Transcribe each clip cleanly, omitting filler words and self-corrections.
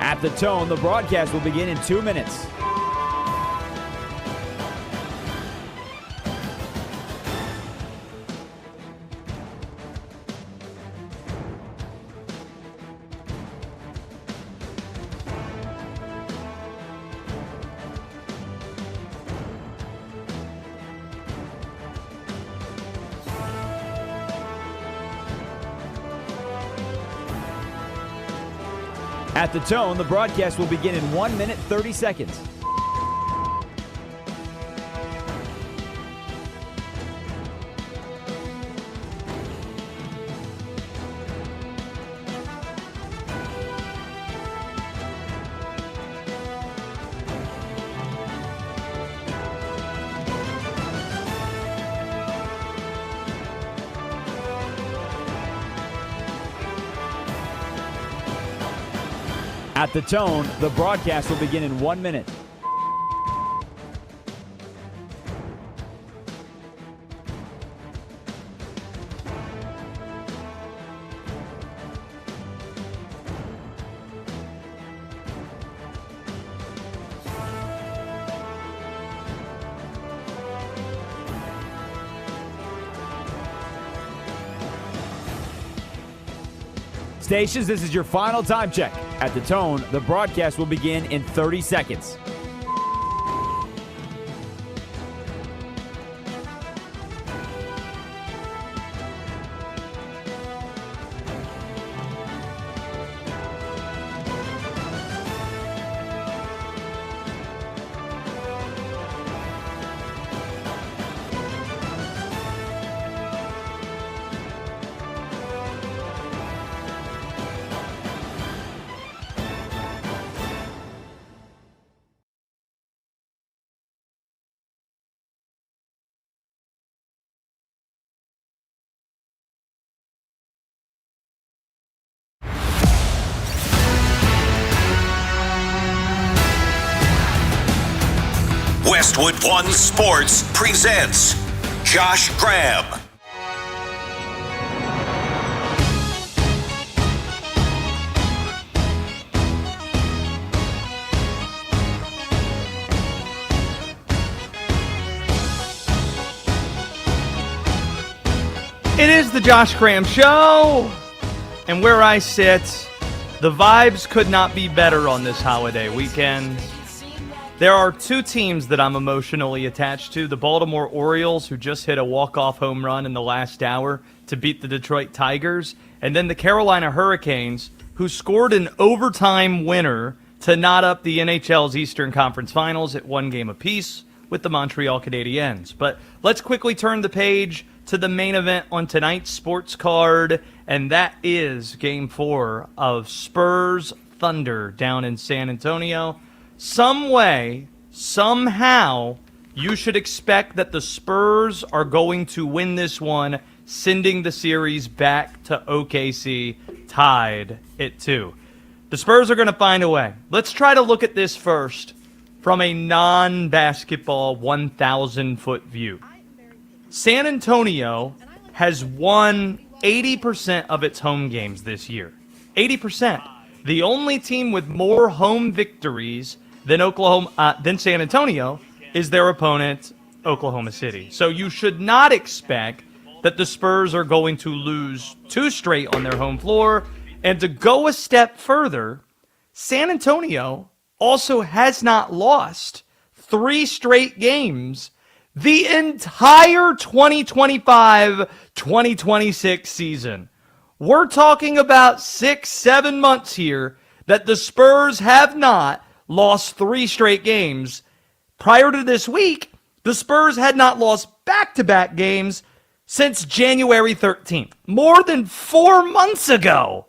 At the tone, the broadcast will begin in 2 minutes. At the tone, the broadcast will begin in 1 minute, 30 seconds. At the tone, the broadcast will begin in 1 minute. Stations, this is your final time check. At the tone, the broadcast will begin in 30 seconds. Westwood One Sports presents Josh Graham. It is the Josh Graham Show, and where I sit, the vibes could not be better on this holiday weekend. There are two teams that I'm emotionally attached to. The Baltimore Orioles, who just hit a walk-off home run in the last hour to beat the Detroit Tigers. And then the Carolina Hurricanes, who scored an overtime winner to knot up the NHL's Eastern Conference Finals at 1 game apiece with the Montreal Canadiens. But let's quickly turn the page to the main event on tonight's sports card, and that is Game 4 of Spurs Thunder down in San Antonio. Some way, somehow, you should expect that the Spurs are going to win this one, sending the series back to OKC, tied at 2. The Spurs are going to find a way. Let's try to look at this first from a non-basketball 1,000-foot view. San Antonio has won 80% of its home games this year. 80%. The only team with more home victories than San Antonio is their opponent, Oklahoma City. So you should not expect that the Spurs are going to lose 2 straight on their home floor. And to go a step further, San Antonio also has not lost 3 straight games the entire 2025-2026 season. We're talking about 6-7 months here that the Spurs have not lost 3 straight games. Prior to this week, the Spurs had not lost back-to-back games since January 13th. More than 4 months ago.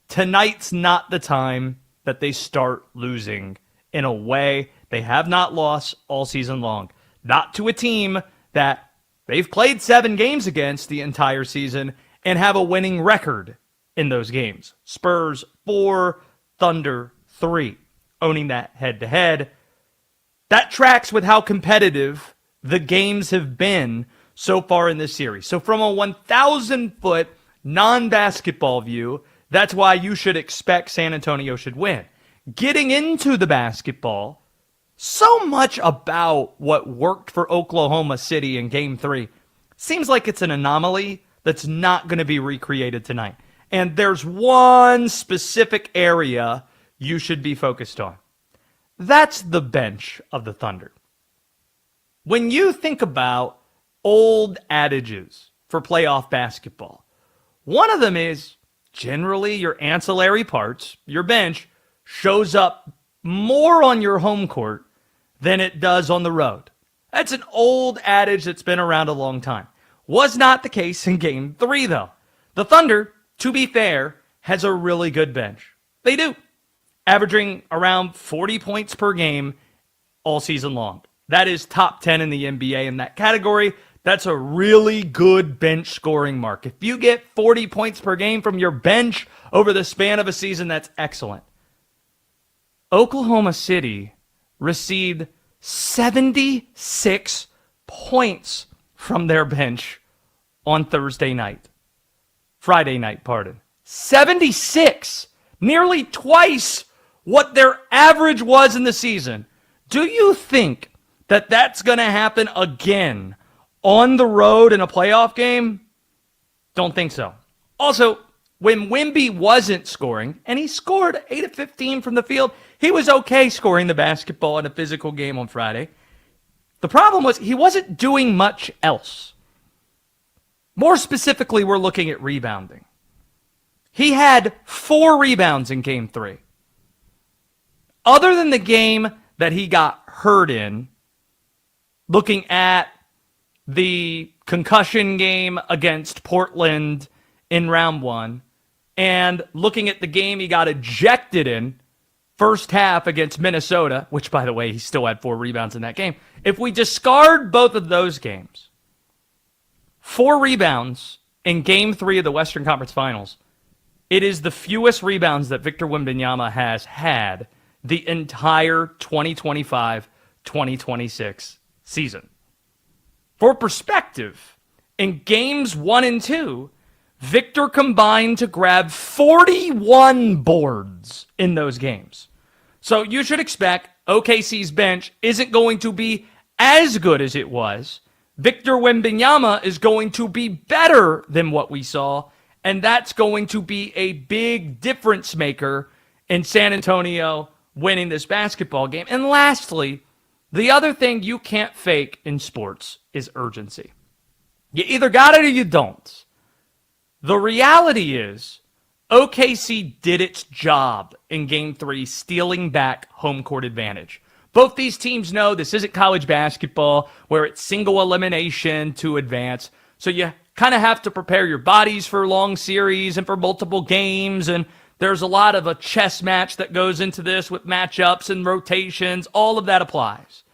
Tonight's not the time that they start losing in a way they have not lost all season long. Not to a team that they've played 7 games against the entire season and have a winning record in those games. Spurs 4, Thunder 3. Owning that head-to-head. That tracks with how competitive the games have been so far in this series. So from a 1,000-foot non-basketball view, That's why you should expect San Antonio should win. Getting into the basketball, so much about what worked for Oklahoma City in Game 3 seems like it's an anomaly that's not going to be recreated tonight. And there's one specific area you should be focused on. That's the bench of the Thunder. When you think about old adages for playoff basketball, one of them is generally your ancillary parts, your bench, shows up more on your home court than it does on the road. That's an old adage that's been around a long time. Was not the case in Game 3, though. The Thunder, to be fair, has a really good bench. They do. Averaging around 40 points per game all season long. That is top 10 in the NBA in that category. That's a really good bench scoring mark. If you get 40 points per game from your bench over the span of a season, that's excellent. Oklahoma City received 76 points from their bench on Friday night, 76! Nearly twice what their average was in the season. Do you think that that's going to happen again on the road in a playoff game? Don't think so. Also, when Wemby wasn't scoring, and he scored 8 of 15 from the field, he was okay scoring the basketball in a physical game on Friday. The problem was he wasn't doing much else. More specifically, we're looking at rebounding. He had 4 rebounds in Game 3. Other than the game that he got hurt in, looking at the concussion game against Portland in round 1, and looking at the game he got ejected in, first half against Minnesota, which, by the way, he still had 4 rebounds in that game. If we discard both of those games, 4 rebounds in Game 3 of the Western Conference Finals, it is the fewest rebounds that Victor Wembanyama has had the entire 2025-2026 season. For perspective, in Games 1 and 2, Victor combined to grab 41 boards in those games. So you should expect OKC's bench isn't going to be as good as it was. Victor Wembanyama is going to be better than what we saw, and that's going to be a big difference maker in San Antonio winning this basketball game. And lastly, the other thing you can't fake in sports is urgency. You either got it or you don't. The reality is, OKC did its job in Game 3, stealing back home court advantage. Both these teams know this isn't college basketball where it's single elimination to advance. So you kind of have to prepare your bodies for long series and for multiple games. And there's a lot of a chess match that goes into this with matchups and rotations. All of that applies.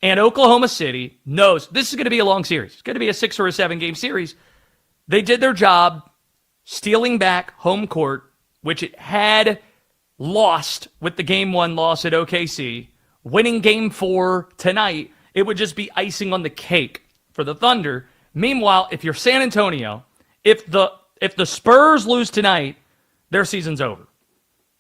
And Oklahoma City knows this is going to be a long series. It's going to be a 6 or a 7 game series. They did their job stealing back home court, which it had lost with the Game 1 loss at OKC. Winning Game 4 tonight, it would just be icing on the cake for the Thunder. Meanwhile, if you're San Antonio, if the Spurs lose tonight, their season's over.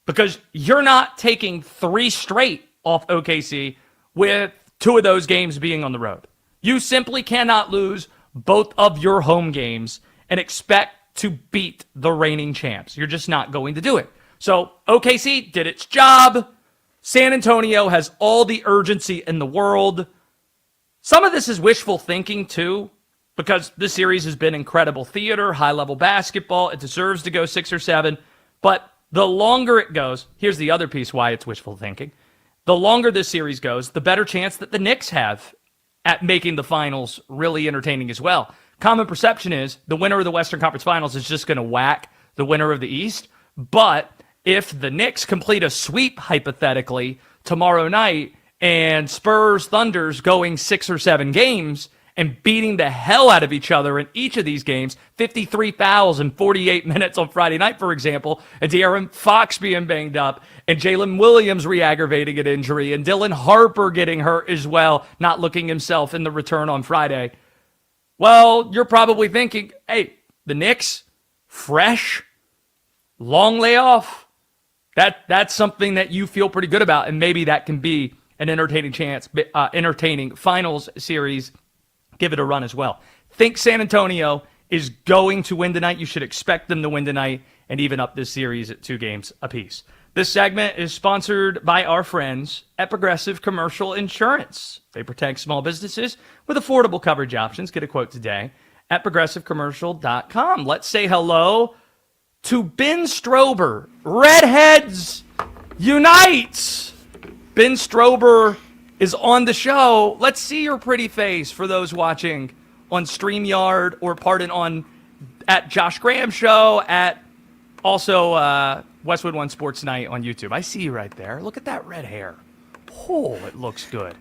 Because you're not taking 3 straight off OKC with 2 of those games being on the road. You simply cannot lose both of your home games and expect to beat the reigning champs. You're just not going to do it. So OKC did its job. San Antonio has all the urgency in the world. Some of this is wishful thinking too, because this series has been incredible theater, high-level basketball. It deserves to go 6 or 7. But the longer it goes, here's the other piece why it's wishful thinking. The longer this series goes, the better chance that the Knicks have at making the finals really entertaining as well. Common perception is the winner of the Western Conference Finals is just going to whack the winner of the East. But if the Knicks complete a sweep, hypothetically, tomorrow night, and Spurs Thunders going 6 or 7 games and beating the hell out of each other in each of these games, 53 fouls in 48 minutes on Friday night, for example, and De'Aaron Fox being banged up, and Jalen Williams re-aggravating an injury, and Dylan Harper getting hurt as well, not looking himself in the return on Friday. Well, you're probably thinking, hey, the Knicks, fresh, long layoff. That's something that you feel pretty good about, and maybe that can be an entertaining finals series. Give it a run as well. Think San Antonio is going to win tonight. You should expect them to win tonight and even up this series at 2 games apiece. This segment is sponsored by our friends at Progressive Commercial Insurance. They protect small businesses with affordable coverage options. Get a quote today at progressivecommercial.com. Let's say hello to Ben Strober. Redheads unite! Ben Strober is on the show. Let's see your pretty face for those watching on StreamYard or at Josh Graham Show, at also Westwood One Sports Night on YouTube. I see you right there. Look at that red hair. Oh, it looks good.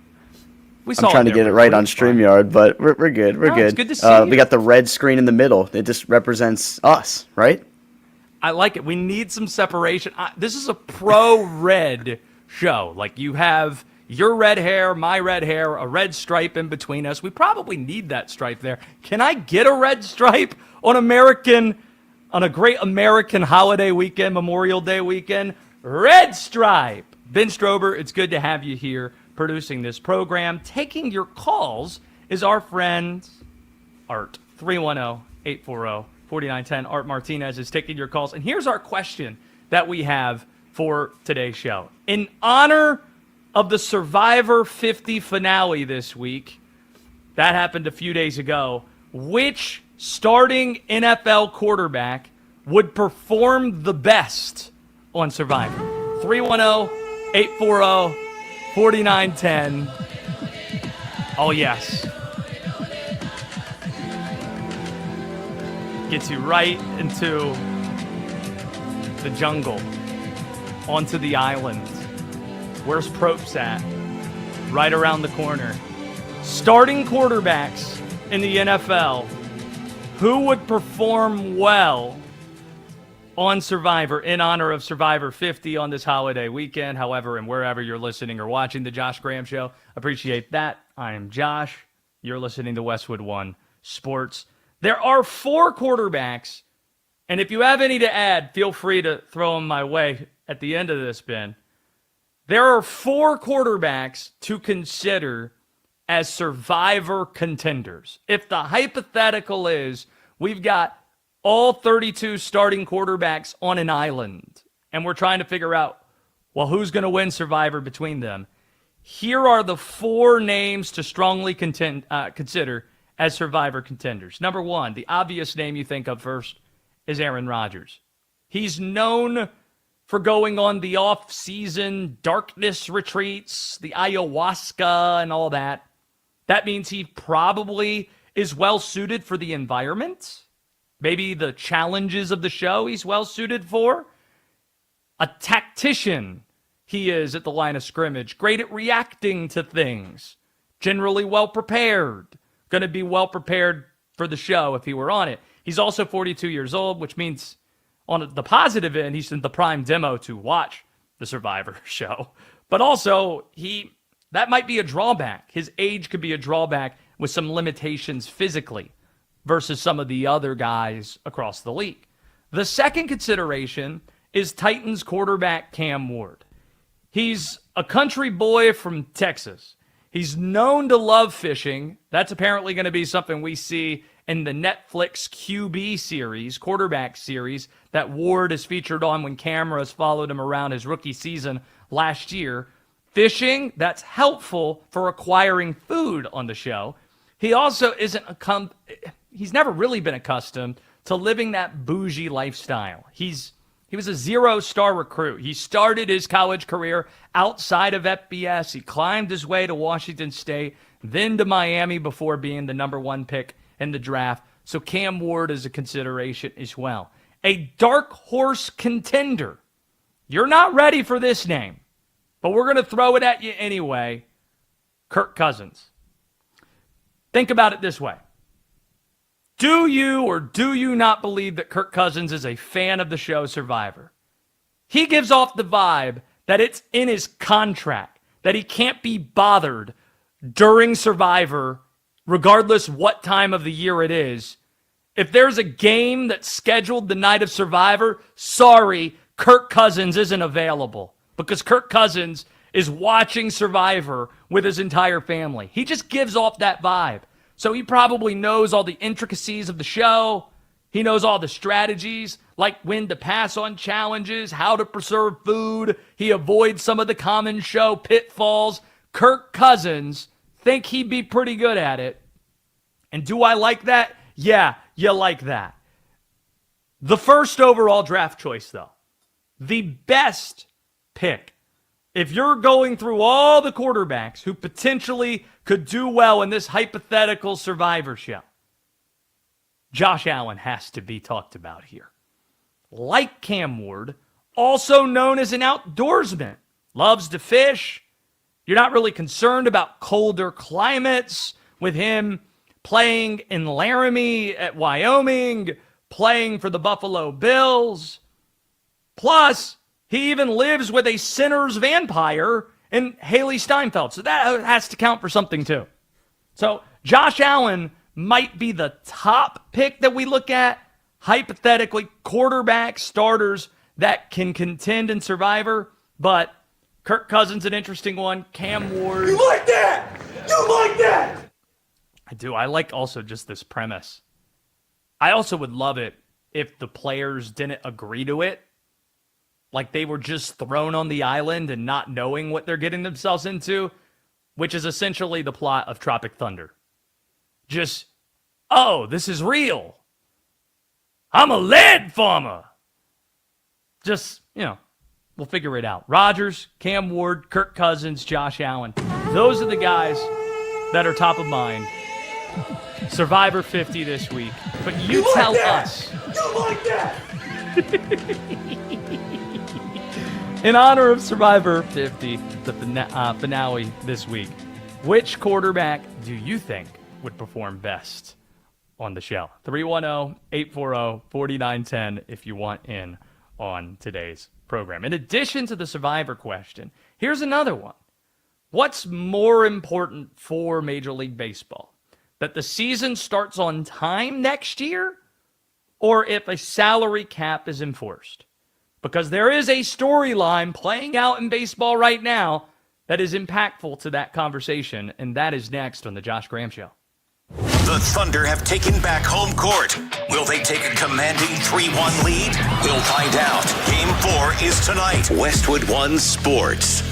I'm trying to get it right on StreamYard, but we're good. We're good. It's good to see you. We got the red screen in the middle. It just represents us, right? I like it. We need some separation. This is a pro-red show. Like, you have your red hair, my red hair, a red stripe in between us. We probably need that stripe there. Can I get a red stripe on a great American holiday weekend, Memorial Day weekend? Red stripe. Ben Strober, it's good to have you here producing this program. Taking your calls is our friend Art. 310-840-4910. Art Martinez is taking your calls. And here's our question that we have for today's show. In honor of the Survivor 50 finale this week, that happened a few days ago, which starting NFL quarterback would perform the best on Survivor? 310-840-4910. Oh, yes. Gets you right into the jungle, onto the island. Where's Probst at? Right around the corner. Starting quarterbacks in the NFL, who would perform well on Survivor in honor of Survivor 50 on this holiday weekend? However, and wherever you're listening or watching the Josh Graham Show, appreciate that. I am Josh. You're listening to Westwood One Sports. There are 4 quarterbacks, and if you have any to add, feel free to throw them my way at the end of this, Ben. There are 4 quarterbacks to consider as Survivor contenders. If the hypothetical is we've got all 32 starting quarterbacks on an island, and we're trying to figure out, well, who's going to win Survivor between them? Here are the 4 names to strongly consider as Survivor contenders. Number 1, the obvious name you think of first is Aaron Rodgers. He's known for going on the off-season darkness retreats, the ayahuasca and all that. That means he probably is well-suited for the environment. Maybe the challenges of the show he's well-suited for. A tactician he is at the line of scrimmage. Great at reacting to things. Generally well-prepared. Going to be well-prepared for the show if he were on it. He's also 42 years old, which means on the positive end, he's in the prime demo to watch the Survivor show. But also, that might be a drawback. His age could be a drawback with some limitations physically versus some of the other guys across the league. The second consideration is Titans quarterback Cam Ward. He's a country boy from Texas. He's known to love fishing. That's apparently going to be something we see in the Netflix QB series, quarterback series, that Ward is featured on when cameras followed him around his rookie season last year. Fishing, that's helpful for acquiring food on the show. He also he's never really been accustomed to living that bougie lifestyle. He was a 0-star recruit. He started his college career outside of FBS. He climbed his way to Washington State, then to Miami before being the number 1 pick in the draft. So Cam Ward is a consideration as well. A dark horse contender. You're not ready for this name, but we're going to throw it at you anyway. Kirk Cousins. Think about it this way. Do you or do you not believe that Kirk Cousins is a fan of the show Survivor? He gives off the vibe that it's in his contract, that he can't be bothered during Survivor, regardless what time of the year it is, If there's a game that's scheduled the night of Survivor, sorry, Kirk Cousins isn't available because Kirk Cousins is watching Survivor with his entire family. He just gives off that vibe. So he probably knows all the intricacies of the show. He knows all the strategies, like when to pass on challenges, how to preserve food. He avoids some of the common show pitfalls. Kirk Cousins, think he'd be pretty good at it. And do I like that? Yeah, you like that. The first overall draft choice, though, the best pick, if you're going through all the quarterbacks who potentially could do well in this hypothetical Survivor show, Josh Allen has to be talked about here. Like Cam Ward, also known as an outdoorsman, loves to fish. You're not really concerned about colder climates with him playing in Laramie at Wyoming, playing for the Buffalo Bills. Plus, he even lives with a sinner's vampire in Haley Steinfeld. So that has to count for something too. So Josh Allen might be the top pick that we look at, hypothetically, quarterback starters that can contend in Survivor. But Kirk Cousins, an interesting one. Cam Ward. You like that? You like that? I do. I like also just this premise. I also would love it if the players didn't agree to it. Like they were just thrown on the island and not knowing what they're getting themselves into, which is essentially the plot of Tropic Thunder. Just, oh, this is real. I'm a lead farmer. Just, we'll figure it out. Rodgers, Cam Ward, Kirk Cousins, Josh Allen. Those are the guys that are top of mind. Survivor 50 this week. But you tell us. You like that? In honor of Survivor 50, the finale this week, which quarterback do you think would perform best on the show? 310-840-4910 if you want in on today's program. In addition to the Survivor question, here's another one. What's more important for Major League Baseball? That the season starts on time next year, or if a salary cap is enforced? Because there is a storyline playing out in baseball right now that is impactful to that conversation, and that is next on The Josh Graham Show. The Thunder have taken back home court. Will they take a commanding 3-1 lead? We'll find out. Game 4 is tonight. Westwood One Sports.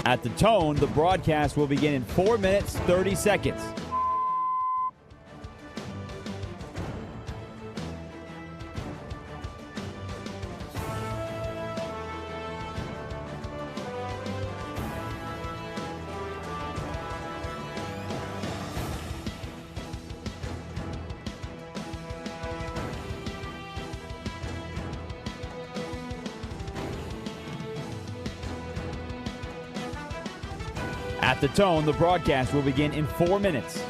At the tone, the broadcast will begin in 4 minutes, 30 seconds. At the tone, the broadcast will begin in 4 minutes.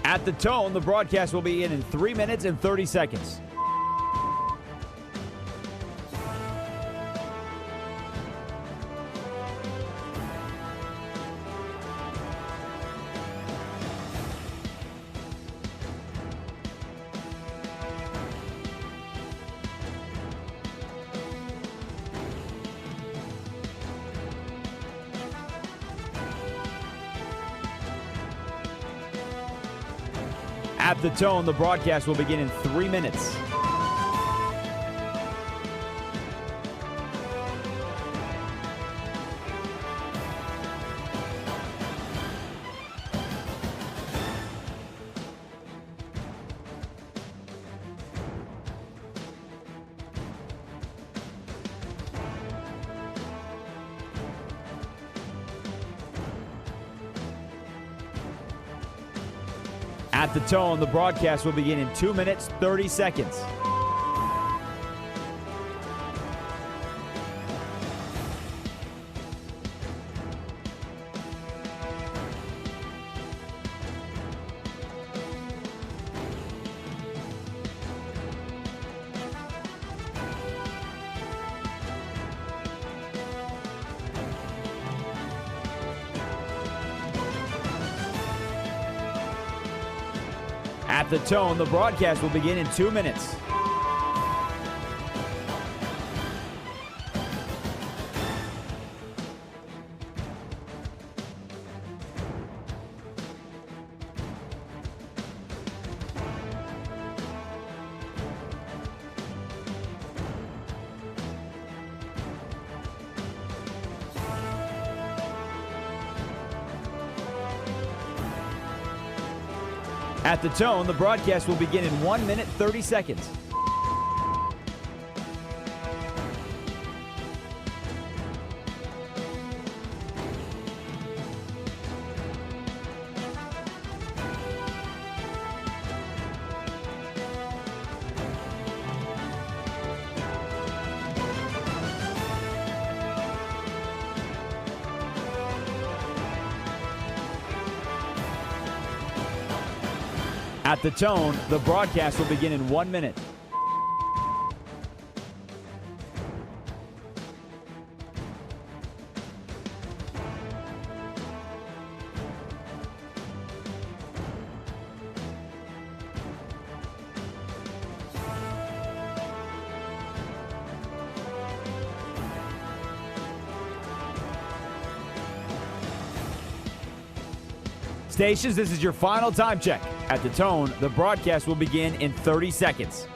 At the tone, the broadcast will begin in 3 minutes and 30 seconds. At the tone, the broadcast will begin in 3 minutes. At the tone, the broadcast will begin in 2 minutes, 30 seconds. At the tone, the broadcast will begin in 2 minutes. At the tone, the broadcast will begin in 1 minute, 30 seconds. At the tone, the broadcast will begin in 1 minute. Stations, this is your final time check. At the tone, the broadcast will begin in 30 seconds.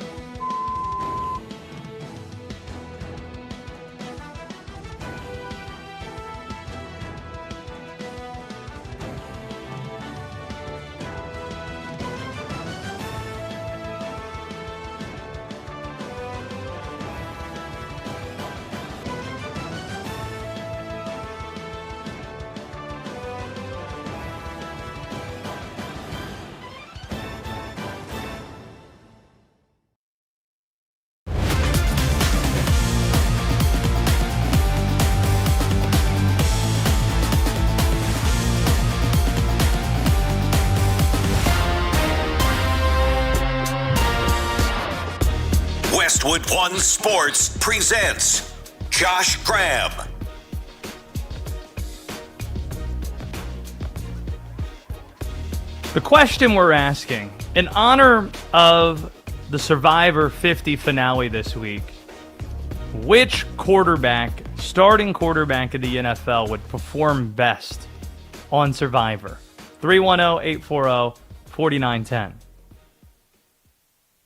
Westwood One Sports presents Josh Graham. The question we're asking, in honor of the Survivor 50 finale this week, which starting quarterback in the NFL would perform best on Survivor? 310-840-4910.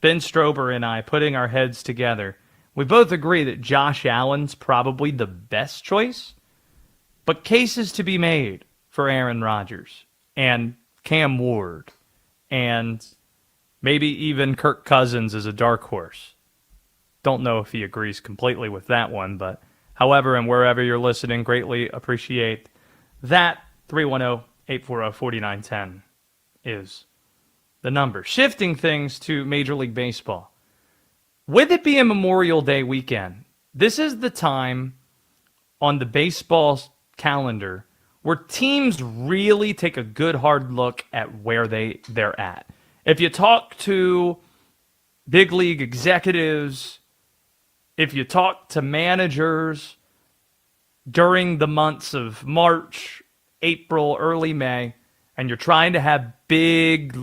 Ben Strober and I, putting our heads together, we both agree that Josh Allen's probably the best choice, but cases to be made for Aaron Rodgers and Cam Ward and maybe even Kirk Cousins as a dark horse. Don't know if he agrees completely with that one, but however and wherever you're listening, greatly appreciate that. 310-840-4910 is the number. Shifting things to Major League Baseball. With it being Memorial Day weekend, this is the time on the baseball calendar where teams really take a good hard look at where they're at. If you talk to big league executives, if you talk to managers during the months of March, April, early May, and you're trying to have big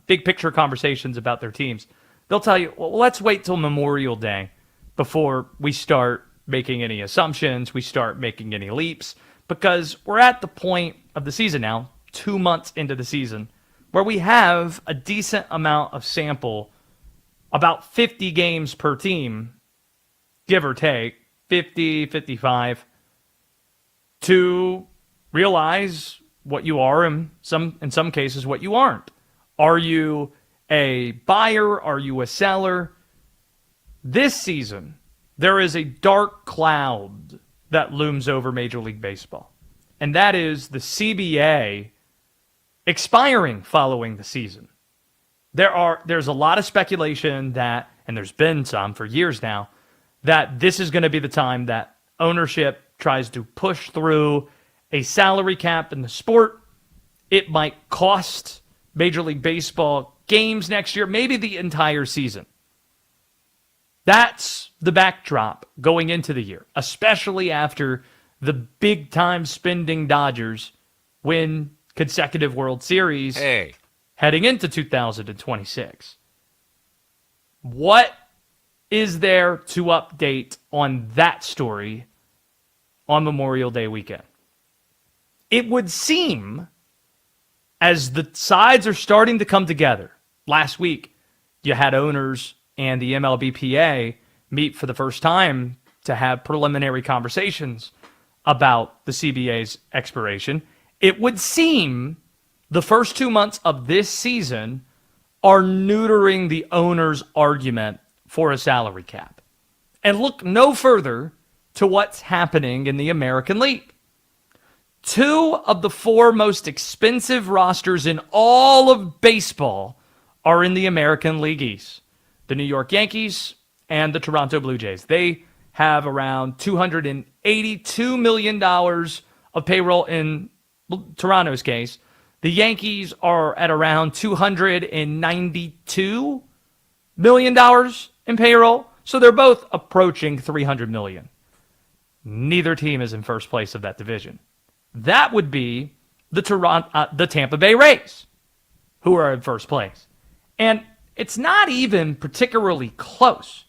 picture conversations about their teams, they'll tell you, well, let's wait till Memorial Day before we start making any assumptions, we start making any leaps, because we're at the point of the season now, 2 months into the season, where we have a decent amount of sample, about 50 games per team, give or take, 50, 55, to realize what you are and in some cases what you aren't. Are you a buyer? Are you a seller? This season, there is a dark cloud that looms over Major League Baseball, and that is the CBA expiring following the season. There's a lot of speculation that, and there's been some for years now, that this is going to be the time that ownership tries to push through a salary cap in the sport. It might cost Major League Baseball games next year, maybe the entire season. That's the backdrop going into the year, especially after the big-time spending Dodgers win consecutive World Series heading into 2026. What is there to update on that story on Memorial Day weekend? It would seem, as the sides are starting to come together, last week you had owners and the MLBPA meet for the first time to have preliminary conversations about the CBA's expiration. It would seem the first 2 months of this season are neutering the owner's argument for a salary cap. And look no further to what's happening in the American League. 2 of the 4 most expensive rosters in all of baseball are in the American League East. The New York Yankees and the Toronto Blue Jays. They have around $282 million of payroll in Toronto's case. The Yankees are at around $292 million in payroll. So they're both approaching $300 million. Neither team is in first place of that division. That would be the Tampa Bay Rays, who are in first place. And it's not even particularly close.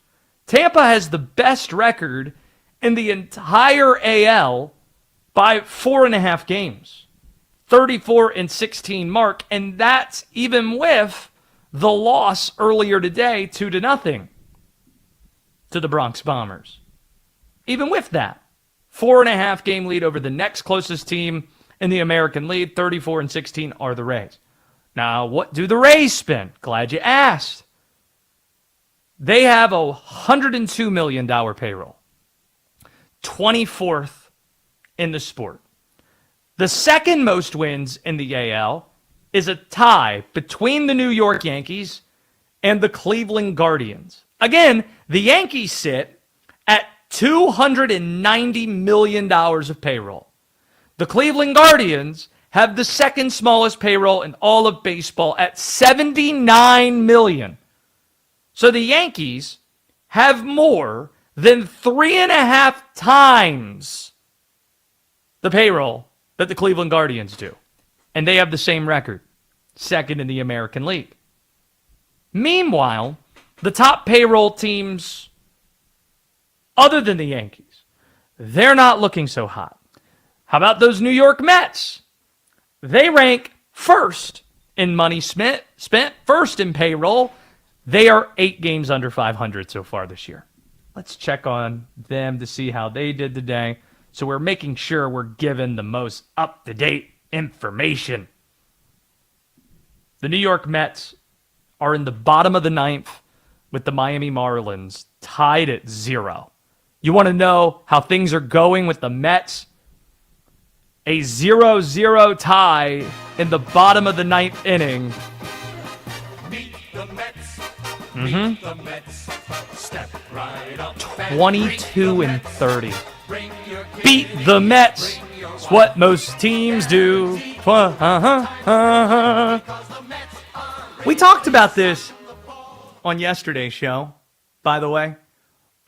Tampa has the best record in the entire AL by 4.5 games. 34-16 mark, and that's even with the loss earlier today 2-0 to the Bronx Bombers. Even with that, 4.5 game lead over the next closest team in the American League, 34-16 are the Rays. Now, what do the Rays spend? Glad you asked. They have a $102 million payroll, 24th in the sport. The second most wins in the AL is a tie between the New York Yankees and the Cleveland Guardians. Again, the Yankees sit at $290 million of payroll. The Cleveland Guardians have the second smallest payroll in all of baseball at $79 million. So the Yankees have more than 3.5 times the payroll that the Cleveland Guardians do. And they have the same record, second in the American League. Meanwhile, the top payroll teams, other than the Yankees, they're not looking so hot. How about those New York Mets? They rank first in money spent, first in payroll. They are 8 games under 500 so far this year. Let's check on them to see how they did today. So we're making sure we're given the most up-to-date information. The New York Mets are in the bottom of the 9th with the Miami Marlins tied at 0. You want to know how things are going with the Mets? A 0-0 tie in the bottom of the 9th inning. Meet the Mets. Meet the Mets. Step right up. 22-30. Beat the Mets. It's what most teams do. We talked about this on yesterday's show, by the way.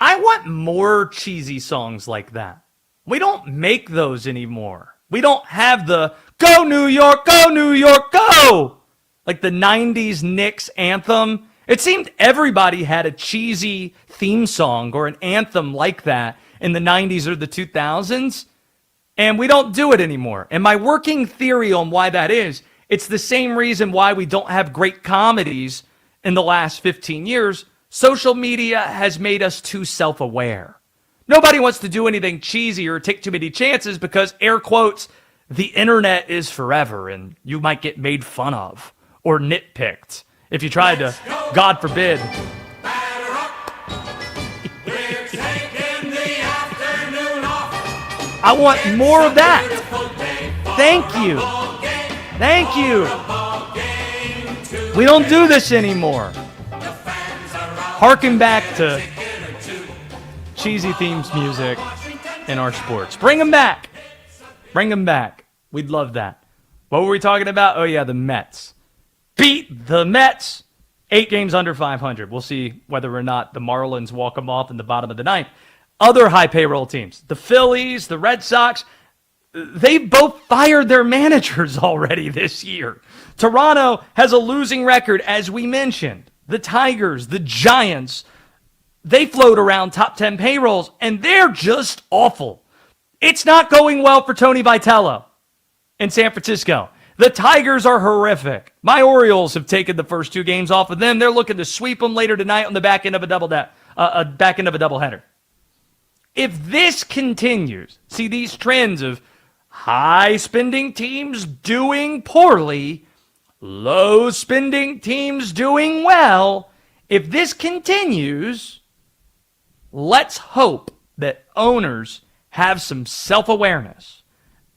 I want more cheesy songs like that. We don't make those anymore. We don't have the Go New York, Go New York, Go! Like the 90s Knicks anthem. It seemed everybody had a cheesy theme song or an anthem like that in the 90s or the 2000s, and we don't do it anymore. And my working theory on why that is, it's the same reason why we don't have great comedies in the last 15 years. Social media has made us too self-aware. Nobody wants to do anything cheesy or take too many chances because, air quotes, the internet is forever and you might get made fun of or nitpicked if you tried to, God forbid. I want more of that. Thank you. Thank you. We don't do this anymore. Harken back to cheesy themes music in our sports. Bring them back. Bring them back. We'd love that. What were we talking about? Oh, yeah, the Mets. Beat the Mets. 8 games under 500. We'll see whether or not the Marlins walk them off in the bottom of the ninth. Other high payroll teams, the Phillies, the Red Sox, they both fired their managers already this year. Toronto has a losing record, as we mentioned. The Tigers, the Giants, they float around top 10 payrolls, and they're just awful. It's not going well for Tony Vitello in San Francisco. The Tigers are horrific. My Orioles have taken the first 2 games off of them. They're looking to sweep them later tonight on the back end of a doubleheader. If this continues, see these trends of high-spending teams doing poorly, low-spending teams doing well, if this continues, let's hope that owners have some self-awareness.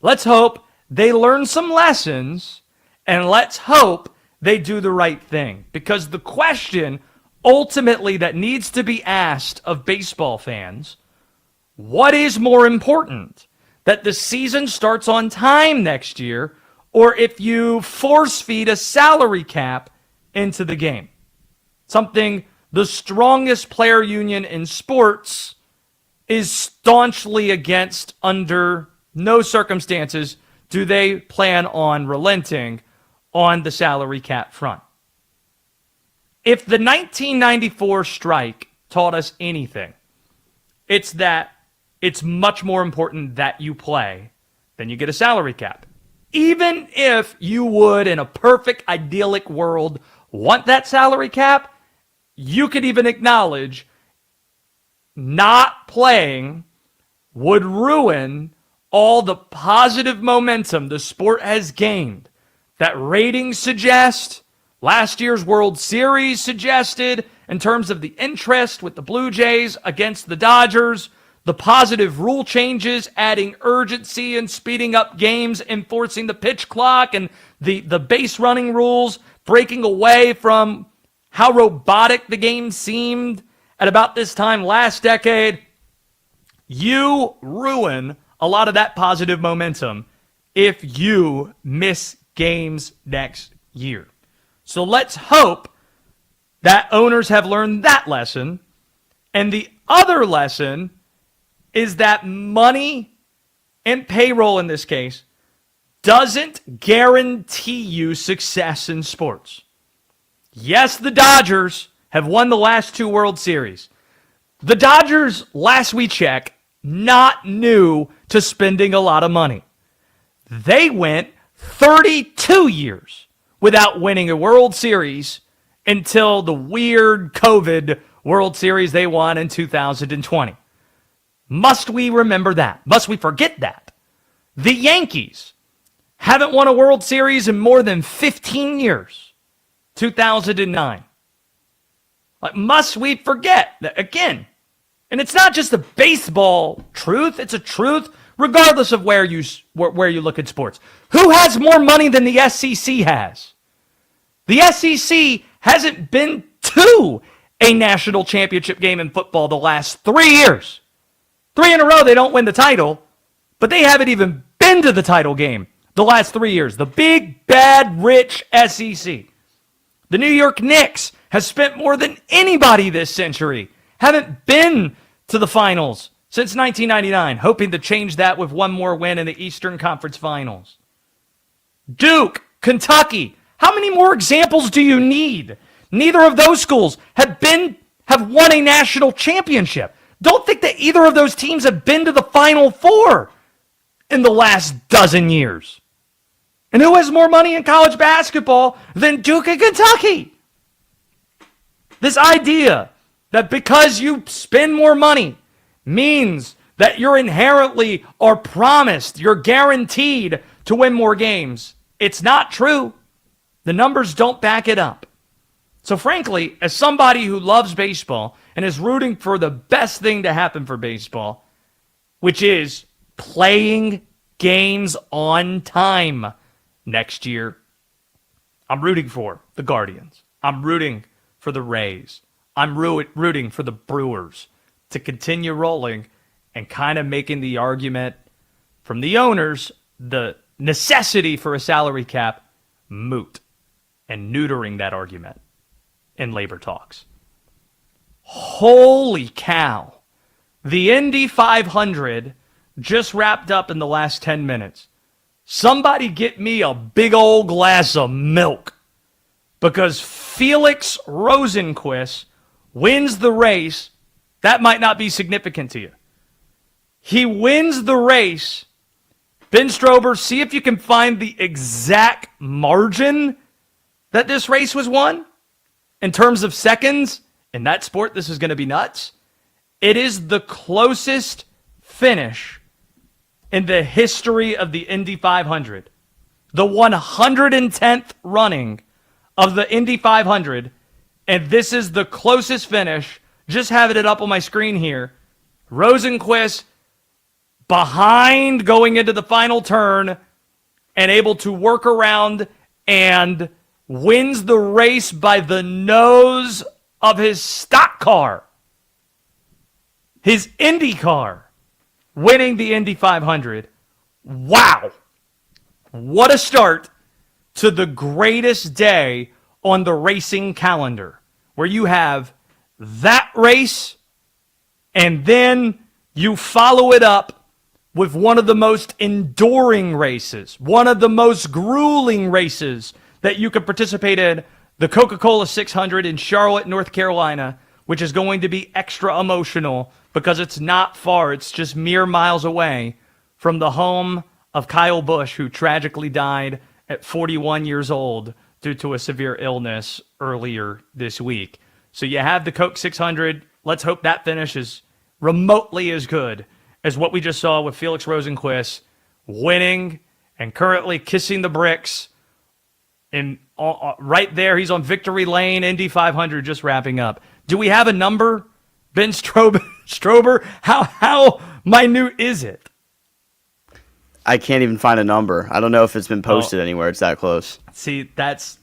Let's hope they learn some lessons, and let's hope they do the right thing. Because the question ultimately that needs to be asked of baseball fans, what is more important? That the season starts on time next year, or if you force feed a salary cap into the game? Something the strongest player union in sports is staunchly against. Under no circumstances do they plan on relenting on the salary cap front. If the 1994 strike taught us anything, it's that it's much more important that you play than you get a salary cap. Even if you would, in a perfect, idyllic world, want that salary cap, you could even acknowledge not playing would ruin all the positive momentum the sport has gained. That ratings suggest, last year's World Series suggested, in terms of the interest with the Blue Jays against the Dodgers, the positive rule changes, adding urgency and speeding up games, enforcing the pitch clock and the base running rules, breaking away from how robotic the game seemed at about this time last decade. You ruin a lot of that positive momentum if you miss games next year. So let's hope that owners have learned that lesson. And the other lesson is that money and payroll in this case doesn't guarantee you success in sports. Yes, the Dodgers have won the last 2 World Series. The Dodgers, last we checked, not new to spending a lot of money. They went 32 years without winning a World Series until the weird COVID World Series they won in 2020. Must we remember that? Must we forget that? The Yankees haven't won a World Series in more than 15 years. 2009. Must we forget that again? And it's not just a baseball truth, it's a truth regardless of where you look at sports. Who has more money than the SEC has? The SEC hasn't been to a national championship game in football the last 3 years. 3 in a row, they don't win the title, but they haven't even been to the title game the last 3 years. The big, bad, rich SEC. The New York Knicks has spent more than anybody this century. Haven't been to the finals since 1999, hoping to change that with one more win in the Eastern Conference Finals. Duke, Kentucky. How many more examples do you need? Neither of those schools have won a national championship. Don't think that either of those teams have been to the Final Four in the last dozen years. And who has more money in college basketball than Duke and Kentucky? This idea that because you spend more money means that you're inherently or promised, you're guaranteed to win more games. It's not true. The numbers don't back it up. So frankly, as somebody who loves baseball and is rooting for the best thing to happen for baseball, which is playing games on time next year, I'm rooting for the Guardians. I'm rooting for the Rays. I'm rooting for the Brewers to continue rolling and kind of making the argument from the owners, the necessity for a salary cap, moot, and neutering that argument in labor talks. Holy cow. The Indy 500 just wrapped up in the last 10 minutes. Somebody get me a big old glass of milk, because Felix Rosenqvist wins the race. That might not be significant to you. He wins the race. Ben Strober, see if you can find the exact margin that this race was won in terms of seconds. In that sport, this is going to be nuts. It is the closest finish in the history of the Indy 500. The 110th running of the Indy 500. And this is the closest finish. Just having it up on my screen here. Rosenqvist behind going into the final turn and able to work around and wins the race by the nose of his stock car. His Indy car. Winning the Indy 500. Wow. What a start to the greatest day on the racing calendar, where you have that race and then you follow it up with one of the most enduring races, one of the most grueling races that you could participate in, the Coca-Cola 600 in Charlotte, North Carolina, which is going to be extra emotional because it's not far. It's just mere miles away from the home of Kyle Busch, who tragically died at 41 years old due to a severe illness earlier this week. So you have the Coke 600. Let's hope that finish is remotely as good as what we just saw with Felix Rosenqvist winning and currently kissing the bricks. And right there, he's on victory lane. Indy 500 just wrapping up. Do we have a number, Ben Strober? How minute is it? I can't even find a number. I don't know if it's been posted anywhere. It's that close. See, that's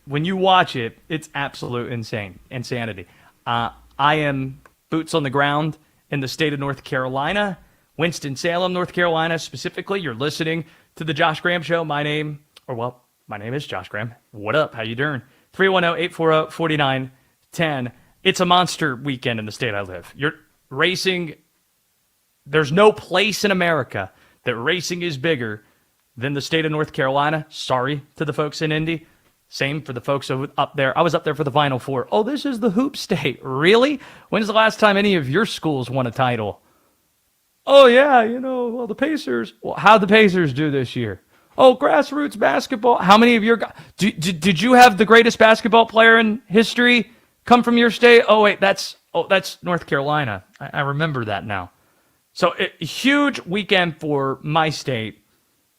when you watch it, it's absolute insanity. I am boots on the ground in the state of North Carolina, Winston-Salem, North Carolina specifically. You're listening to the Josh Graham Show. My name is Josh Graham. What up? How you doing? 310-840-4910. It's a monster weekend in the state I live. You're racing. There's no place in America that racing is bigger than the state of North Carolina. Sorry to the folks in Indy. Same for the folks up there. I was up there for the Final Four. Oh, this is the hoop state. Really? When's the last time any of your schools won a title? Oh, yeah, the Pacers. Well, how'd the Pacers do this year? Oh, grassroots basketball. How many of your guys? Did you have the greatest basketball player in history come from your state? Oh, wait, that's North Carolina. I remember that now. So a huge weekend for my state,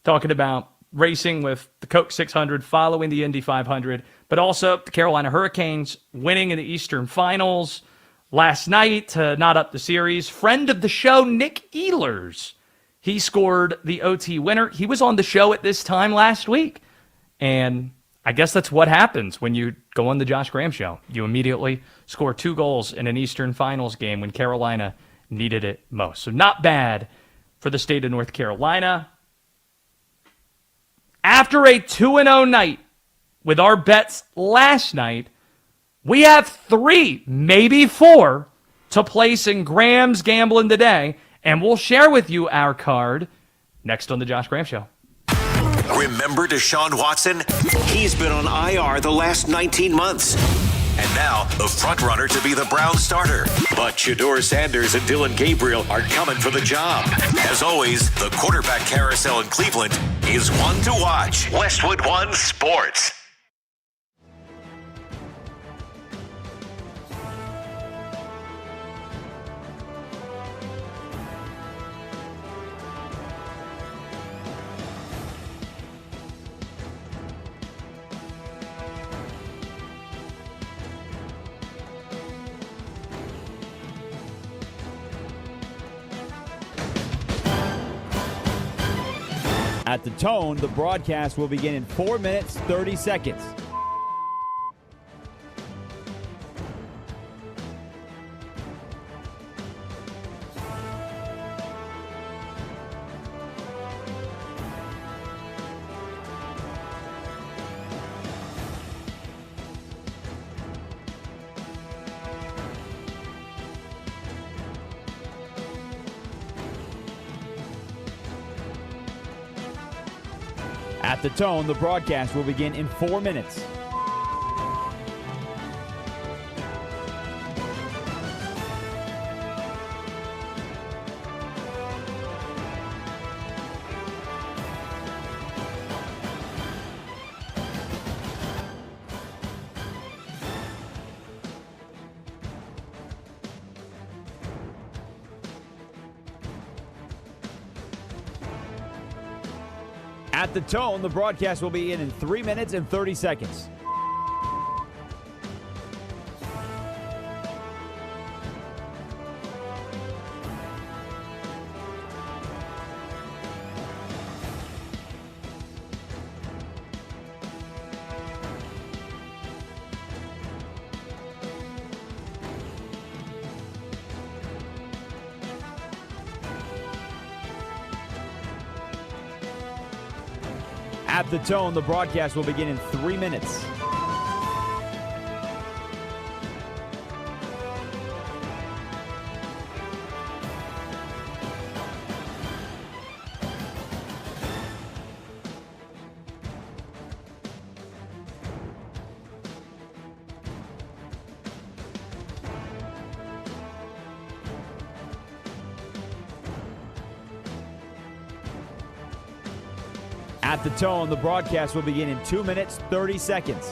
talking about racing with the Coke 600, following the Indy 500, but also the Carolina Hurricanes winning in the Eastern Finals last night to knot up the series. Friend of the show, Nick Ehlers, he scored the OT winner. He was on the show at this time last week, and I guess that's what happens when you go on the Josh Graham Show. You immediately score 2 goals in an Eastern Finals game when Carolina needed it most. So not bad for the state of North Carolina. After a 2-0 night with our bets last night, we have 3, maybe 4, to place in Graham's Gambling today, and we'll share with you our card next on the Josh Graham Show. Remember Deshaun Watson? He's been on IR the last 19 months. And now, the front runner to be the Browns starter. But Shedeur Sanders and Dylan Gabriel are coming for the job. As always, the quarterback carousel in Cleveland is one to watch. Westwood One Sports. At the tone, the broadcast will begin in 4 minutes, 30 seconds. At the tone, the broadcast will begin in 4 minutes. At the tone, the broadcast will begin in 3 minutes and 30 seconds. At the tone, the broadcast will begin in 3 minutes. At the tone, the broadcast will begin in 2 minutes, 30 seconds.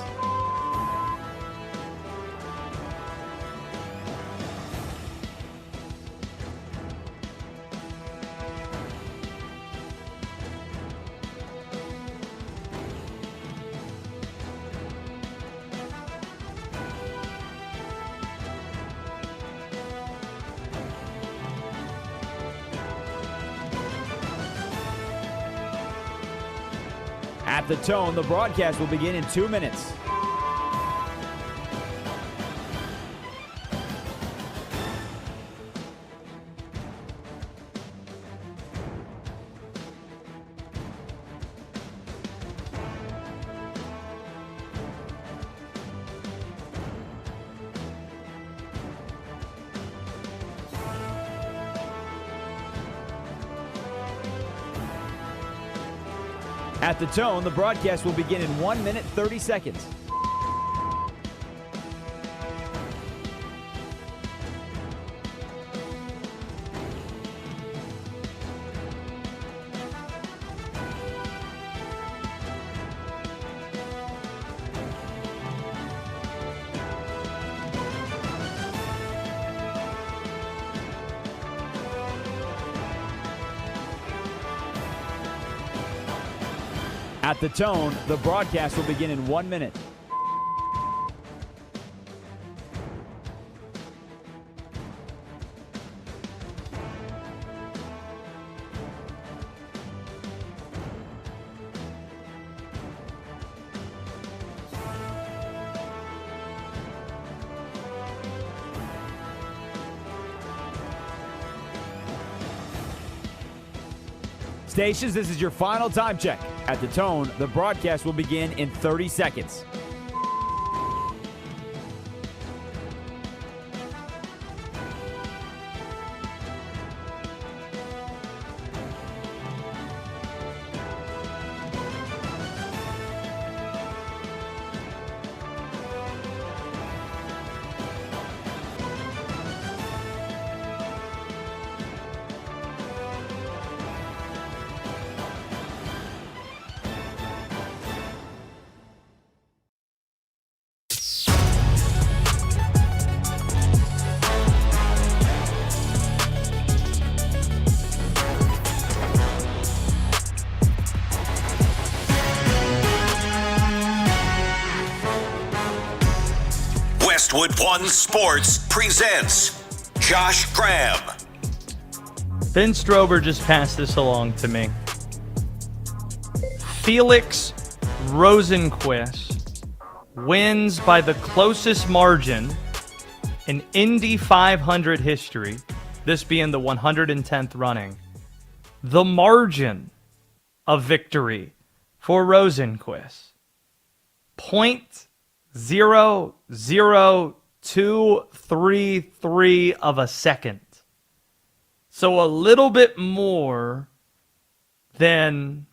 At the tone, the broadcast will begin in 2 minutes. At the tone, the broadcast will begin in 1 minute, 30 seconds. At the tone, the broadcast will begin in 1 minute. Stations, this is your final time check. At the tone, the broadcast will begin in 30 seconds. Westwood One Sports presents Josh Graham. Ben Strober just passed this along to me. Felix Rosenqvist wins by the closest margin in Indy 500 history, this being the 110th running. The margin of victory for Rosenqvist, 0.00233 of a second. So a little bit more than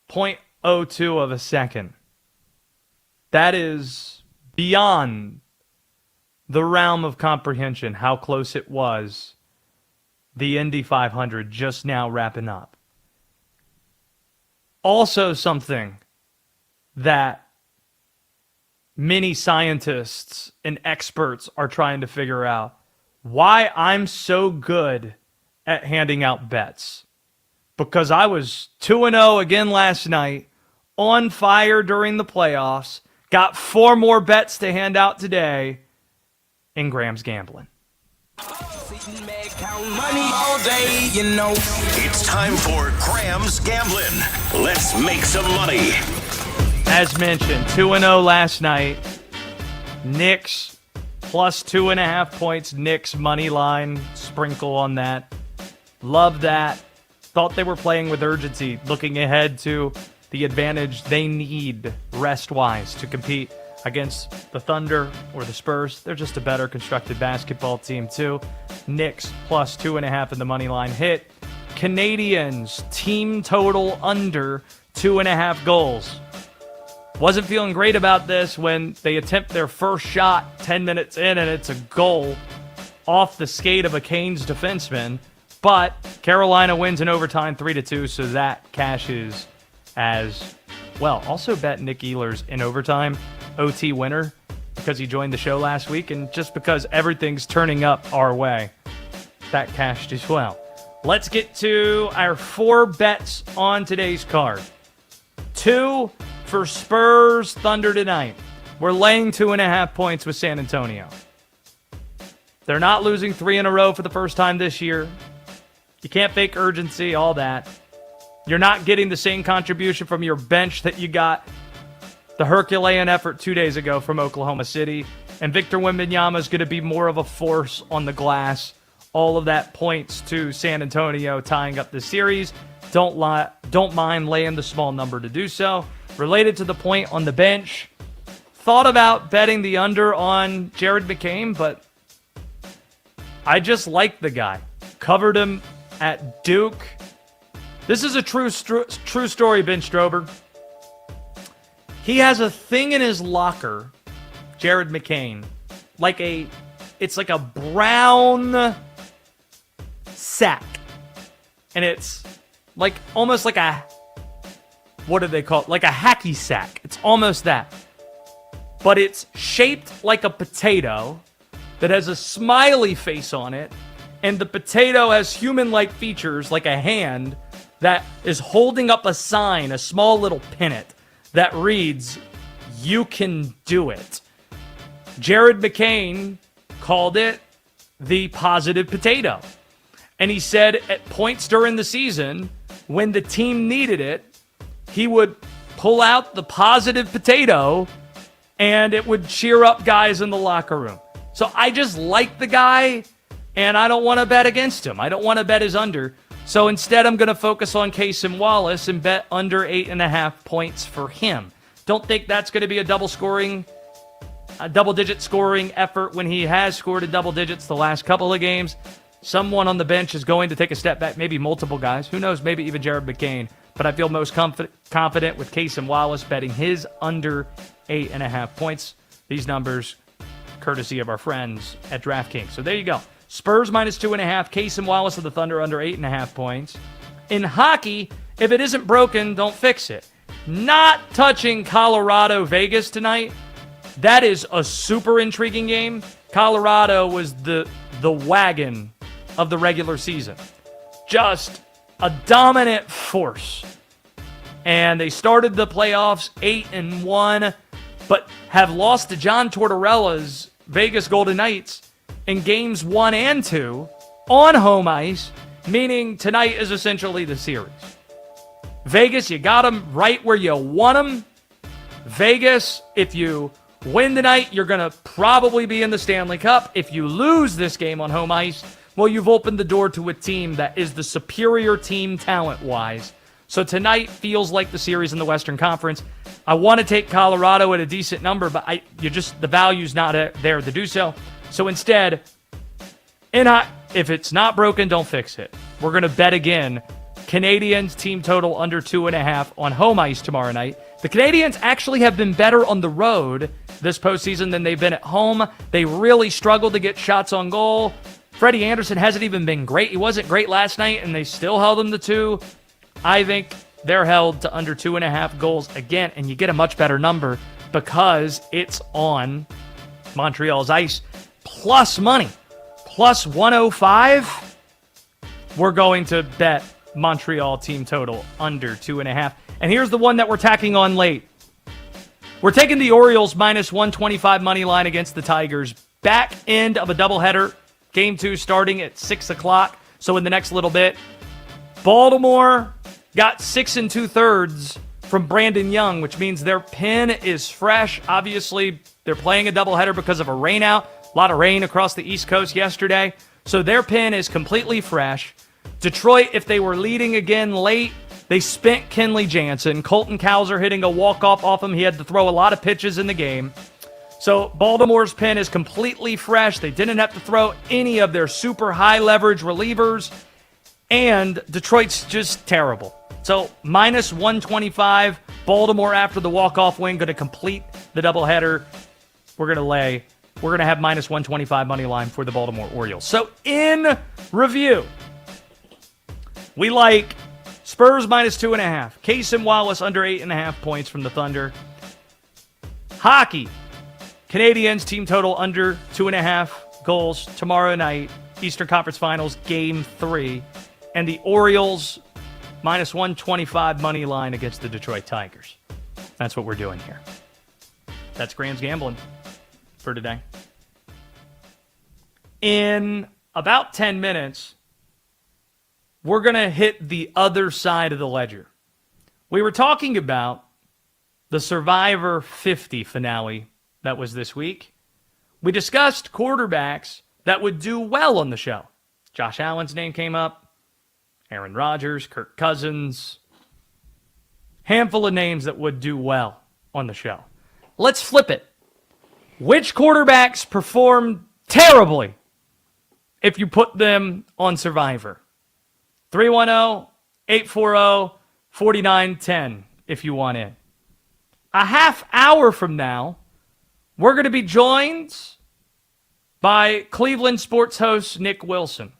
0.02 of a second. That is beyond the realm of comprehension how close it was. The Indy 500 just now wrapping up. Also something that many scientists and experts are trying to figure out. Why I'm so good at handing out bets. Because I was 2-0 again last night, on fire during the playoffs, got 4 more bets to hand out today, and Graham's gambling. It's time for Graham's Gambling. Let's make some money. As mentioned, 2-0 last night. Knicks plus 2.5 points. Knicks money line sprinkle on that. Love that. Thought they were playing with urgency, looking ahead to the advantage they need rest-wise to compete against the Thunder or the Spurs. They're just a better constructed basketball team, too. Knicks plus 2.5 in the money line hit. Canadians team total under 2.5 goals. Wasn't feeling great about this when they attempt their first shot 10 minutes in and it's a goal off the skate of a Canes defenseman. But Carolina wins in overtime 3-2, so that cashes as well. Also bet Nick Ehlers in overtime OT winner because he joined the show last week, and just because everything's turning up our way, that cashed as well. Let's get to our 4 bets on today's card. 2 for Spurs Thunder tonight. We're laying 2.5 points with San Antonio. They're not losing 3 in a row for the first time this year. You can't fake urgency, all that. You're not getting the same contribution from your bench that you got the Herculean effort 2 days ago from Oklahoma City. And Victor Wembanyama is going to be more of a force on the glass. All of that points to San Antonio tying up the series. Don't mind laying the small number to do so. Related to the point on the bench, thought about betting the under on Jared McCain, but I just like the guy. Covered him at Duke. This is a true story, Ben Strober. He has a thing in his locker, Jared McCain, it's like a brown sack. And it's like almost like a, what do they call it? Like a hacky sack. It's almost that. But it's shaped like a potato that has a smiley face on it. And the potato has human-like features like a hand that is holding up a sign, a small little pennant that reads, "You can do it." Jared McCain called it the positive potato. And he said at points during the season, when the team needed it, he would pull out the positive potato and it would cheer up guys in the locker room. So I just like the guy, and I don't want to bet against him. I don't want to bet his under. So instead, I'm going to focus on Casey Wallace and bet under 8.5 points for him. Don't think that's going to be a double-digit scoring effort when he has scored in double digits the last couple of games. Someone on the bench is going to take a step back, maybe multiple guys. Who knows, maybe even Jared McCain. But I feel most confident with Casey Wallace betting his under 8.5 points. These numbers, courtesy of our friends at DraftKings. So there you go. Spurs minus 2.5. Casey Wallace of the Thunder under 8.5 points. In hockey, if it isn't broken, don't fix it. Not touching Colorado Vegas tonight. That is a super intriguing game. Colorado was the wagon of the regular season. Just a dominant force. And they started the playoffs 8-1, but have lost to John Tortorella's Vegas Golden Knights in games 1 and 2 on home ice, meaning tonight is essentially the series. Vegas, you got them right where you want them. Vegas, if you win tonight, you're going to probably be in the Stanley Cup. If you lose this game on home ice, well, you've opened the door to a team that is the superior team talent-wise. So tonight feels like the series in the Western Conference. I want to take Colorado at a decent number, but the value's not there to do so. So instead, if it's not broken, don't fix it. We're going to bet again Canadiens team total under 2.5 on home ice tomorrow night. The Canadiens actually have been better on the road this postseason than they've been at home. They really struggled to get shots on goal. Freddie Anderson hasn't even been great. He wasn't great last night, and they still held him to 2. I think they're held to under 2.5 goals again, and you get a much better number because it's on Montreal's ice. Plus money, plus 105. We're going to bet Montreal team total under 2.5. And here's the one that we're tacking on late. We're taking the Orioles minus 125 money line against the Tigers. Back end of a doubleheader. Game 2 starting at 6 o'clock. So in the next little bit, Baltimore got 6 2/3 from Brandon Young, which means their pin is fresh. Obviously, they're playing a doubleheader because of a rainout. A lot of rain across the East Coast yesterday. So their pin is completely fresh. Detroit, if they were leading again late, they spent Kenley Jansen. Colton Cowser hitting a walk-off off him. He had to throw a lot of pitches in the game. So Baltimore's pin is completely fresh. They didn't have to throw any of their super high-leverage relievers. And Detroit's just terrible. So minus 125. Baltimore after the walk-off win going to complete the doubleheader. We're going to have minus 125 money line for the Baltimore Orioles. So in review, we like Spurs minus 2.5. Casey Wallace under 8.5 points from the Thunder. Hockey, Canadiens team total under 2.5 goals tomorrow night. Eastern Conference Finals, Game 3. And the Orioles minus 125 money line against the Detroit Tigers. That's what we're doing here. That's Graham's Gambling for today. In about 10 minutes, we're going to hit the other side of the ledger. We were talking about the Survivor 50 finale that was this week. We discussed quarterbacks that would do well on the show. Josh Allen's name came up. Aaron Rodgers, Kirk Cousins. Handful of names that would do well on the show. Let's flip it. Which quarterbacks performed terribly if you put them on Survivor? 310-840-4910 if you want in. A half hour from now, we're going to be joined by Cleveland sports host Nick Wilson.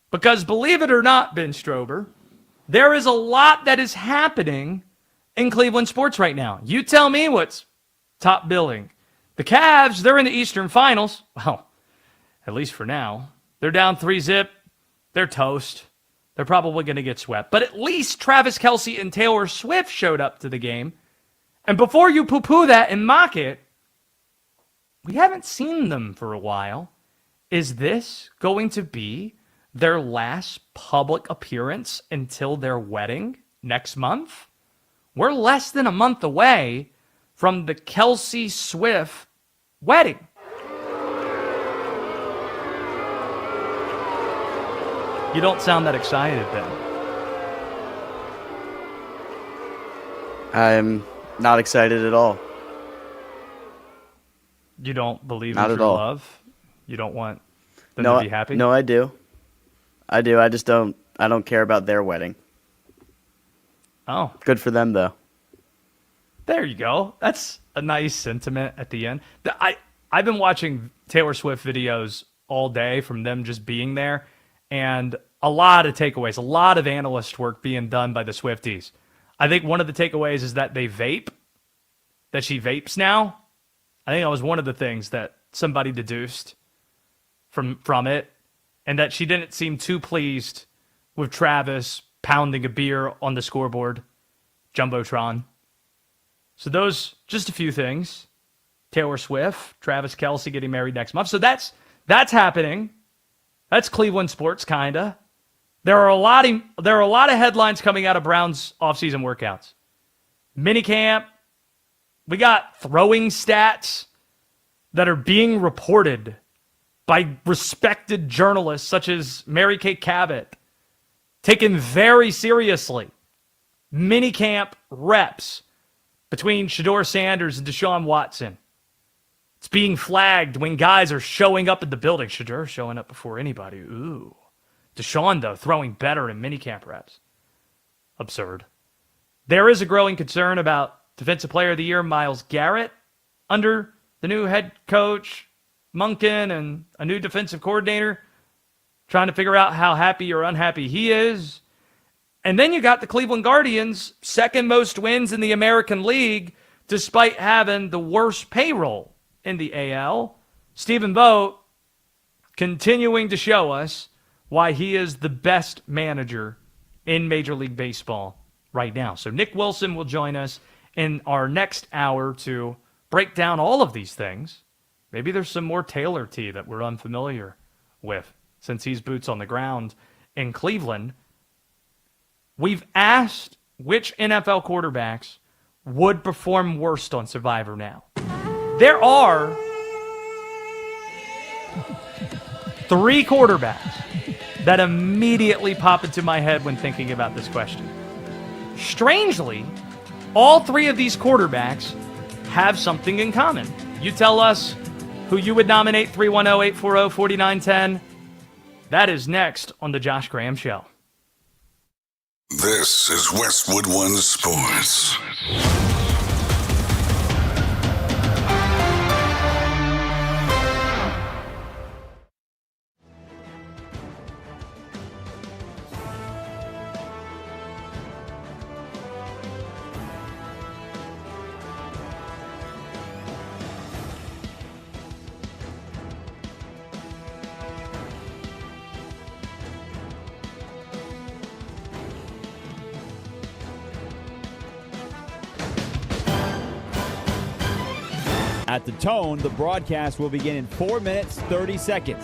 Because believe it or not, Ben Strober, there is a lot that is happening in Cleveland sports right now. You tell me what's top billing. The Cavs, they're in the Eastern Finals. Well, at least for now. They're down 3-0. They're toast. They're probably going to get swept. But at least Travis Kelce and Taylor Swift showed up to the game. And before you poo-poo that and mock it, we haven't seen them for a while. Is this going to be their last public appearance until their wedding next month? We're less than a month away from the Kelce Swift wedding. You don't sound that excited, Ben. I'm not excited at all. You don't believe Not in at true all. love? You don't want them to be happy? No, I do. I just don't care about their wedding. Oh. Good for them, though. There you go. That's a nice sentiment at the end. I've been watching Taylor Swift videos all day from them just being there, and a lot of takeaways, a lot of analyst work being done by the Swifties. I think one of the takeaways is that they vape, that she vapes now. I think that was one of the things that somebody deduced from it, and that she didn't seem too pleased with Travis pounding a beer on the scoreboard, Jumbotron. So those, just a few things. Taylor Swift, Travis Kelce getting married next month. So that's happening. That's Cleveland sports, kinda. There are a lot of headlines coming out of Browns offseason workouts. Minicamp. We got throwing stats that are being reported by respected journalists such as Mary Kay Cabot, taken very seriously. Minicamp reps between Shedeur Sanders and Deshaun Watson. It's being flagged when guys are showing up at the building. Shedeur showing up before anybody. Ooh. Deshaun, though, throwing better in minicamp reps. absurd. There is a growing concern about Defensive Player of the Year Myles Garrett under the new head coach, Monken, and a new defensive coordinator, trying to figure out how happy or unhappy he is. And then you got the Cleveland Guardians, second most wins in the American League, despite having the worst payroll in the AL. Stephen Vogt continuing to show us why he is the best manager in Major League Baseball right now. So Nick Wilson will join us in our next hour to break down all of these things. Maybe there's some more Taylor T that we're unfamiliar with since he's boots on the ground in Cleveland. We've asked which NFL quarterbacks would perform worst on Survivor now. There are 3 quarterbacks that immediately pop into my head when thinking about this question. Strangely, all 3 of these quarterbacks have something in common. You tell us who you would nominate, 310-840-4910. That is next on The Josh Graham Show. This is Westwood One Sports. At the tone, the broadcast will begin in 4 minutes, 30 seconds.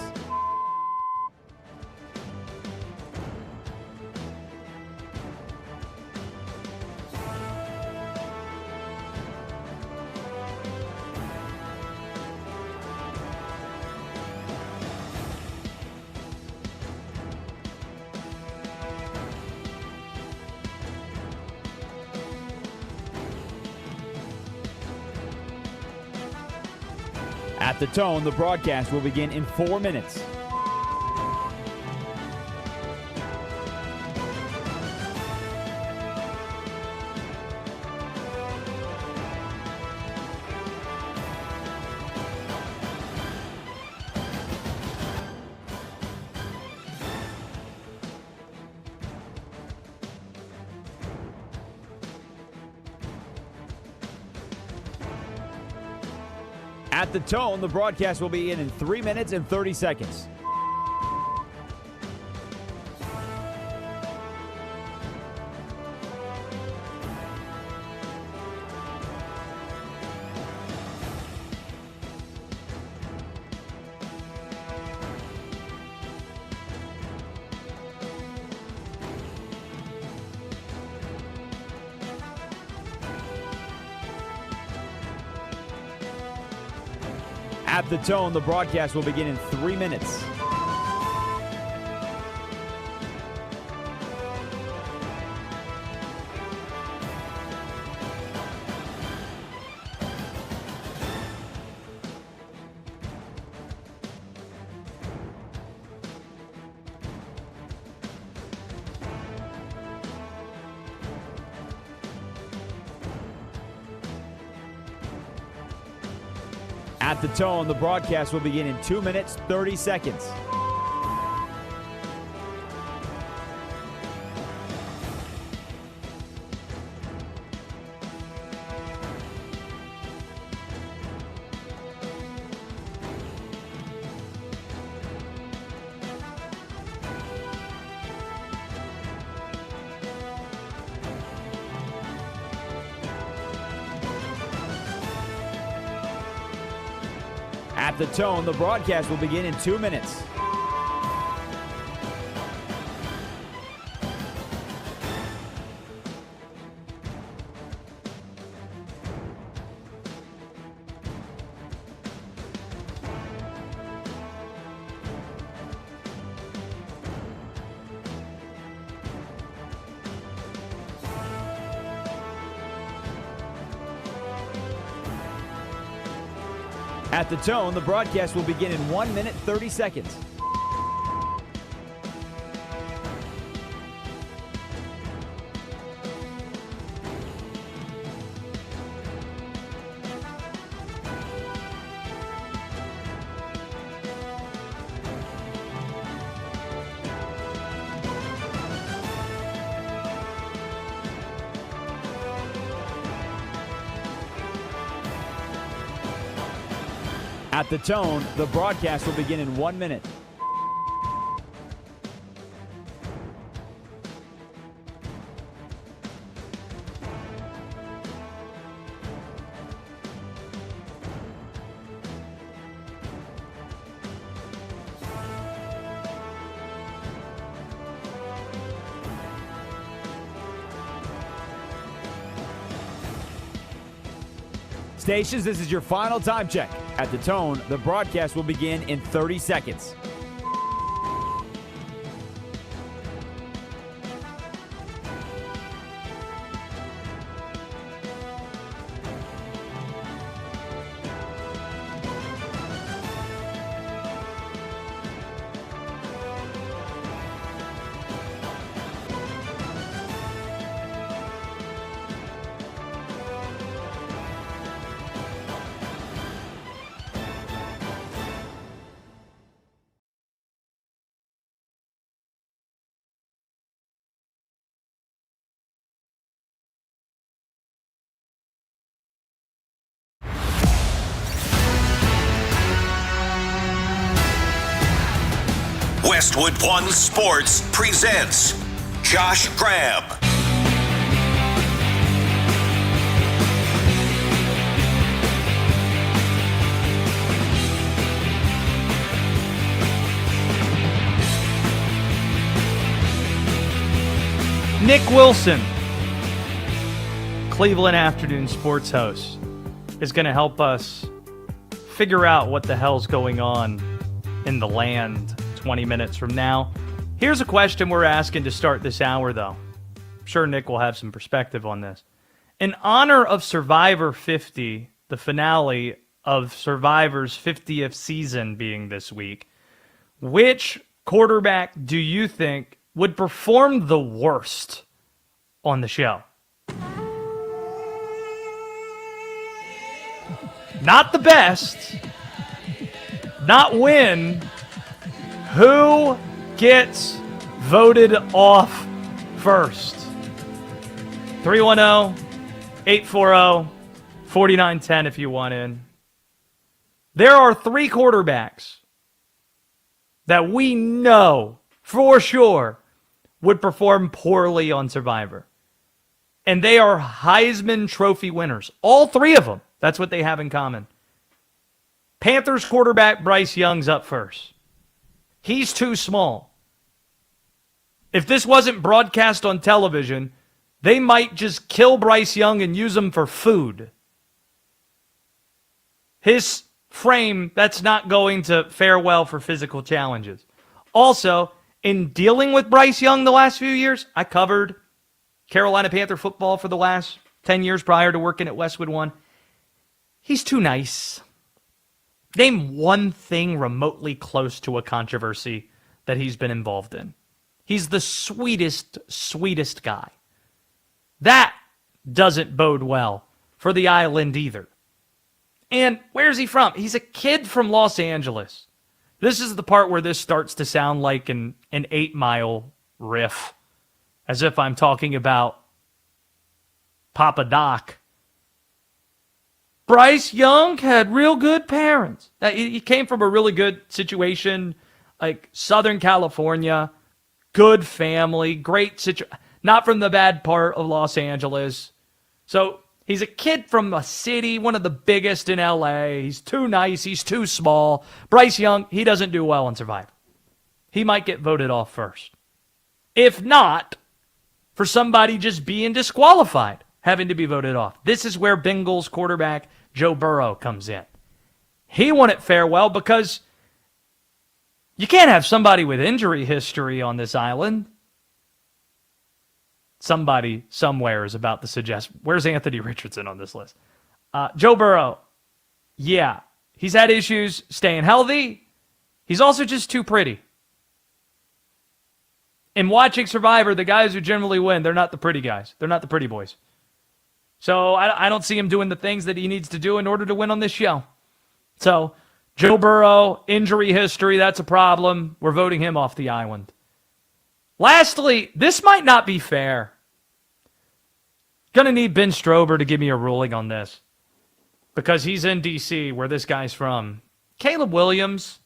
At the tone, the broadcast will begin in 4 minutes. At the tone, the broadcast will be in 3 minutes and 30 seconds. At the tone, the broadcast will begin in 3 minutes. At the tone, the broadcast will begin in 2 minutes, 30 seconds. At the tone, the broadcast will begin in 2 minutes. At the tone, the broadcast will begin in 1 minute, 30 seconds. At the tone, the broadcast will begin in 1 minute. Stations, this is your final time check. At the tone, the broadcast will begin in 30 seconds. Westwood One Sports presents Josh Graham. Nick Wilson, Cleveland Afternoon Sports host, is going to help us figure out what the hell's going on in the land 20 minutes from now. Here's a question we're asking to start this hour, though. I'm sure Nick will have some perspective on this. In honor of Survivor 50, the finale of Survivor's 50th season being this week, which quarterback do you think would perform the worst on the show? Not the best, not win. Who gets voted off first? 310-840-4910 if you want in. There are three quarterbacks that we know for sure would perform poorly on Survivor. And they are Heisman Trophy winners. All three of them. That's what they have in common. Panthers quarterback Bryce Young's up first. He's too small. If this wasn't broadcast on television, they might just kill Bryce Young and use him for food. His frame, that's not going to fare well for physical challenges. Also, in dealing with Bryce Young the last few years, I covered Carolina Panther football for the last 10 years prior to working at Westwood One. He's too nice. Name one thing remotely close to a controversy that he's been involved in. He's the sweetest guy. That doesn't bode well for the island either. And where's he from? He's a kid from Los Angeles. This is the part where this starts to sound like an 8 Mile riff, as if I'm talking about Papa Doc. Bryce Young had real good parents. He came from a really good situation, like Southern California, good family, great situation, not from the bad part of Los Angeles. So he's a kid from a city, one of the biggest in LA. He's too nice. He's too small. Bryce Young, he doesn't do well on Survivor. He might get voted off first. If not, for somebody just being disqualified, having to be voted off. This is where Bengals quarterback Joe Burrow comes in. He wouldn't fare well because you can't have somebody with injury history on this island. Somebody somewhere is about to suggest, where's Anthony Richardson on this list? Joe Burrow, yeah, he's had issues staying healthy. He's also just too pretty. In watching Survivor, the guys who generally win, they're not the pretty guys. They're not the pretty boys. So I don't see him doing the things that he needs to do in order to win on this show. So Joe Burrow, injury history, that's a problem. We're voting him off the island. Lastly, this might not be fair. Going to need Ben Strober to give me a ruling on this, because he's in D.C., where this guy's from, Caleb Williams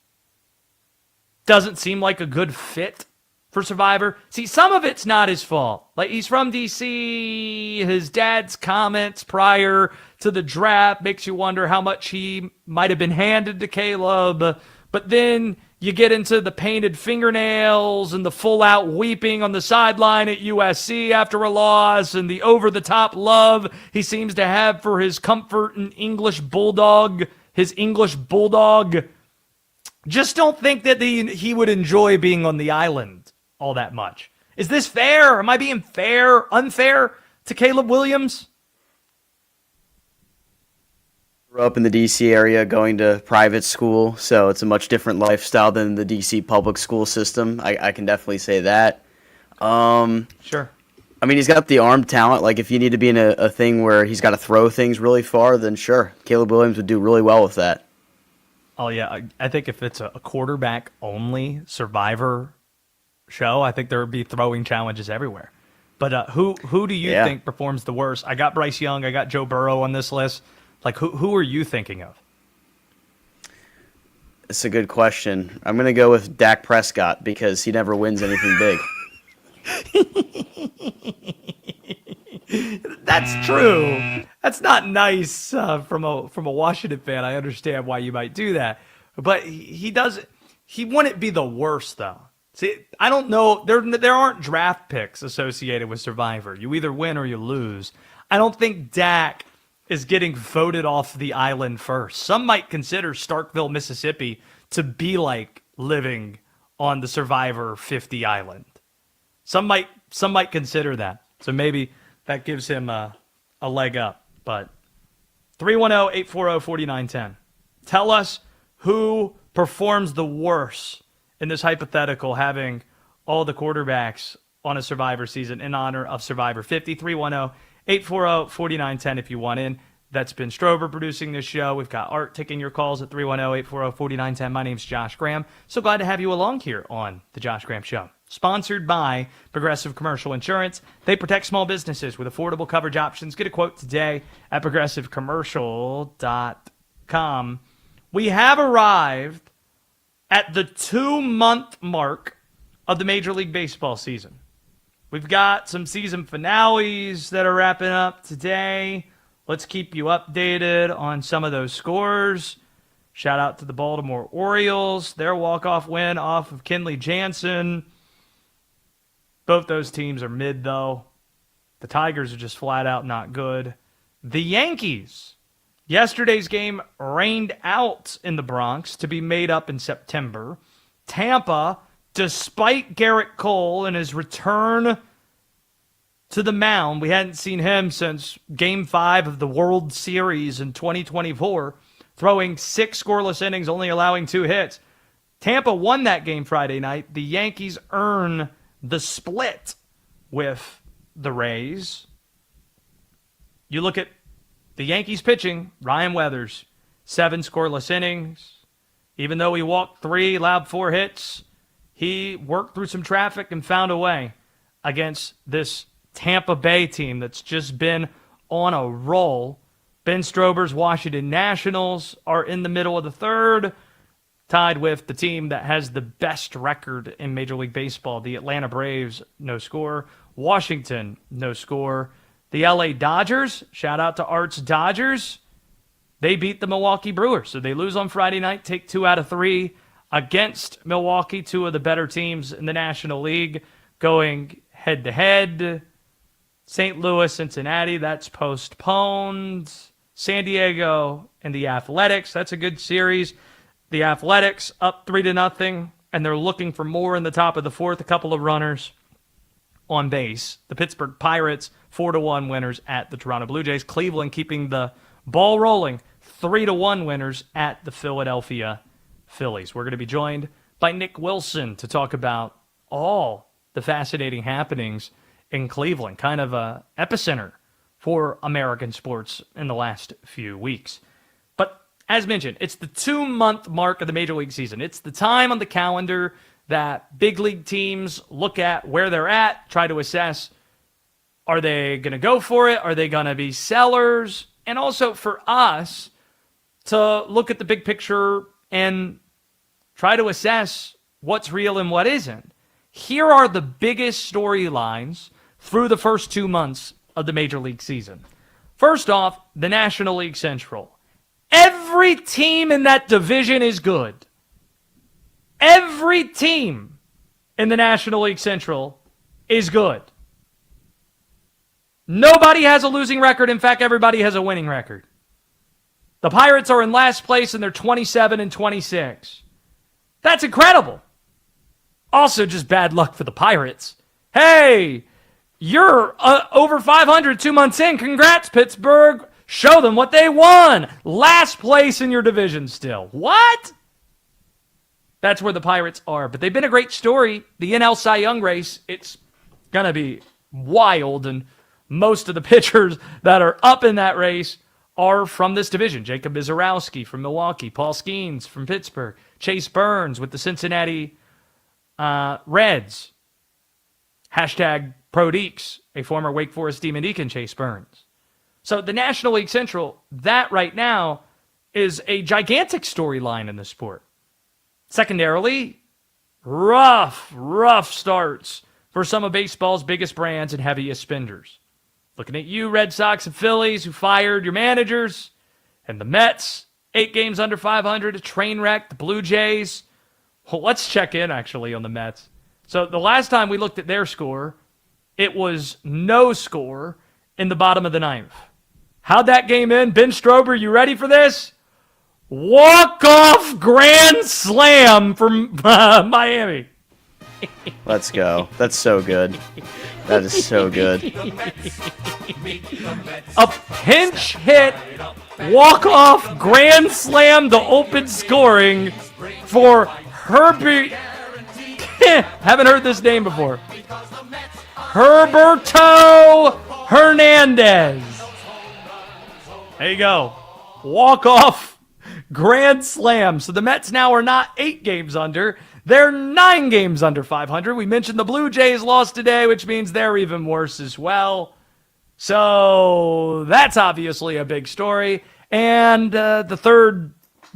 doesn't seem like a good fit for Survivor. See, some of it's not his fault. Like, he's from D.C., his dad's comments prior to the draft makes you wonder how much he might have been handed to Caleb. But then you get into the painted fingernails and the full-out weeping on the sideline at USC after a loss and the over-the-top love he seems to have for his comfort and English bulldog, his English bulldog. Just don't think that he would enjoy being on the island all that much. Is this fair? Am I being unfair to Caleb Williams? Grew up in the D.C. area, going to private school, so it's a much different lifestyle than the D.C. public school system. I can definitely say that. Sure. I mean, he's got the arm talent. Like, if you need to be in a thing where he's got to throw things really far, then sure, Caleb Williams would do really well with that. Oh, yeah. I think if it's a quarterback-only Survivor show, I think there would be throwing challenges everywhere. But who do you think performs the worst? I got Bryce Young. I got Joe Burrow on this list. Like, who are you thinking of? It's a good question. I'm going to go with Dak Prescott because he never wins anything big. That's true. That's not nice from a Washington fan. I understand why you might do that, but he doesn't. He wouldn't be the worst though. See, I don't know. There aren't draft picks associated with Survivor. You either win or you lose. I don't think Dak is getting voted off the island first. Some might consider Starkville, Mississippi, to be like living on the Survivor 50 island. Some might consider that. So maybe that gives him a leg up. But 310-840-4910. Tell us who performs the worst in this hypothetical, having all the quarterbacks on a Survivor season in honor of Survivor 50. 310-840-4910 if you want in. That's Ben Strober producing this show. We've got Art taking your calls at 310-840-4910. My name's Josh Graham. So glad to have you along here on The Josh Graham Show. Sponsored by Progressive Commercial Insurance. They protect small businesses with affordable coverage options. Get a quote today at progressivecommercial.com. We have arrived at the 2-month mark of the Major League Baseball season. We've got some season finales that are wrapping up today. Let's keep you updated on some of those scores. Shout out to the Baltimore Orioles. Their walk-off win off of Kenley Jansen. Both those teams are mid, though. The Tigers are just flat out not good. The Yankees. Yesterday's game rained out in the Bronx to be made up in September. Tampa, despite Garrett Cole and his return to the mound, we hadn't seen him since Game 5 of the World Series in 2024, throwing 6 scoreless innings, only allowing 2 hits. Tampa won that game Friday night. The Yankees earn the split with the Rays. You look at the Yankees pitching, Ryan Weathers, 7 scoreless innings. Even though he walked 3, allowed 4 hits, he worked through some traffic and found a way against this Tampa Bay team that's just been on a roll. Ben Strober's Washington Nationals are in the middle of the third, tied with the team that has the best record in Major League Baseball, the Atlanta Braves, no score. Washington, no score. The LA Dodgers, shout out to Art's Dodgers, they beat the Milwaukee Brewers. So they lose on Friday night, take 2 out of 3 against Milwaukee, 2 of the better teams in the National League, going head-to-head. St. Louis, Cincinnati, that's postponed. San Diego and the Athletics, that's a good series. The Athletics up 3-0, and they're looking for more in the top of the 4th, a couple of runners on base. The Pittsburgh Pirates, 4-1 winners at the Toronto Blue Jays. Cleveland keeping the ball rolling, 3-1 winners at the Philadelphia Phillies. We're going to be joined by Nick Wilson to talk about all the fascinating happenings in Cleveland, kind of a epicenter for American sports in the last few weeks. But as mentioned, it's the 2-month mark of the Major League season. It's the time on the calendar that big league teams look at where they're at, try to assess, are they going to go for it? Are they going to be sellers? And also for us to look at the big picture and try to assess what's real and what isn't. Here are the biggest storylines through the first 2 months of the Major League season. First off, the National League Central. Every team in that division is good. Every team in the National League Central is good. Nobody has a losing record. In fact, everybody has a winning record. The Pirates are in last place and they're 27-26. That's incredible. Also, just bad luck for the Pirates. Hey, you're over 500 2 months in. Congrats, Pittsburgh. Show them what they won. Last place in your division still. What? That's where the Pirates are. But they've been a great story. The NL Cy Young race, it's going to be wild. And most of the pitchers that are up in that race are from this division. Jacob Mizorowski from Milwaukee. Paul Skeens from Pittsburgh. Chase Burns with the Cincinnati Reds. Hashtag ProDeeks, a former Wake Forest Demon Deacon, Chase Burns. So the National League Central, that right now is a gigantic storyline in the sport. Secondarily, rough starts for some of baseball's biggest brands and heaviest spenders. Looking at you, Red Sox and Phillies, who fired your managers, and the Mets, 8 games under 500, a train wreck, the Blue Jays. Well, let's check in, actually, on the Mets. So the last time we looked at their score, it was no score in the bottom of the ninth. How'd that game end? Ben Strober, you ready for this? Walk-off grand slam from Miami. Let's go. That's so good. That is so good. A pinch hit, walk-off grand slam to open scoring for Herbie. Haven't heard this name before. Herberto Hernandez. There you go. Walk-off grand slam. So the Mets now are not 8 games under. They're 9 games under 500. We mentioned the Blue Jays lost today, which means they're even worse as well. So that's obviously a big story. And the third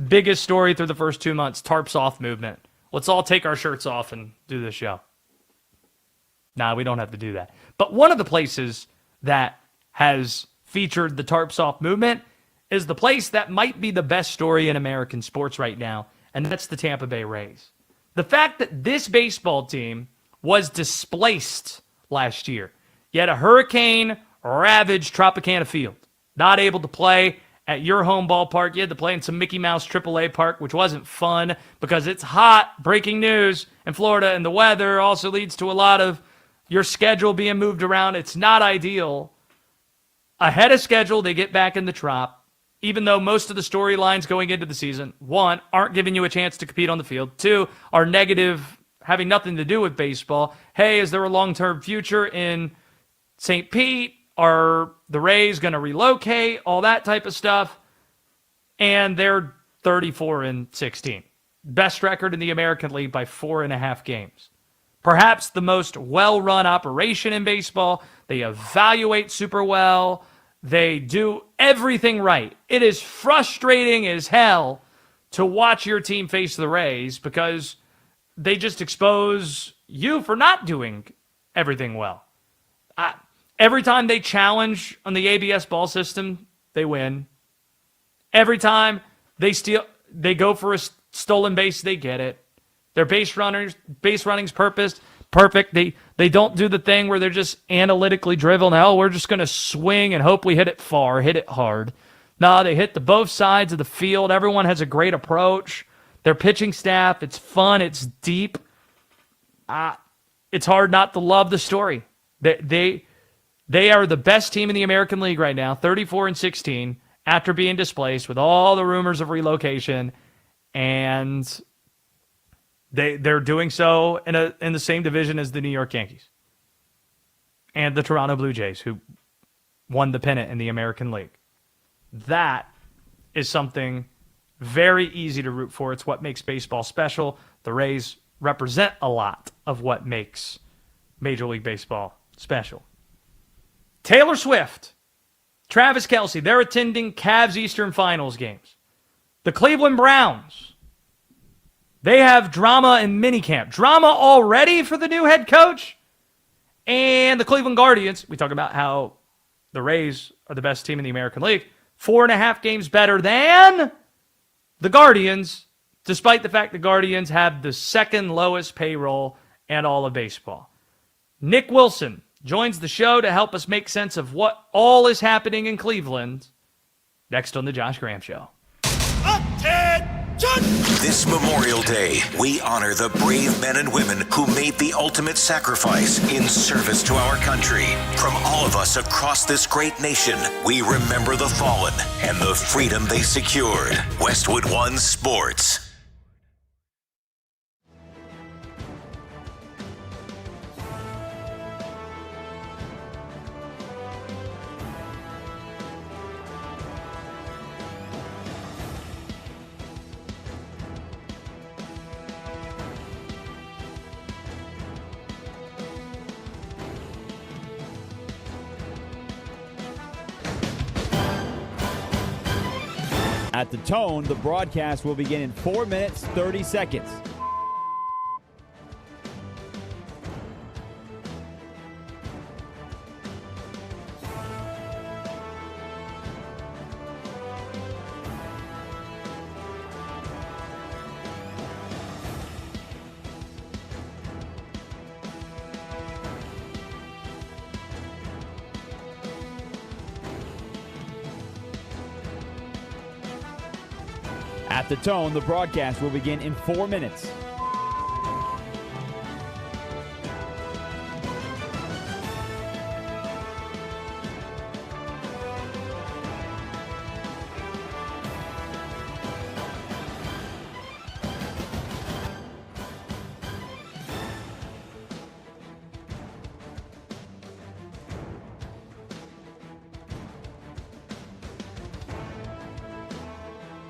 biggest story through the first 2 months, tarps off movement. Let's all take our shirts off and do this show. Nah, we don't have to do that. But one of the places that has featured the tarps off movement is the place that might be the best story in American sports right now, and that's the Tampa Bay Rays. The fact that this baseball team was displaced last year, yet a hurricane ravaged Tropicana Field, not able to play at your home ballpark. You had to play in some Mickey Mouse AAA park, which wasn't fun because it's hot. Breaking news in Florida, and the weather also leads to a lot of your schedule being moved around. It's not ideal. Ahead of schedule, they get back in the Trop, even though most of the storylines going into the season, 1, aren't giving you a chance to compete on the field, 2, are negative, having nothing to do with baseball. Hey, is there a long-term future in St. Pete? Are the Rays going to relocate? All that type of stuff. And they're 34-16. Best record in the American League by 4.5 games. Perhaps the most well-run operation in baseball. They evaluate super well. They do everything right. It is frustrating as hell to watch your team face the Rays because they just expose you for not doing everything well. Every time they challenge on the ABS ball system, they win. Every time they go for a stolen base, they get it. Their base running's perfect. They don't do the thing where they're just analytically driven. Hell, we're just going to swing and hope we hit it far, hit it hard. No, they hit both sides of the field. Everyone has a great approach. Their pitching staff, it's fun, it's deep. It's hard not to love the story. They are the best team in the American League right now, 34-16, after being displaced with all the rumors of relocation, and they're doing so in the same division as the New York Yankees and the Toronto Blue Jays, who won the pennant in the American League. That is something very easy to root for. It's what makes baseball special. The Rays represent a lot of what makes Major League Baseball special. Taylor Swift, Travis Kelce, they're attending Cavs Eastern Finals games. The Cleveland Browns, They have drama in minicamp. Drama already for the new head coach. And the Cleveland Guardians, we talk about how the Rays are the best team in the American League. 4.5 games better than the Guardians, despite the fact the Guardians have the second lowest payroll in all of baseball. Nick Wilson joins the show to help us make sense of what all is happening in Cleveland. Next on the Josh Graham Show. This Memorial Day, we honor the brave men and women who made the ultimate sacrifice in service to our country. From all of us across this great nation, we remember the fallen and the freedom they secured. Westwood One Sports. At the tone, the broadcast will begin in 4 minutes, 30 seconds. At the tone, the broadcast will begin in 4 minutes.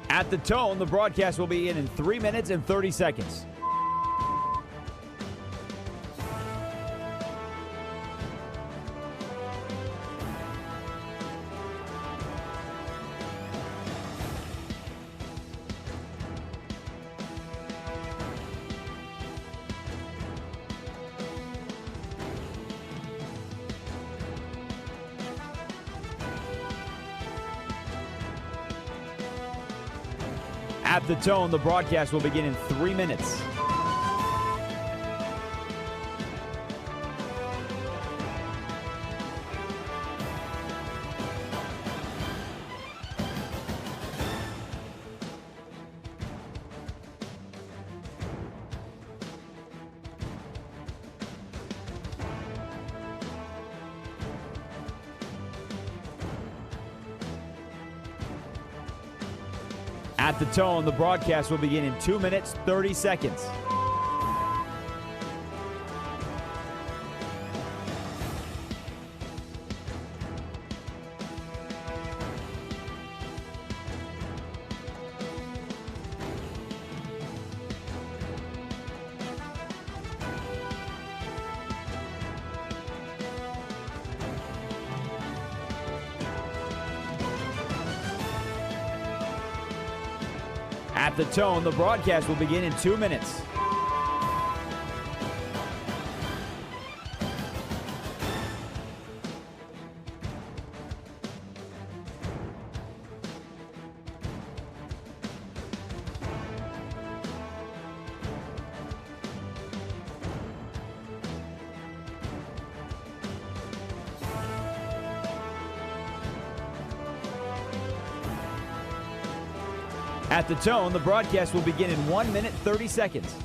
At the tone, the broadcast will be in 3 minutes and 30 seconds. At the tone, the broadcast will begin in 3 minutes. At the tone, the broadcast will begin in 2 minutes, 30 seconds. At the tone, the broadcast will begin in 2 minutes. At the tone, the broadcast will begin in 1 minute, 30 seconds.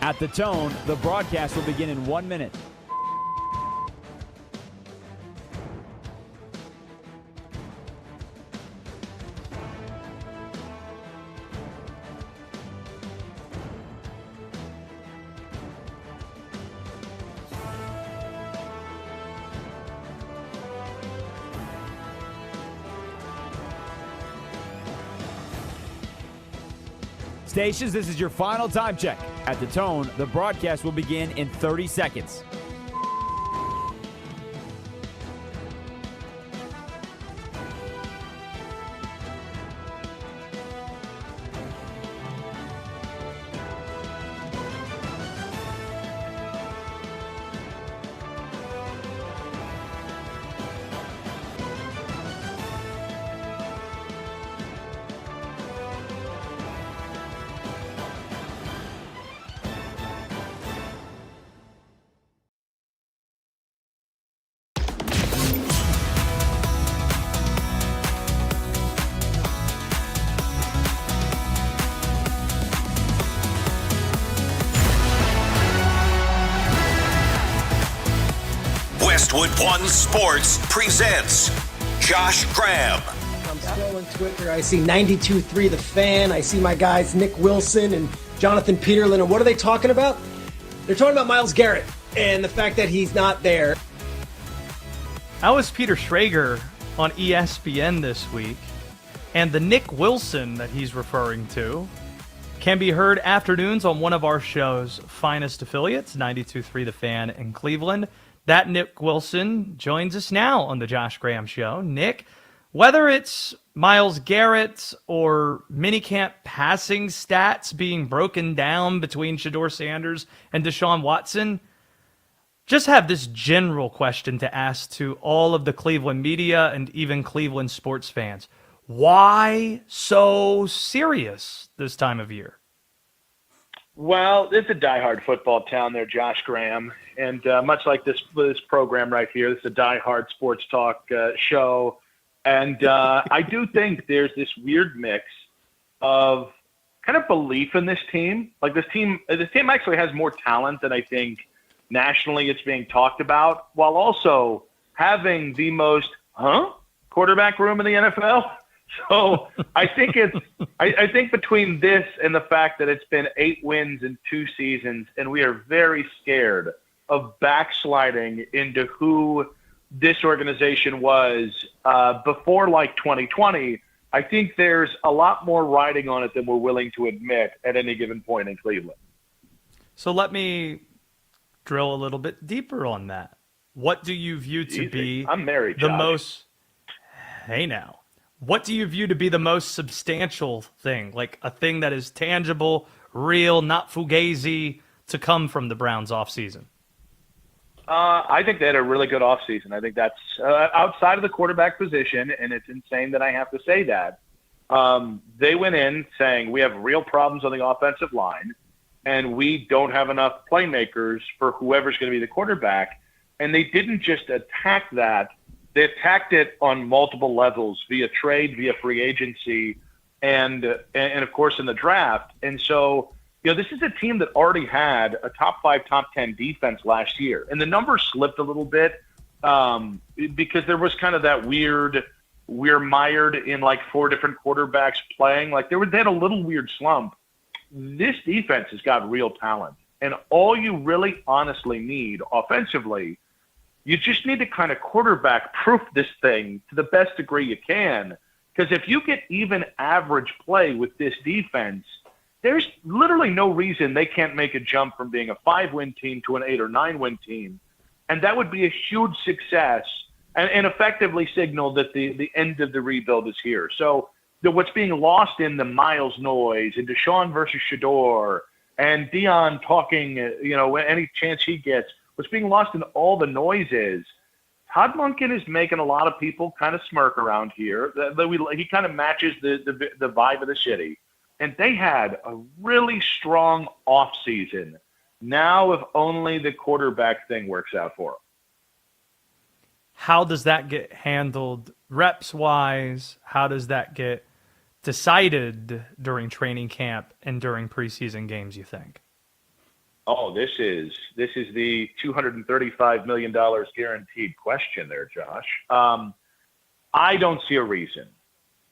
At the tone, the broadcast will begin in 1 minute. Stations, this is your final time check. At the tone, the broadcast will begin in 30 seconds. Westwood One Sports presents Josh Graham. I'm scrolling Twitter. I see 92.3 The Fan. I see my guys Nick Wilson and Jonathan Peterlin. And what are they talking about? They're talking about Myles Garrett and the fact that he's not there. That was Peter Schrager on ESPN this week. And the Nick Wilson that he's referring to can be heard afternoons on one of our show's finest affiliates, 92.3 The Fan in Cleveland. That Nick Wilson joins us now on the Josh Graham Show. Nick, whether it's Myles Garrett or minicamp passing stats being broken down between Shedeur Sanders and Deshaun Watson, just have this general question to ask to all of the Cleveland media and even Cleveland sports fans. Why so serious this time of year? Well, it's a diehard football town there, Josh Graham. And much like this program right here, this is a diehard sports talk show. And I do think there's this weird mix of kind of belief in this team. Like this team actually has more talent than I think nationally it's being talked about, while also having the most quarterback room in the NFL. So I think I think between this and the fact that it's been 8 wins in 2 seasons, and we are very scared of backsliding into who this organization was before like 2020, I think there's a lot more riding on it than we're willing to admit at any given point in Cleveland. So let me drill a little bit deeper on that. What do you view to be I'm married, the Josh. most – hey now. What do you view to be the most substantial thing, like a thing that is tangible, real, not fugazi, to come from the Browns offseason? I think they had a really good offseason. I think that's outside of the quarterback position, and it's insane that I have to say that. They went in saying we have real problems on the offensive line, and we don't have enough playmakers for whoever's going to be the quarterback. And they didn't just attack that. They attacked it on multiple levels via trade, via free agency, and of course in the draft. And so, this is a team that already had a top 5, top 10 defense last year. And the numbers slipped a little bit because there was kind of that we're mired in like 4 different quarterbacks playing. Like they had a little weird slump. This defense has got real talent. And all you really honestly need offensively, you just need to kind of quarterback proof this thing to the best degree you can. Because if you get even average play with this defense, there's literally no reason they can't make a jump from being a 5-win team to an 8 or 9-win team. And that would be a huge success and effectively signal that the end of the rebuild is here. So what's being lost in the Myles noise and Deshaun versus Shedeur and Dion talking, any chance he gets, what's being lost in all the noise is Todd Monken is making a lot of people kind of smirk around here. He kind of matches the vibe of the city. And they had a really strong offseason. Now, if only the quarterback thing works out for them. How does that get handled reps-wise? How does that get decided during training camp and during preseason games, you think? Oh, this is the $235 million guaranteed question there, Josh. I don't see a reason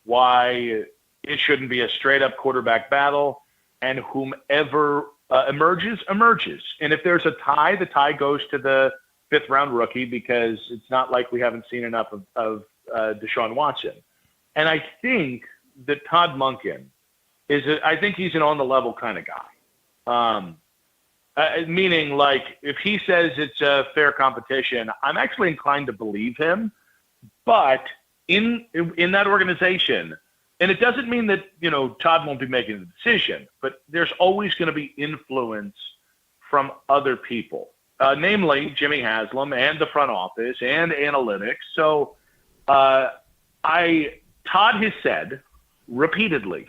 why it shouldn't be a straight-up quarterback battle, and whomever emerges. And if there's a tie, the tie goes to the 5th-round rookie because it's not like we haven't seen enough of Deshaun Watson. And I think that Todd Monken I think he's an on-the-level kind of guy. Meaning, like, if he says it's a fair competition, I'm actually inclined to believe him. But in that organization, and it doesn't mean that, Todd won't be making the decision, but there's always going to be influence from other people, namely Jimmy Haslam and the front office and analytics. So Todd has said repeatedly,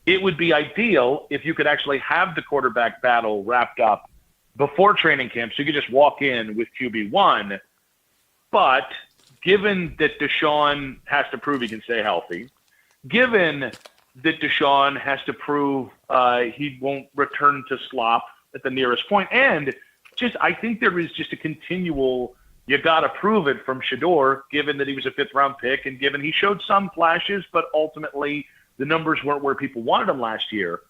it would be ideal if you could actually have the quarterback battle wrapped up before training camp so you could just walk in with QB1. But given that Deshaun has to prove he can stay healthy, given that Deshaun has to prove he won't return to slop at the nearest point, and I think there is just a continual, you got to prove it from Shedeur, given that he was a 5th-round pick and given he showed some flashes, but ultimately the numbers weren't where people wanted him last year.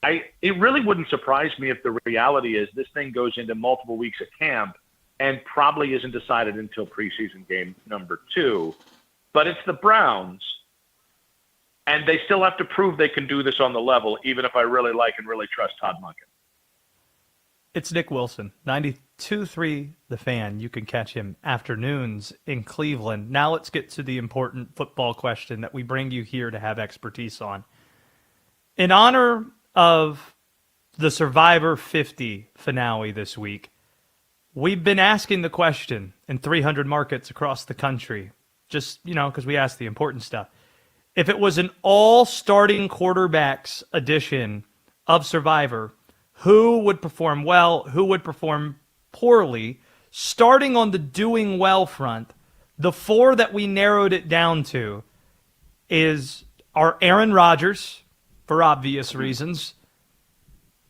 It really wouldn't surprise me if the reality is this thing goes into multiple weeks at camp and probably isn't decided until preseason game number 2. But it's the Browns, and they still have to prove they can do this on the level, even if I really like and really trust Todd Monken. It's Nick Wilson, 92.3 The Fan. You can catch him afternoons in Cleveland. Now let's get to the important football question that we bring you here to have expertise on. In honor of the Survivor 50 finale this week, we've been asking the question in 300 markets across the country, just, because we ask the important stuff. If it was an all-starting quarterbacks edition of Survivor, who would perform well, who would perform poorly? Starting on the doing well front, the 4 that we narrowed it down to are Aaron Rodgers, for obvious reasons,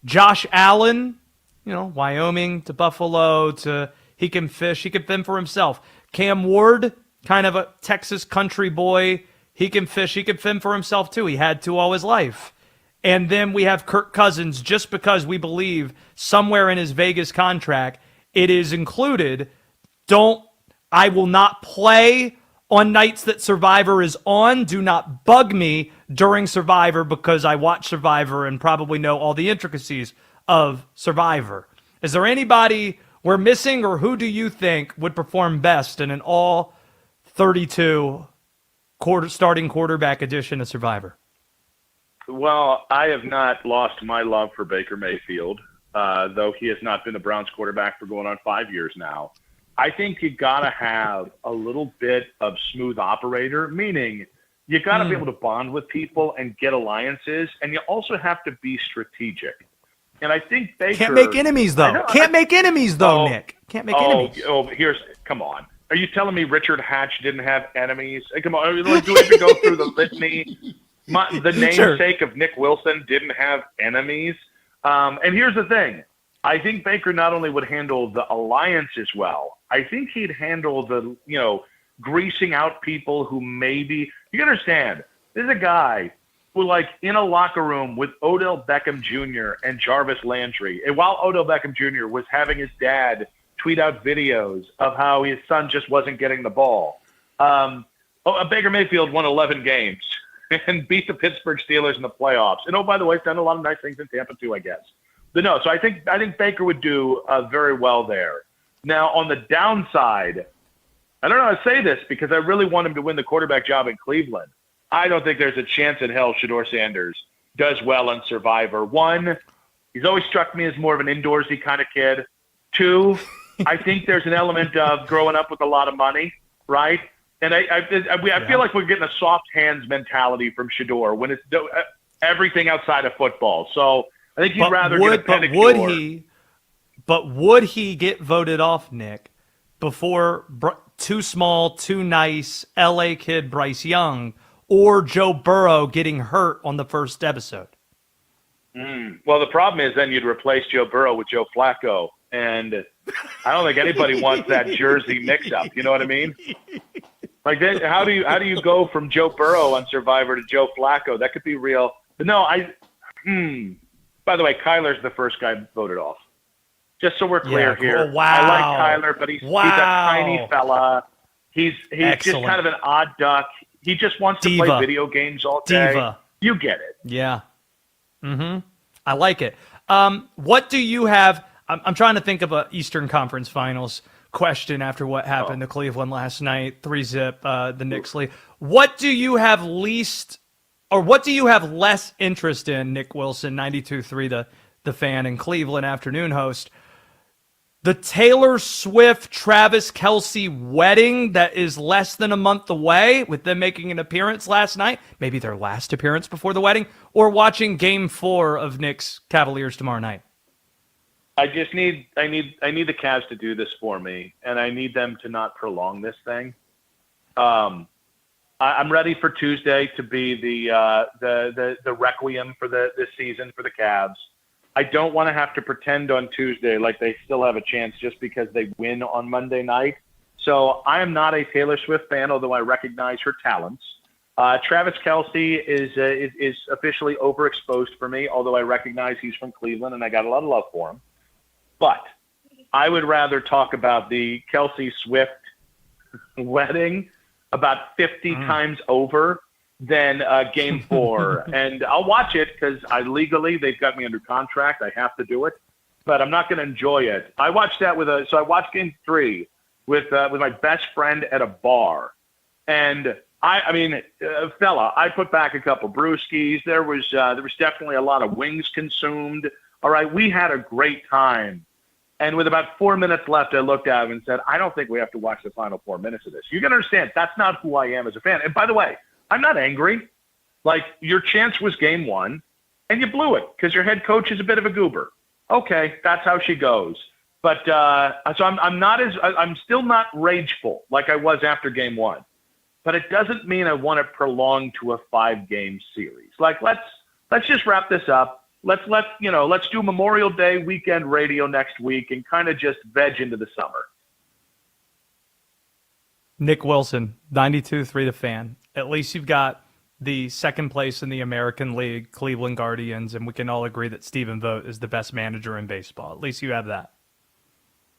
Josh Allen, Wyoming to Buffalo to he can fish, he can fend for himself. Cam Ward, kind of a Texas country boy, he can fish, he can fend for himself too. He had to all his life. And then we have Kirk Cousins, just because we believe somewhere in his Vegas contract it is included. I will not play on nights that Survivor is on. Do not bug me during Survivor because I watch Survivor and probably know all the intricacies of Survivor. Is there anybody we're missing, or who do you think would perform best in an all 32 starting quarterback edition of Survivor? Well, I have not lost my love for Baker Mayfield, though he has not been the Browns quarterback for going on 5 years now. I think you got to have a little bit of smooth operator, meaning you got to be able to bond with people and get alliances, and you also have to be strategic. And I think Baker can't make enemies though. Nick. Can't make enemies. Come on. Are you telling me Richard Hatch didn't have enemies? Come on, do we have to go through the litany? The namesake of Nick Wilson didn't have enemies. And here's the thing. I think Baker not only would handle the alliances well, I think he'd handle the, greasing out people who maybe – you understand, there's a guy who, in a locker room with Odell Beckham Jr. and Jarvis Landry, and while Odell Beckham Jr. was having his dad tweet out videos of how his son just wasn't getting the ball. Baker Mayfield won 11 games and beat the Pittsburgh Steelers in the playoffs. And, by the way, he's done a lot of nice things in Tampa too, I guess. But no, so I think Baker would do very well there. Now, on the downside, I don't know how to say this because I really want him to win the quarterback job in Cleveland. I don't think there's a chance in hell Shedeur Sanders does well in Survivor. 1, he's always struck me as more of an indoorsy kind of kid. 2, I think there's an element of growing up with a lot of money, right? And I feel like we're getting a soft hands mentality from Shedeur when it's everything outside of football. So I think he'd rather get a pedicure. Would he get voted off, Nick, before too small, too nice LA kid Bryce Young or Joe Burrow getting hurt on the first episode? Well, the problem is then you'd replace Joe Burrow with Joe Flacco. And I don't think anybody wants that jersey mix-up. You know what I mean? Then how do you go from Joe Burrow on Survivor to Joe Flacco? That could be real. But no, by the way, Kyler's the first guy voted off. Just so we're clear here. Oh, wow. I like Kyler, but he's a tiny fella. He's just kind of an odd duck. He just wants to play video games all day. Diva. You get it. Yeah. I like it. What do you have? I'm trying to think of a Eastern Conference Finals question after what happened to Cleveland last night, 3-zip, the Knicks lead. What do you have least, or what do you have less interest in, Nick Wilson, 92.3, the fan and Cleveland afternoon host? The Taylor Swift, Travis Kelce wedding that is less than a month away, with them making an appearance last night, maybe their last appearance before the wedding, or watching Game 4 of Knicks Cavaliers tomorrow night? I need the Cavs to do this for me, and I need them to not prolong this thing. I'm ready for Tuesday to be the requiem for this season for the Cavs. I don't want to have to pretend on Tuesday like they still have a chance just because they win on Monday night. So I am not a Taylor Swift fan, although I recognize her talents. Travis Kelce is officially overexposed for me, although I recognize he's from Cleveland and I got a lot of love for him. But I would rather talk about the Kelce Swift wedding about 50 times over than Game 4. And I'll watch it because they've got me under contract. I have to do it, but I'm not going to enjoy it. I watched that I watched Game 3 with my best friend at a bar. And I put back a couple brewskis. There was definitely a lot of wings consumed. All right, we had a great time. And with about 4 minutes left, I looked at him and said, I don't think we have to watch the final 4 minutes of this. You got to understand, that's not who I am as a fan. And by the way, I'm not angry. Like, your chance was Game 1, and you blew it because your head coach is a bit of a goober. Okay, that's how she goes. But so I'm still not rageful like I was after Game 1. But it doesn't mean I want it prolonged to a 5-game series. Like, let's just wrap this up. Let's do Memorial Day weekend radio next week and kind of just veg into the summer. Nick Wilson, 92.3 the fan. At least you've got the second place in the American League, Cleveland Guardians, and we can all agree that Stephen Vogt is the best manager in baseball. At least you have that.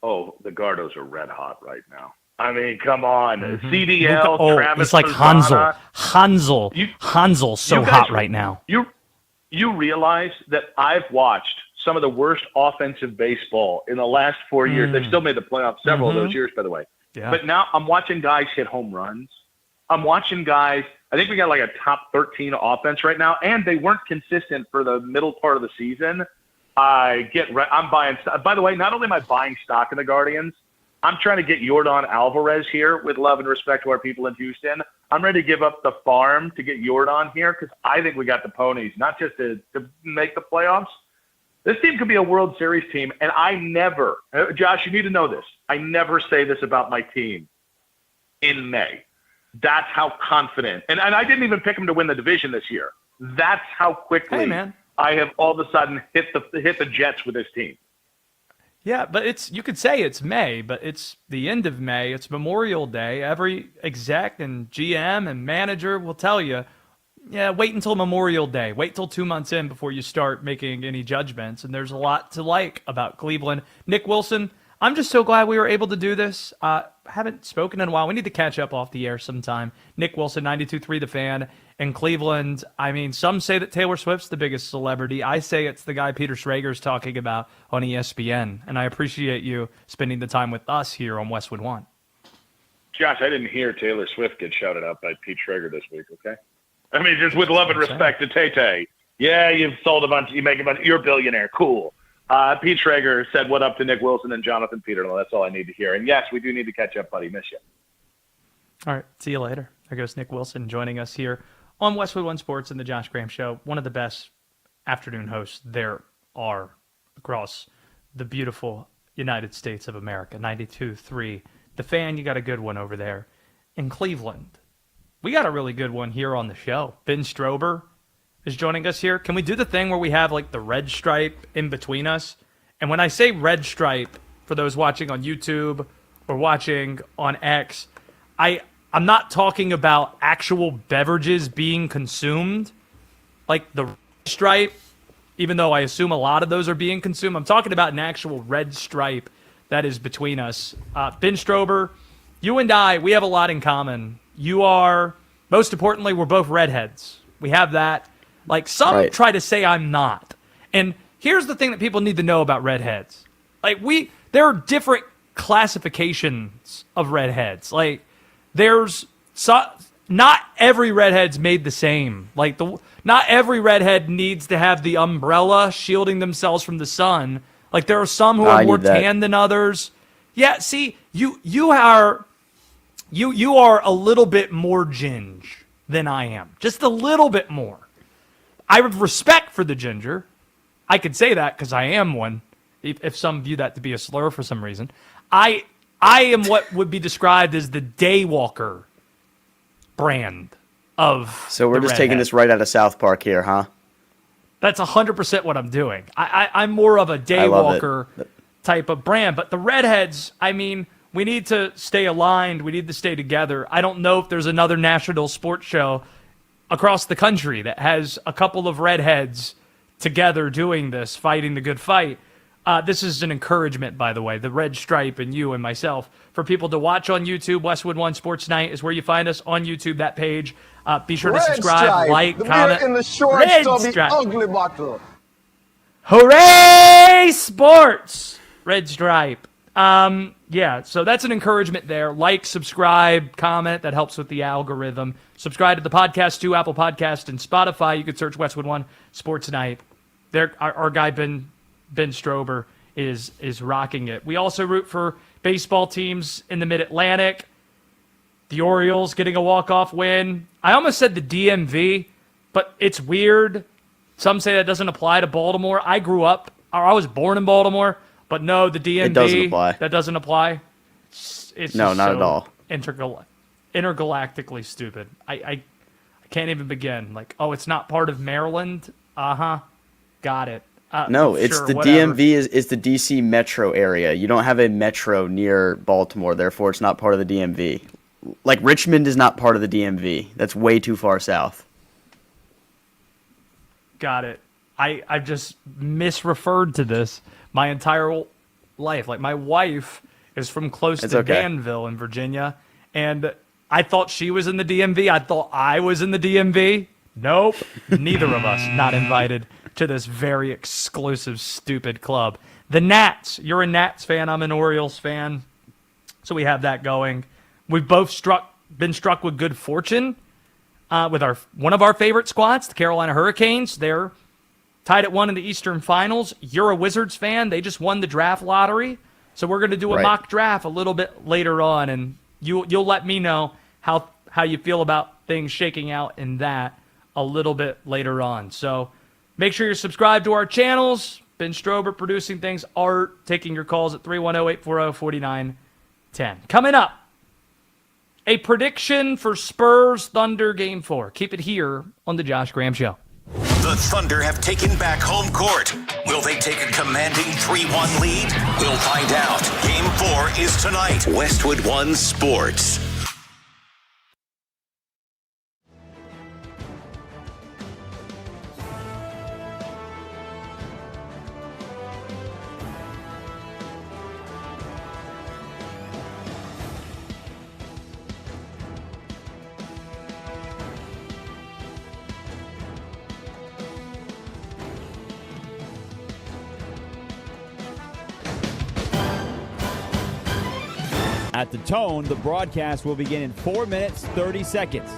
Oh, the Gardos are red hot right now. I mean, come on. CDL, Travis he's like Pastrana. Hansel's so hot right now. You realize that I've watched some of the worst offensive baseball in the last 4 years. They've still made the playoffs several of those years, by the way. Yeah. But now I'm watching guys hit home runs. I'm watching guys. I think we got like a top 13 offense right now, and they weren't consistent for the middle part of the season. I'm buying. By the way, not only am I buying stock in the Guardians, I'm trying to get Yordan Alvarez here with love and respect to our people in Houston. I'm ready to give up the farm to get Yordan here because I think we got the ponies, not just to make the playoffs. This team could be a World Series team, and I never, Josh, you need to know this. I never say this about my team in May. That's how confident. And I didn't even pick them to win the division this year. That's how quickly I have all of a sudden hit the Jets with this team. Yeah, but you could say it's May, but it's the end of May. It's Memorial Day. Every exec and GM and manager will tell you, yeah, wait until Memorial Day. Wait till 2 months in before you start making any judgments. And there's a lot to like about Cleveland. Nick Wilson, I'm just so glad we were able to do this. Haven't spoken in a while. We need to catch up off the air sometime. Nick Wilson, 92.3 The Fan. In Cleveland, I mean, some say that Taylor Swift's the biggest celebrity. I say it's the guy Peter Schrager's talking about on ESPN. And I appreciate you spending the time with us here on Westwood One. Josh, I didn't hear Taylor Swift get shouted out by Pete Schrager this week, okay? I mean, just with love and respect to Tay-Tay. Yeah, you've sold a bunch. You make a bunch. You're a billionaire. Cool. Pete Schrager said what up to Nick Wilson and Jonathan Peterson. That's all I need to hear. And, yes, we do need to catch up, buddy. Miss you. All right. See you later. There goes Nick Wilson joining us here on Westwood One Sports and the Josh Graham Show. One of the best afternoon hosts there are across the beautiful United States of America. 92.3. The Fan, you got a good one over there. In Cleveland, we got a really good one here on the show. Ben Strober is joining us here. Can we do the thing where we have like the red stripe in between us? And when I say red stripe, for those watching on YouTube or watching on X, I'm not talking about actual beverages being consumed, like the stripe, even though I assume a lot of those are being consumed. I'm talking about an actual red stripe that is between us. Ben Strober, you and I, we have a lot in common. You are, most importantly, we're both redheads. We have that. Like, some Right. try to say I'm not. And here's the thing that people need to know about redheads. Like, there are different classifications of redheads. Like, not every redhead's made the same. Like, not every redhead needs to have the umbrella shielding themselves from the sun. Like, there are some who are more tan than others. Yeah, see, you are a little bit more ginge than I am. Just a little bit more. I have respect for the ginger. I could say that because I am one, if some view that to be a slur for some reason. I am what would be described as the daywalker brand of So we're the just taking redhead. this right out of South Park here, huh? That's 100% what I'm doing. I'm more of a daywalker type of brand. But the redheads, I mean, we need to stay aligned. We need to stay together. I don't know if there's another national sports show across the country that has a couple of redheads together doing this, fighting the good fight. This is an encouragement, by the way, the Red Stripe and you and myself, for people to watch on YouTube. Westwood One Sports Night is where you find us on YouTube, that page. Be sure to subscribe, like, comment. In the shorts Red of the Stripe. ugly bottle. Hooray, sports! Red Stripe. Yeah, so that's an encouragement there. Like, subscribe, comment. That helps with the algorithm. Subscribe to the podcast too, Apple Podcast and Spotify. You could search Westwood One Sports Night. There, our guy Ben Strober is rocking it. We also root for baseball teams in the Mid-Atlantic. The Orioles getting a walk-off win. I almost said the DMV, but it's weird. Some say that doesn't apply to Baltimore. I was born in Baltimore, but no, the DMV, It doesn't apply. That doesn't apply. It's No, just not so at all. Intergalactically stupid. I can't even begin. Like, oh, it's not part of Maryland? Uh-huh. Got it. No, it's sure, the whatever. DMV is the DC metro area. You don't have a metro near Baltimore, therefore it's not part of the DMV. Like, Richmond is not part of the DMV. That's way too far south. Got it. I've just misreferred to this my entire life. Like, my wife is from close to Danville in Virginia, and I thought she was in the DMV. I thought I was in the DMV. Nope. Neither of us not invited to this very exclusive, stupid club. The Nats. You're a Nats fan. I'm an Orioles fan. So we have that going. We've both been struck with good fortune with one of our favorite squads, the Carolina Hurricanes. They're tied at 1 in the Eastern Finals. You're a Wizards fan. They just won the draft lottery. So we're going to do a mock draft a little bit later on, and you'll let me know how you feel about things shaking out in that a little bit later on. So make sure you're subscribed to our channels. Ben Strober producing things, Art taking your calls at 310-840-4910. Coming up, a prediction for Spurs Thunder Game 4. Keep it here on the Josh Graham Show. The Thunder have taken back home court. Will they take a commanding 3-1 lead? We'll find out. Game 4 is tonight. Westwood One Sports. At the tone, the broadcast will begin in 4 minutes, 30 seconds.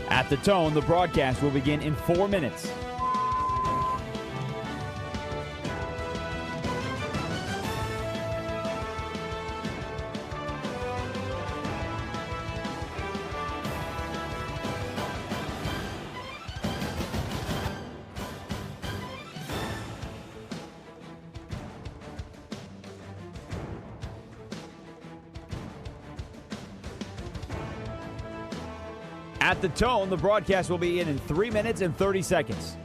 At the tone, the broadcast will begin in 4 minutes. At the tone, the broadcast will be in 3 minutes and 30 seconds.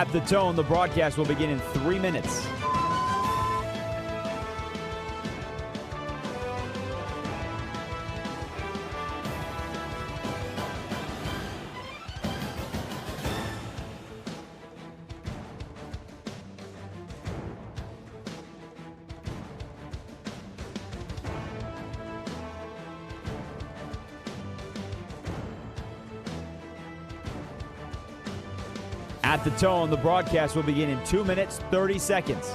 At the tone, the broadcast will begin in 3 minutes. At the tone, the broadcast will begin in 2 minutes, 30 seconds.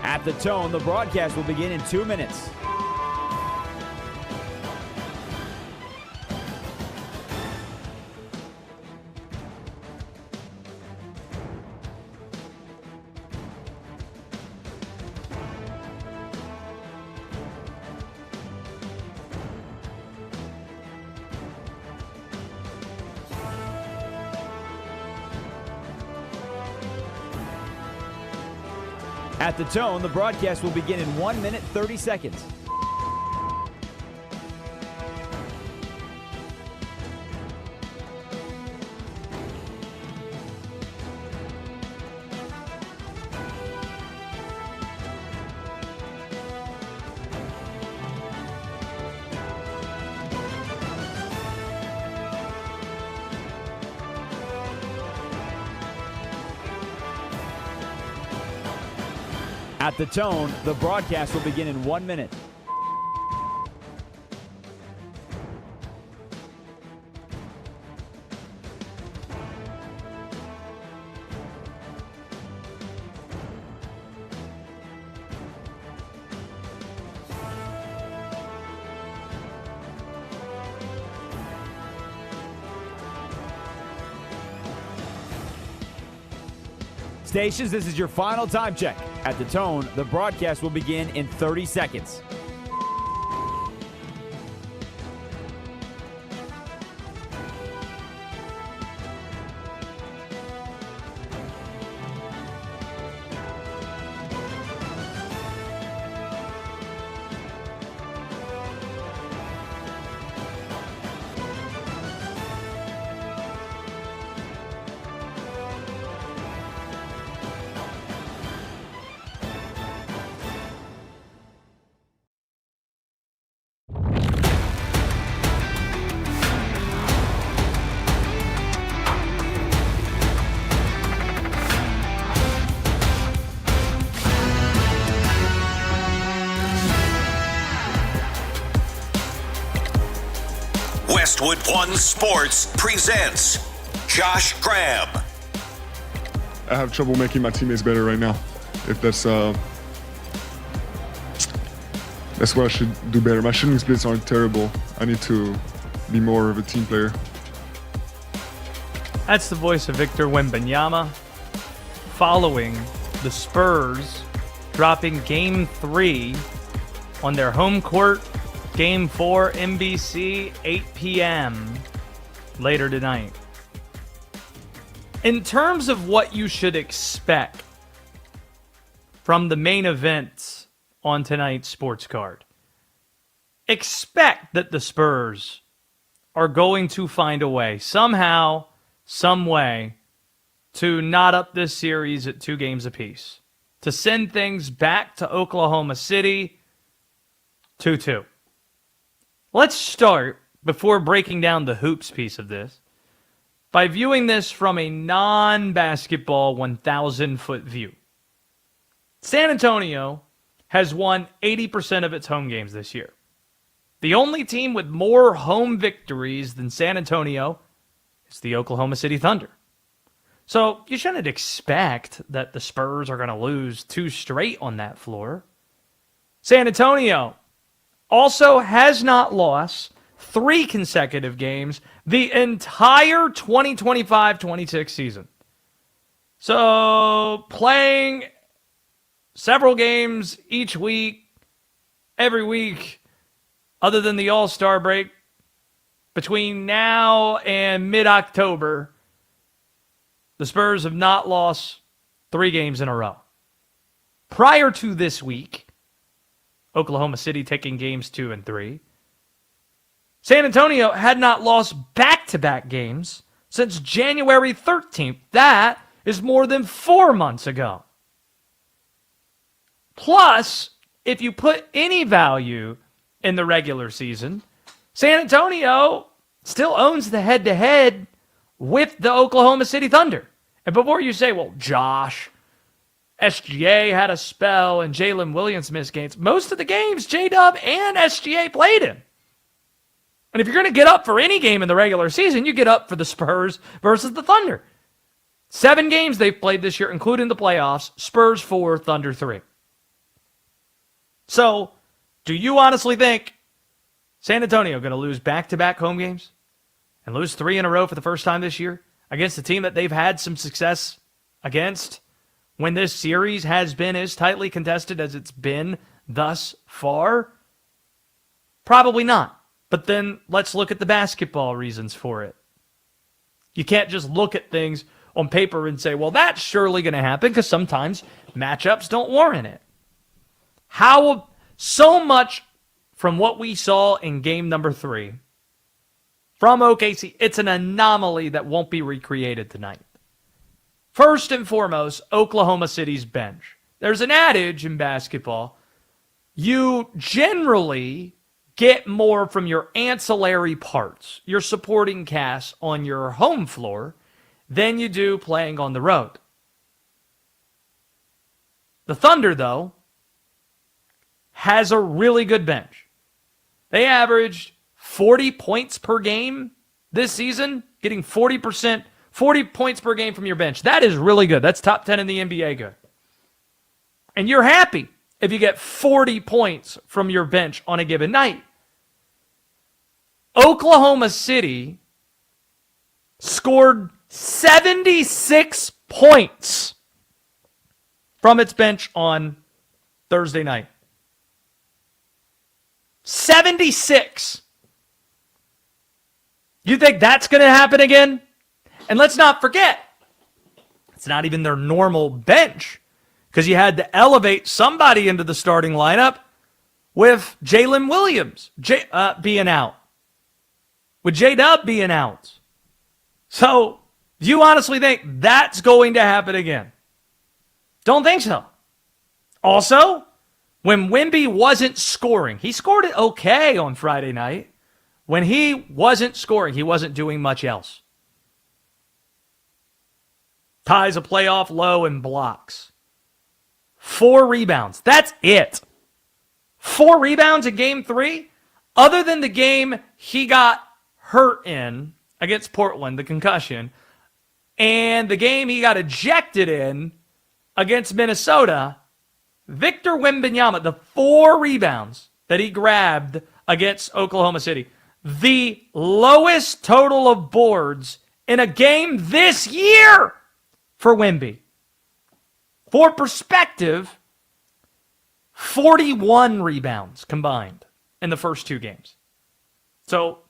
At the tone, the broadcast will begin in 2 minutes. At the tone, the broadcast will begin in 1 minute, 30 seconds. At the tone, the broadcast will begin in 1 minute. Stations, this is your final time check. At the tone, the broadcast will begin in 30 seconds. Westwood One Sports presents Josh Graham. I have trouble making my teammates better right now. If that's what I should do better. My shooting splits aren't terrible. I need to be more of a team player. That's the voice of Victor Wembanyama following the Spurs dropping Game 3 on their home court. Game 4, NBC, 8 p.m. later tonight. In terms of what you should expect from the main event on tonight's sports card, expect that the Spurs are going to find a way, somehow, some way, to knot up this series at 2 games apiece, to send things back to Oklahoma City 2-2. Let's start, before breaking down the hoops piece of this, by viewing this from a non-basketball 1,000-foot view. San Antonio has won 80% of its home games this year. The only team with more home victories than San Antonio is the Oklahoma City Thunder. So you shouldn't expect that the Spurs are going to lose 2 straight on that floor. San Antonio also has not lost 3 consecutive games the entire 2025-26 season. So playing several games each week, every week, other than the All-Star break, between now and mid-October, the Spurs have not lost 3 games in a row. Prior to this week, Oklahoma City taking games 2 and 3. San Antonio had not lost back-to-back games since January 13th. That is more than 4 months ago. Plus, if you put any value in the regular season, San Antonio still owns the head-to-head with the Oklahoma City Thunder. And before you say, well, Josh, SGA had a spell and Jalen Williams missed games, most of the games J-Dub and SGA played in. And if you're going to get up for any game in the regular season, you get up for the Spurs versus the Thunder. 7 games they've played this year, including the playoffs. Spurs 4, Thunder 3. So, do you honestly think San Antonio going to lose back-to-back home games and lose 3 in a row for the first time this year against a team that they've had some success against when this series has been as tightly contested as it's been thus far? Probably not. But then let's look at the basketball reasons for it. You can't just look at things on paper and say, well, that's surely going to happen, because sometimes matchups don't warrant it. How so much from what we saw in game number 3 from OKC, it's an anomaly that won't be recreated tonight. First and foremost, Oklahoma City's bench. There's an adage in basketball. You generally get more from your ancillary parts, your supporting cast on your home floor, than you do playing on the road. The Thunder, though, has a really good bench. They averaged 40 points per game this season, getting 40 points per game from your bench. That is really good. That's top 10 in the NBA good. And you're happy if you get 40 points from your bench on a given night. Oklahoma City scored 76 points from its bench on Thursday night. 76. You think that's going to happen again? And let's not forget, it's not even their normal bench, because you had to elevate somebody into the starting lineup with Jalen Williams being out, with J-Dub being out. So, do you honestly think that's going to happen again? Don't think so. Also, when Wemby wasn't scoring, he scored it okay on Friday night. When he wasn't scoring, he wasn't doing much else. Ties a playoff low in blocks. 4 rebounds. That's it. 4 rebounds in game 3? Other than the game he got hurt in against Portland, the concussion, and the game he got ejected in against Minnesota, Victor Wembanyama, the 4 rebounds that he grabbed against Oklahoma City, the lowest total of boards in a game this year for Wemby. For perspective, 41 rebounds combined in the first 2 games. So,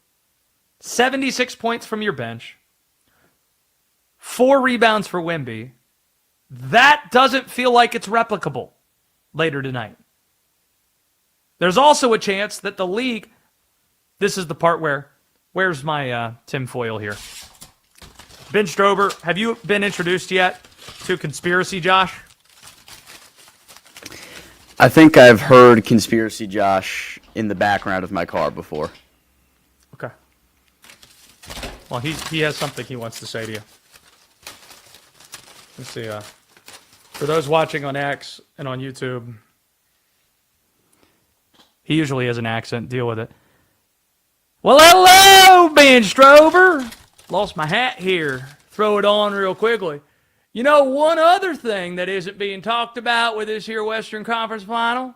76 points from your bench, 4 rebounds for Wemby. That doesn't feel like it's replicable later tonight. There's also a chance that the league, this is the part where's my tinfoil here? Ben Strober, have you been introduced yet to Conspiracy Josh? I think I've heard Conspiracy Josh in the background of my car before. Okay. Well, he has something he wants to say to you. Let's see. For those watching on X and on YouTube, he usually has an accent. Deal with it. Well, hello, Ben Strober. Lost my hat here. Throw it on real quickly. You know, one other thing that isn't being talked about with this here Western Conference final?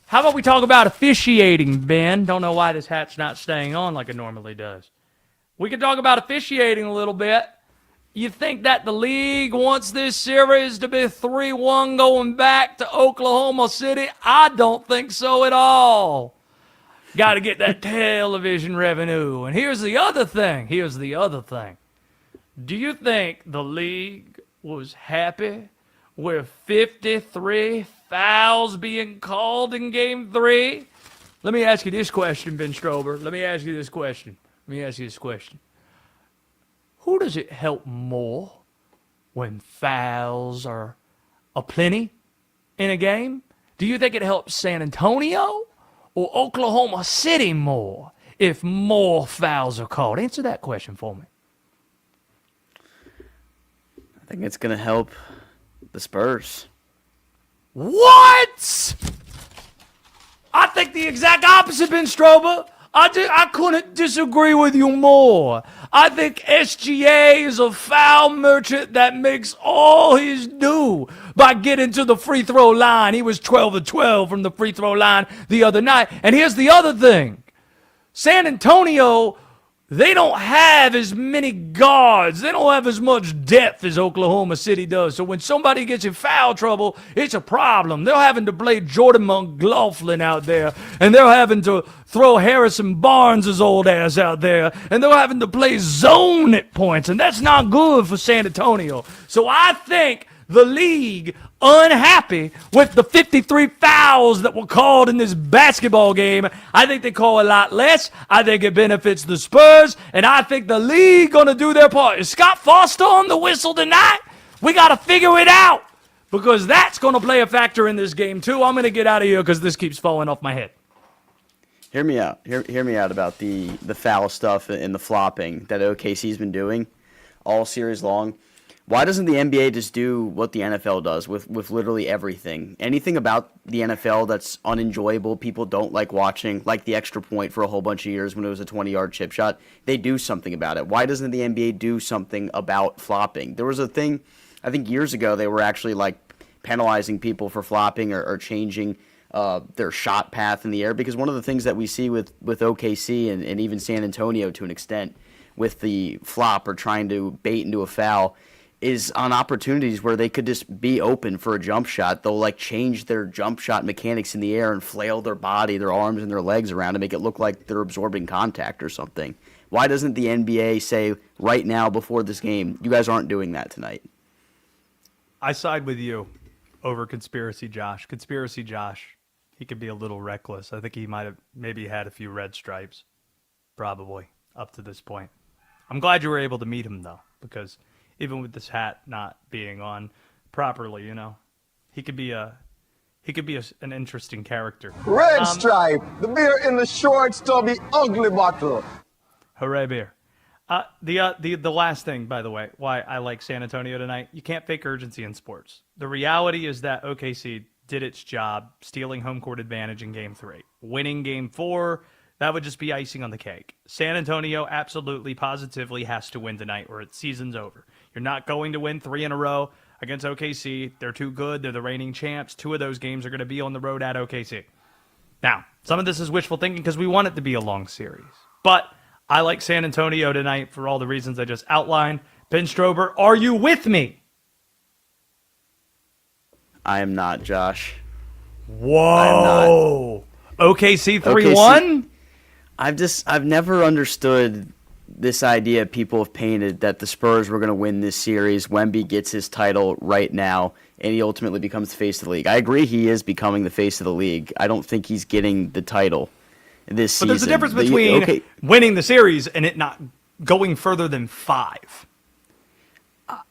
How about we talk about officiating, Ben? Don't know why this hat's not staying on like it normally does. We could talk about officiating a little bit. You think that the league wants this series to be 3-1 going back to Oklahoma City? I don't think so at all. Got to get that television revenue. And here's the other thing. Do you think the league was happy with 53 fouls being called in Game 3? Let me ask you this question, Ben Strober. Let me ask you this question. Who does it help more when fouls are aplenty in a game? Do you think it helps San Antonio or Oklahoma City more if more fouls are called? Answer that question for me. I think it's going to help the Spurs. What? I think the exact opposite, Ben Strober. I couldn't disagree with you more. I think SGA is a foul merchant that makes all his due by getting to the free throw line. He was 12 of 12 from the free throw line the other night. And here's the other thing. San Antonio, they don't have as many guards. They don't have as much depth as Oklahoma City does. So when somebody gets in foul trouble, it's a problem. They're having to play Jordan McLaughlin out there, and they're having to throw Harrison Barnes' old ass out there, and they're having to play zone at points, and that's not good for San Antonio. So I think the league unhappy with the 53 fouls that were called in this basketball game. I think they call a lot less. I think it benefits the Spurs, and I think the league going to do their part. Is Scott Foster on the whistle tonight? We got to figure it out because that's going to play a factor in this game too. I'm going to get out of here because this keeps falling off my head. Hear me out. Hear me out about the foul stuff and the flopping that OKC's been doing all series long. Why doesn't the NBA just do what the NFL does with literally everything? Anything about the NFL that's unenjoyable, people don't like watching, like the extra point for a whole bunch of years when it was a 20-yard chip shot, they do something about it. Why doesn't the NBA do something about flopping? There was a thing, I think years ago, they were actually like penalizing people for flopping or changing their shot path in the air, because one of the things that we see with OKC and even San Antonio to an extent with the flop or trying to bait into a foul is on opportunities where they could just be open for a jump shot. They'll like change their jump shot mechanics in the air and flail their body, their arms and their legs around to make it look like they're absorbing contact or something. Why doesn't the NBA say right now before this game, you guys aren't doing that tonight? I side with you over Conspiracy Josh. Conspiracy Josh, he could be a little reckless. I think he might have maybe had a few red stripes, probably, up to this point. I'm glad you were able to meet him, though, because even with this hat not being on properly, you know, he could be an interesting character. Red stripe, the beer in the shorts to be ugly bottle. Hooray, beer. The last thing, by the way, why I like San Antonio tonight, you can't fake urgency in sports. The reality is that OKC did its job, stealing home court advantage in Game 3. Winning Game 4, that would just be icing on the cake. San Antonio absolutely, positively has to win tonight or its season's over. You're not going to win 3 in a row against OKC. They're too good. They're the reigning champs. 2 of those games are going to be on the road at OKC. Now, some of this is wishful thinking because we want it to be a long series. But I like San Antonio tonight for all the reasons I just outlined. Ben Strober, are you with me? I am not, Josh. Whoa. OKC 3-1? I've never understood this idea people have painted that the Spurs were going to win this series. Wemby gets his title right now, and he ultimately becomes the face of the league. I agree he is becoming the face of the league. I don't think he's getting the title this season. But there's a difference between winning the series and it not going further than 5.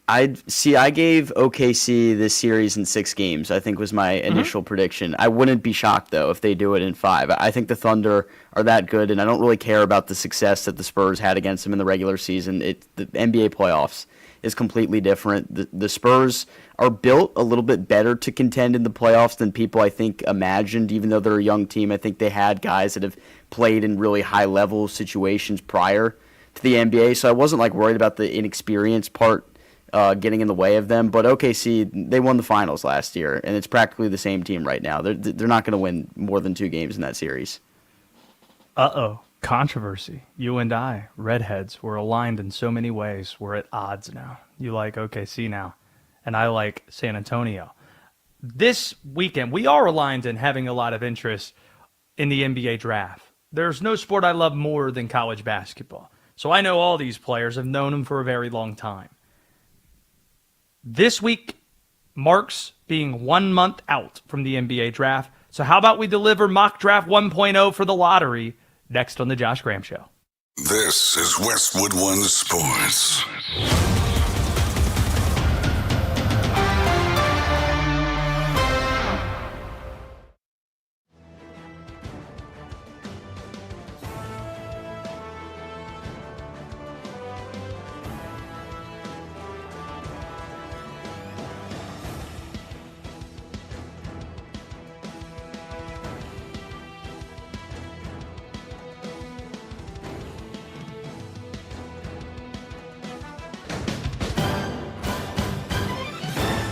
I gave OKC this series in 6 games, I think was my initial prediction. I wouldn't be shocked, though, if they do it in 5. I think the Thunder are that good, and I don't really care about the success that the Spurs had against them in the regular season. The NBA playoffs is completely different. The Spurs are built a little bit better to contend in the playoffs than people, I think, imagined, even though they're a young team. I think they had guys that have played in really high-level situations prior to the NBA, so I wasn't worried about the inexperience part getting in the way of them. But OKC, they won the finals last year, and it's practically the same team right now. They're not going to win more than 2 games in that series. Uh-oh. Controversy. You and I, redheads, we're aligned in so many ways. We're at odds now. You like OKC now, and I like San Antonio. This weekend, we are aligned in having a lot of interest in the NBA draft. There's no sport I love more than college basketball. So I know all these players. I've known them for a very long time. This week marks being 1 month out from the NBA draft. So how about we deliver Mock Draft 1.0 for the lottery next on the Josh Graham Show. This is Westwood One Sports.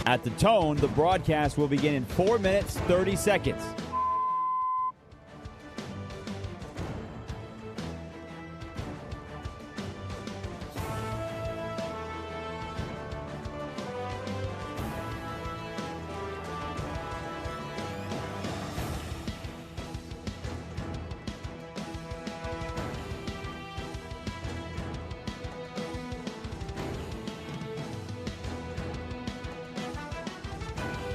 At the tone, the broadcast will begin in 4 minutes, 30 seconds.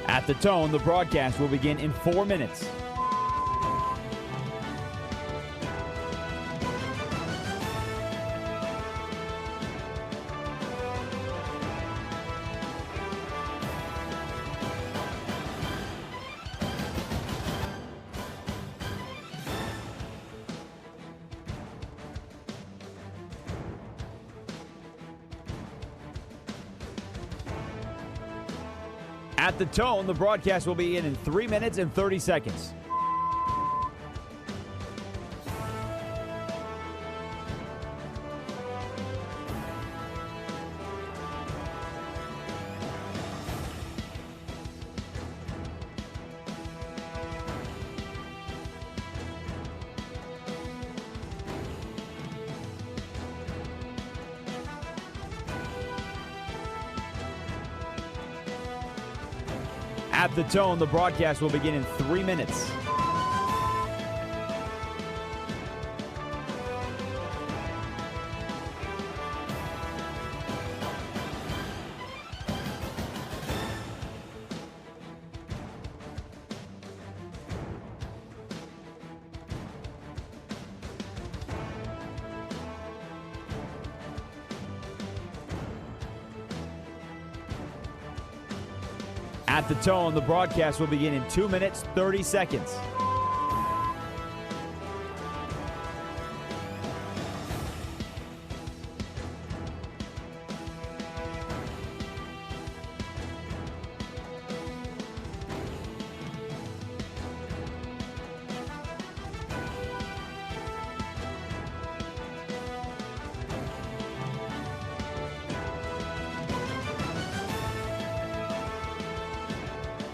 At the tone, the broadcast will begin in 4 minutes. At the tone, the broadcast will begin in 3 minutes and 30 seconds. At the tone, the broadcast will begin in 3 minutes. At the tone, the broadcast will begin in 2 minutes, 30 seconds.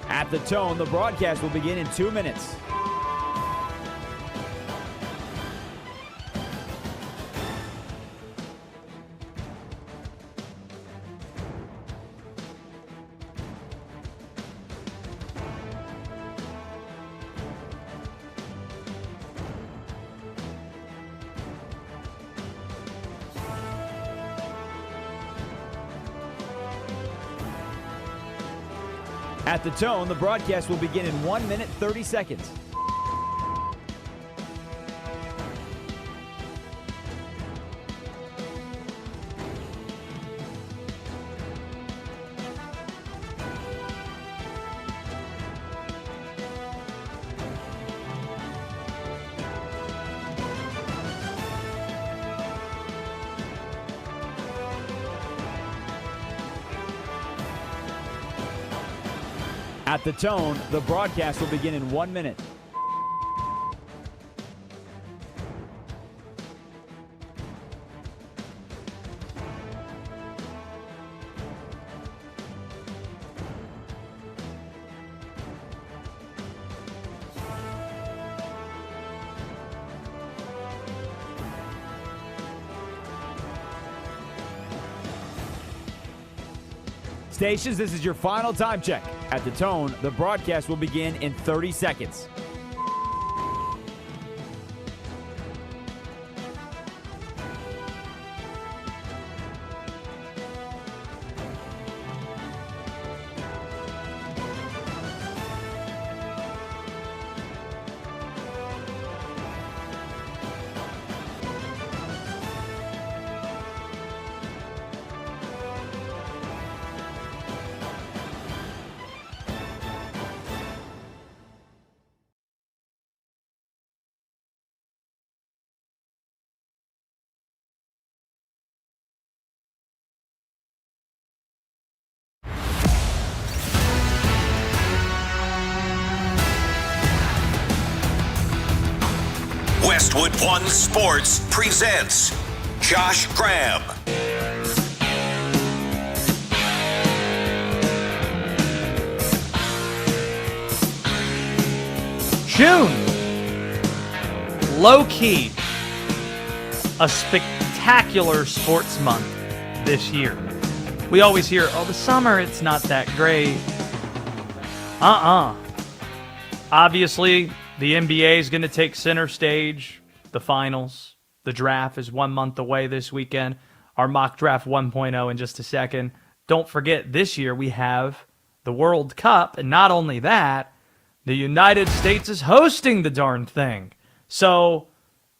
At the tone, the broadcast will begin in 2 minutes. At the tone, the broadcast will begin in 1 minute, 30 seconds. At the tone, the broadcast will begin in 1 minute. Stations, this is your final time check. At the tone, the broadcast will begin in 30 seconds. Westwood One Sports presents Josh Graham. June. Low-key. A spectacular sports month this year. We always hear, oh, the summer, it's not that great. Obviously, the NBA is going to take center stage. The finals. The draft is 1 month away this weekend. Our mock draft 1.0 in just a second. Don't forget, this year we have the World Cup. And not only that, the United States is hosting the darn thing. So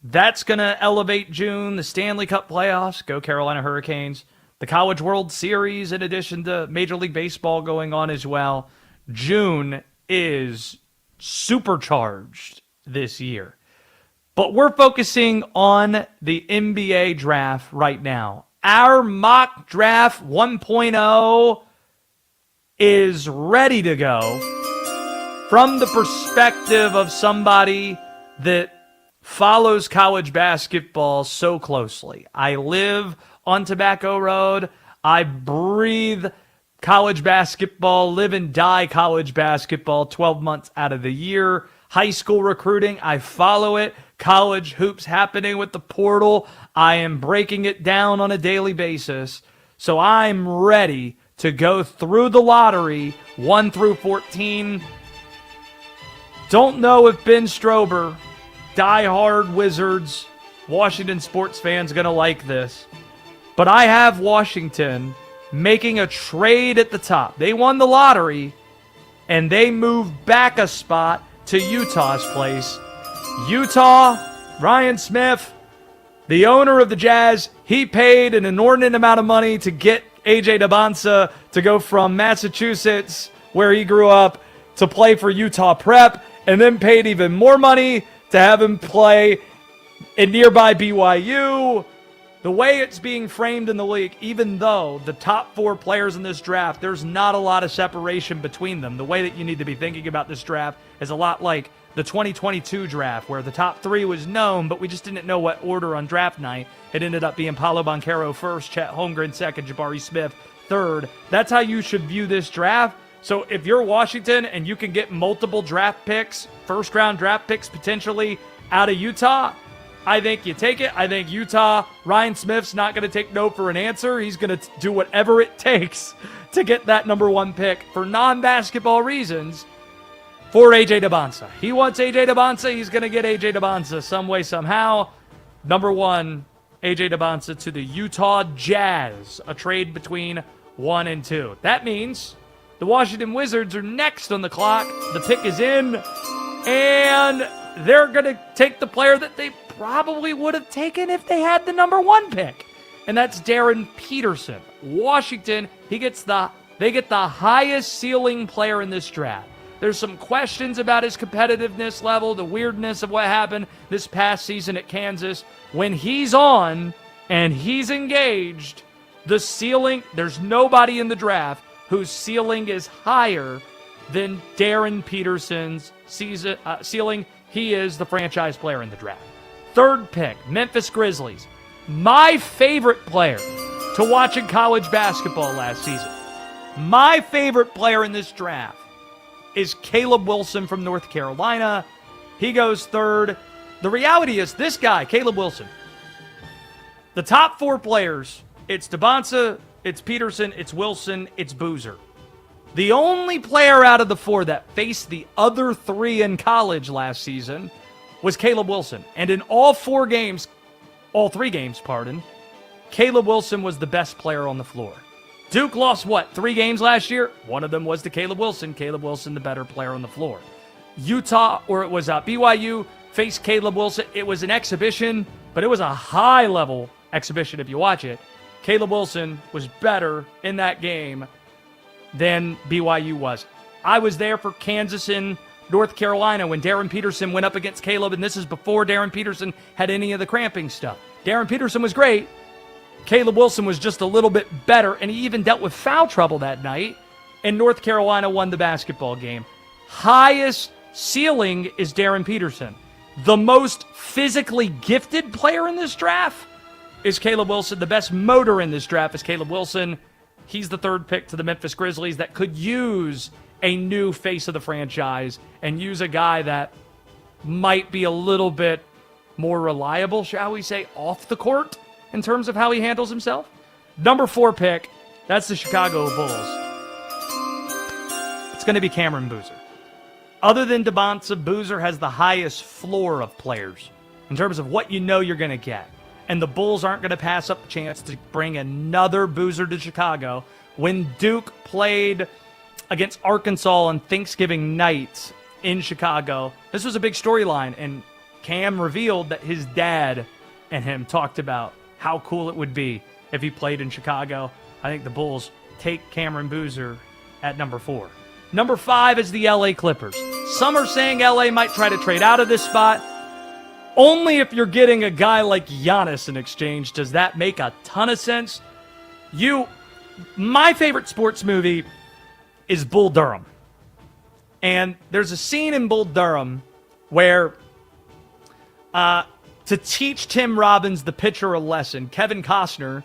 that's going to elevate June. The Stanley Cup playoffs. Go Carolina Hurricanes. The College World Series, in addition to Major League Baseball going on as well. June is supercharged this year. But we're focusing on the NBA draft right now. Our mock draft 1.0 is ready to go from the perspective of somebody that follows college basketball so closely. I live on Tobacco Road. I breathe college basketball, live and die college basketball 12 months out of the year. High school recruiting, I follow it. College hoops happening with the portal. I am breaking it down on a daily basis. So I'm ready to go through the lottery 1 through 14. Don't know if Ben Strober, diehard Wizards, Washington sports fans, going to like this. But I have Washington making a trade at the top. They won the lottery, and they moved back a spot to Utah's place. Utah, Ryan Smith, the owner of the Jazz, he paid an inordinate amount of money to get A.J. Debonsa to go from Massachusetts, where he grew up, to play for Utah Prep, and then paid even more money to have him play in nearby BYU. The way it's being framed in the league, even though the top 4 players in this draft, there's not a lot of separation between them. The way that you need to be thinking about this draft is a lot like the 2022 draft, where the top 3 was known, but we just didn't know what order on draft night. It ended up being Paolo Banchero first, Chet Holmgren second, Jabari Smith third. That's how you should view this draft. So if you're Washington and you can get multiple draft picks, first-round draft picks potentially out of Utah, I think you take it. I think Utah, Ryan Smith's not going to take no for an answer. He's going to do whatever it takes to get that number 1 pick for non-basketball reasons for A.J. Debonsa. He wants A.J. Debonsa. He's going to get A.J. Debonsa some way, somehow. Number 1, A.J. Debonsa to the Utah Jazz, a trade between 1 and 2. That means the Washington Wizards are next on the clock. The pick is in, and they're going to take the player that they probably would have taken if they had the number 1 pick, and that's Darren Peterson. Washington, they get the highest ceiling player in this draft. There's some questions about his competitiveness level, the weirdness of what happened this past season at Kansas. When he's on and he's engaged, the ceiling, there's nobody in the draft whose ceiling is higher than Darren Peterson's ceiling. He is the franchise player in the draft. 3rd pick, Memphis Grizzlies. My favorite player to watch in college basketball last season. My favorite player in this draft is Caleb Wilson from North Carolina. He goes 3rd. The reality is this guy, Caleb Wilson, the top 4 players, it's Debonsa, it's Peterson, it's Wilson, it's Boozer. The only player out of the four that faced the other three in college last season was Caleb Wilson. And in all three games, Caleb Wilson was the best player on the floor. Duke lost, 3 games last year? One of them was to Caleb Wilson. Caleb Wilson, the better player on the floor. BYU faced Caleb Wilson. It was an exhibition, but it was a high-level exhibition if you watch it. Caleb Wilson was better in that game than BYU was. I was there for Kansas and North Carolina when Darren Peterson went up against Caleb, and this is before Darren Peterson had any of the cramping stuff. Darren Peterson was great. Caleb Wilson was just a little bit better, and he even dealt with foul trouble that night, and North Carolina won the basketball game. Highest ceiling is Darren Peterson. The most physically gifted player in this draft is Caleb Wilson. The best motor in this draft is Caleb Wilson. He's the third pick to the Memphis Grizzlies that could use a new face of the franchise and use a guy that might be a little bit more reliable, shall we say, off the court in terms of how he handles himself. Number 4 pick, that's the Chicago Bulls. It's going to be Cameron Boozer. Other than DeBonsa, Boozer has the highest floor of players in terms of what you know you're going to get. And the Bulls aren't going to pass up the chance to bring another Boozer to Chicago. When Duke played against Arkansas on Thanksgiving night in Chicago, this was a big storyline, and Cam revealed that his dad and him talked about how cool it would be if he played in Chicago. I think the Bulls take Cameron Boozer at number 4. Number 5 is the LA Clippers. Some are saying LA might try to trade out of this spot. Only if you're getting a guy like Giannis in exchange does that make a ton of sense. My favorite sports movie is Bull Durham. And there's a scene in Bull Durham where to teach Tim Robbins, the pitcher, a lesson, Kevin Costner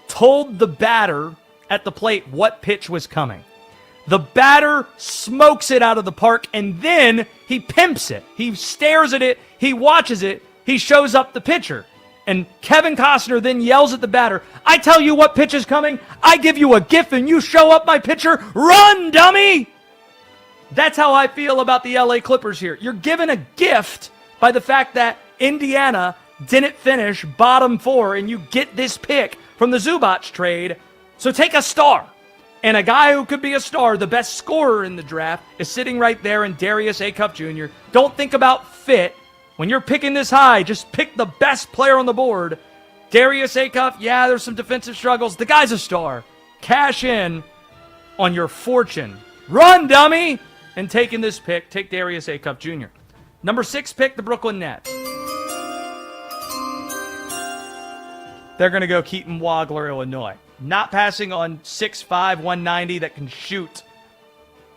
told the batter at the plate what pitch was coming. The batter smokes it out of the park, and then he pimps it. He stares at it. He watches it. He shows up the pitcher. And Kevin Costner then yells at the batter, "I tell you what pitch is coming. I give you a gift, and you show up my pitcher. Run, dummy!" That's how I feel about the LA Clippers here. You're given a gift by the fact that Indiana didn't finish bottom 4, and you get this pick from the Zubac trade. So take a star. And a guy who could be a star, the best scorer in the draft, is sitting right there in Darius Acuff Jr. Don't think about fit. When you're picking this high, just pick the best player on the board. Darius Acuff, yeah, there's some defensive struggles. The guy's a star. Cash in on your fortune. Run, dummy! And taking this pick, take Darius Acuff Jr. Number 6 pick, the Brooklyn Nets. They're going to go Keaton Wagler, Illinois. Not passing on 6'5", 190 that can shoot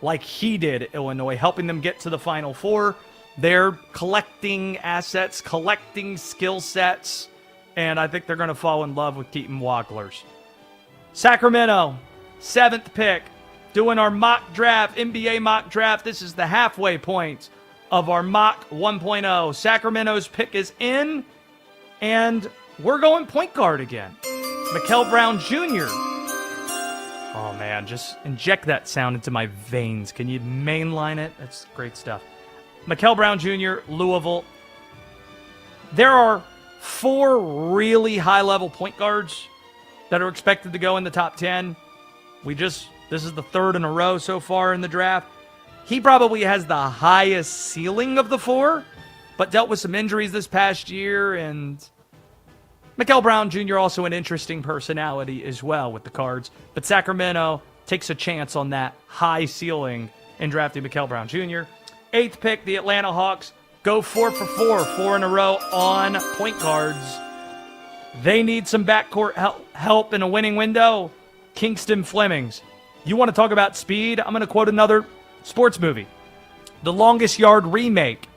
like he did at Illinois, helping them get to the Final Four. They're collecting assets, collecting skill sets, and I think they're going to fall in love with Keaton Waglers. Sacramento, 7th pick, doing our mock draft, NBA mock draft. This is the halfway point of our mock 1.0. Sacramento's pick is in, and we're going point guard again. Mikal Brown Jr. Oh, man, just inject that sound into my veins. Can you mainline it? That's great stuff. Mikal Brown Jr., Louisville. There are 4 really high-level point guards that are expected to go in the top 10. This is the 3rd in a row so far in the draft. He probably has the highest ceiling of the 4, but dealt with some injuries this past year, and Mikal Brown Jr. also an interesting personality as well with the Cards. But Sacramento takes a chance on that high ceiling in drafting Mikal Brown Jr. 8th pick, the Atlanta Hawks go 4 for 4 in a row on point guards. They need some backcourt help in a winning window. Kingston Flemings. You want to talk about speed? I'm going to quote another sports movie. The Longest Yard remake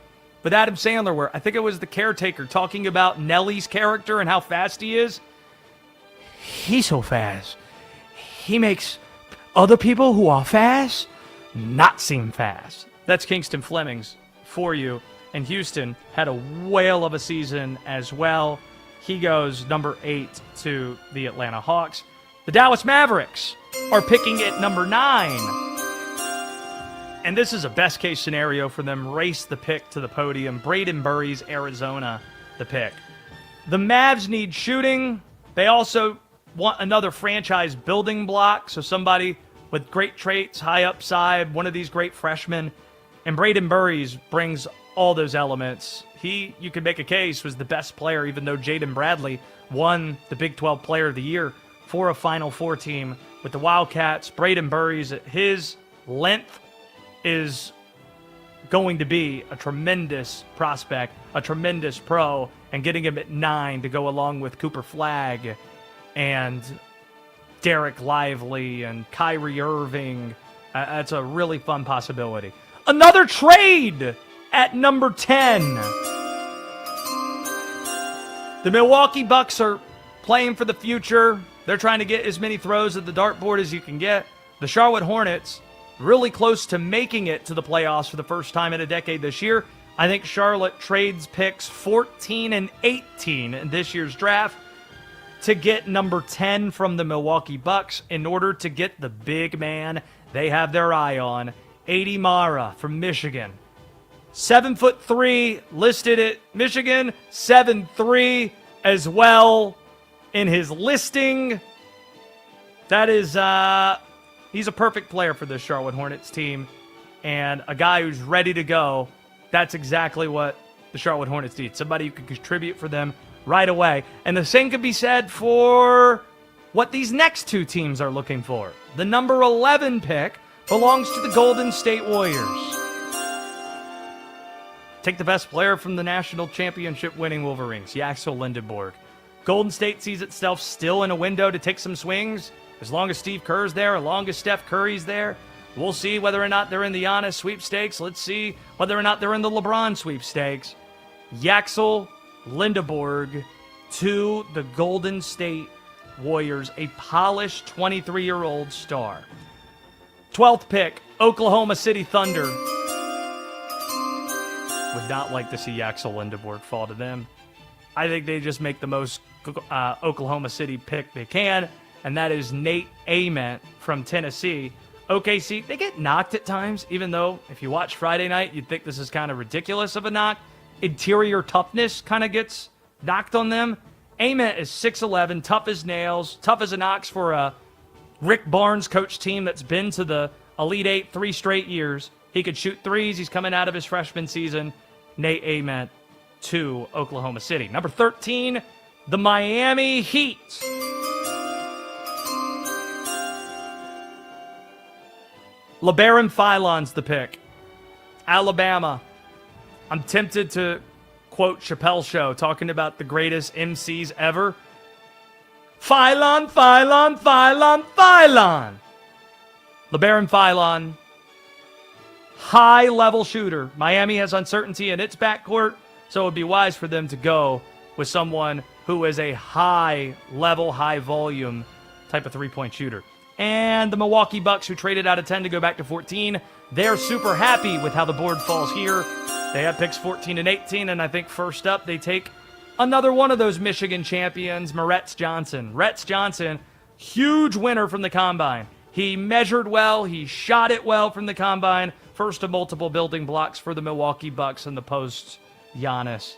with Adam Sandler, where I think it was The Caretaker talking about Nelly's character and how fast he is. He's so fast. He makes other people who are fast not seem fast. That's Kingston Flemings for you. And Houston had a whale of a season as well. He goes number 8 to the Atlanta Hawks. The Dallas Mavericks are picking at number 9. And this is a best-case scenario for them. Race the pick to the podium. Braden Burry's Arizona, the pick. The Mavs need shooting. They also want another franchise building block, so somebody with great traits, high upside, one of these great freshmen. And Braden Burry's brings all those elements. He, you could make a case, was the best player, even though Jaden Bradley won the Big 12 Player of the Year for a Final Four team with the Wildcats. Braden Burry's, his length is going to be a tremendous prospect, a tremendous pro, and getting him at 9 to go along with Cooper Flagg and Derek Lively and Kyrie Irving. That's a really fun possibility. Another trade at number 10. The Milwaukee Bucks are playing for the future. They're trying to get as many throws at the dartboard as you can get. The Charlotte Hornets, really close to making it to the playoffs for the first time in a decade this year. I think Charlotte trades picks 14 and 18 in this year's draft to get number 10 from the Milwaukee Bucks in order to get the big man they have their eye on, A.D. Mara from Michigan. 7'3", listed at Michigan, 7'3" as well in his listing. That is, he's a perfect player for this Charlotte Hornets team and a guy who's ready to go. That's exactly what the Charlotte Hornets need. Somebody who can contribute for them right away. And the same could be said for what these next two teams are looking for. The number 11 pick belongs to the Golden State Warriors. Take the best player from the national championship winning Wolverines, Yaxel Lindenborg. Golden State sees itself still in a window to take some swings. As long as Steve Kerr's there, as long as Steph Curry's there, we'll see whether or not they're in the Giannis sweepstakes. Let's see whether or not they're in the LeBron sweepstakes. Yaxel Lindenborg to the Golden State Warriors, a polished 23-year-old star. 12th pick, Oklahoma City Thunder. Would not like to see Yaxel Lindenborg fall to them. I think they just make the most Oklahoma City pick they can, and that is Nate Ament from Tennessee. OKC, they get knocked at times, even though if you watch Friday night, you'd think this is kind of ridiculous of a knock. Interior toughness kind of gets knocked on them. Ament is 6'11", tough as nails, tough as an ox for a Rick Barnes coach team that's been to the Elite Eight 3 straight years. He could shoot threes. He's coming out of his freshman season. Nate Ament to Oklahoma City. Number 13, the Miami Heat. LeBaron Philon's the pick. Alabama. I'm tempted to quote Chappelle's Show, talking about the greatest MCs ever. Philon, Philon, Philon, Philon. LeBaron Philon, high-level shooter. Miami has uncertainty in its backcourt, so it would be wise for them to go with someone who is a high-level, high-volume type of three-point shooter. And the Milwaukee Bucks, who traded out of 10 to go back to 14, they're super happy with how the board falls here. They have picks 14 and 18, and I think first up they take another one of those Michigan champions, Moretz Johnson. Retz Johnson, huge winner from the Combine. He measured well, he shot it well from the Combine. First of multiple building blocks for the Milwaukee Bucks in the post-Giannis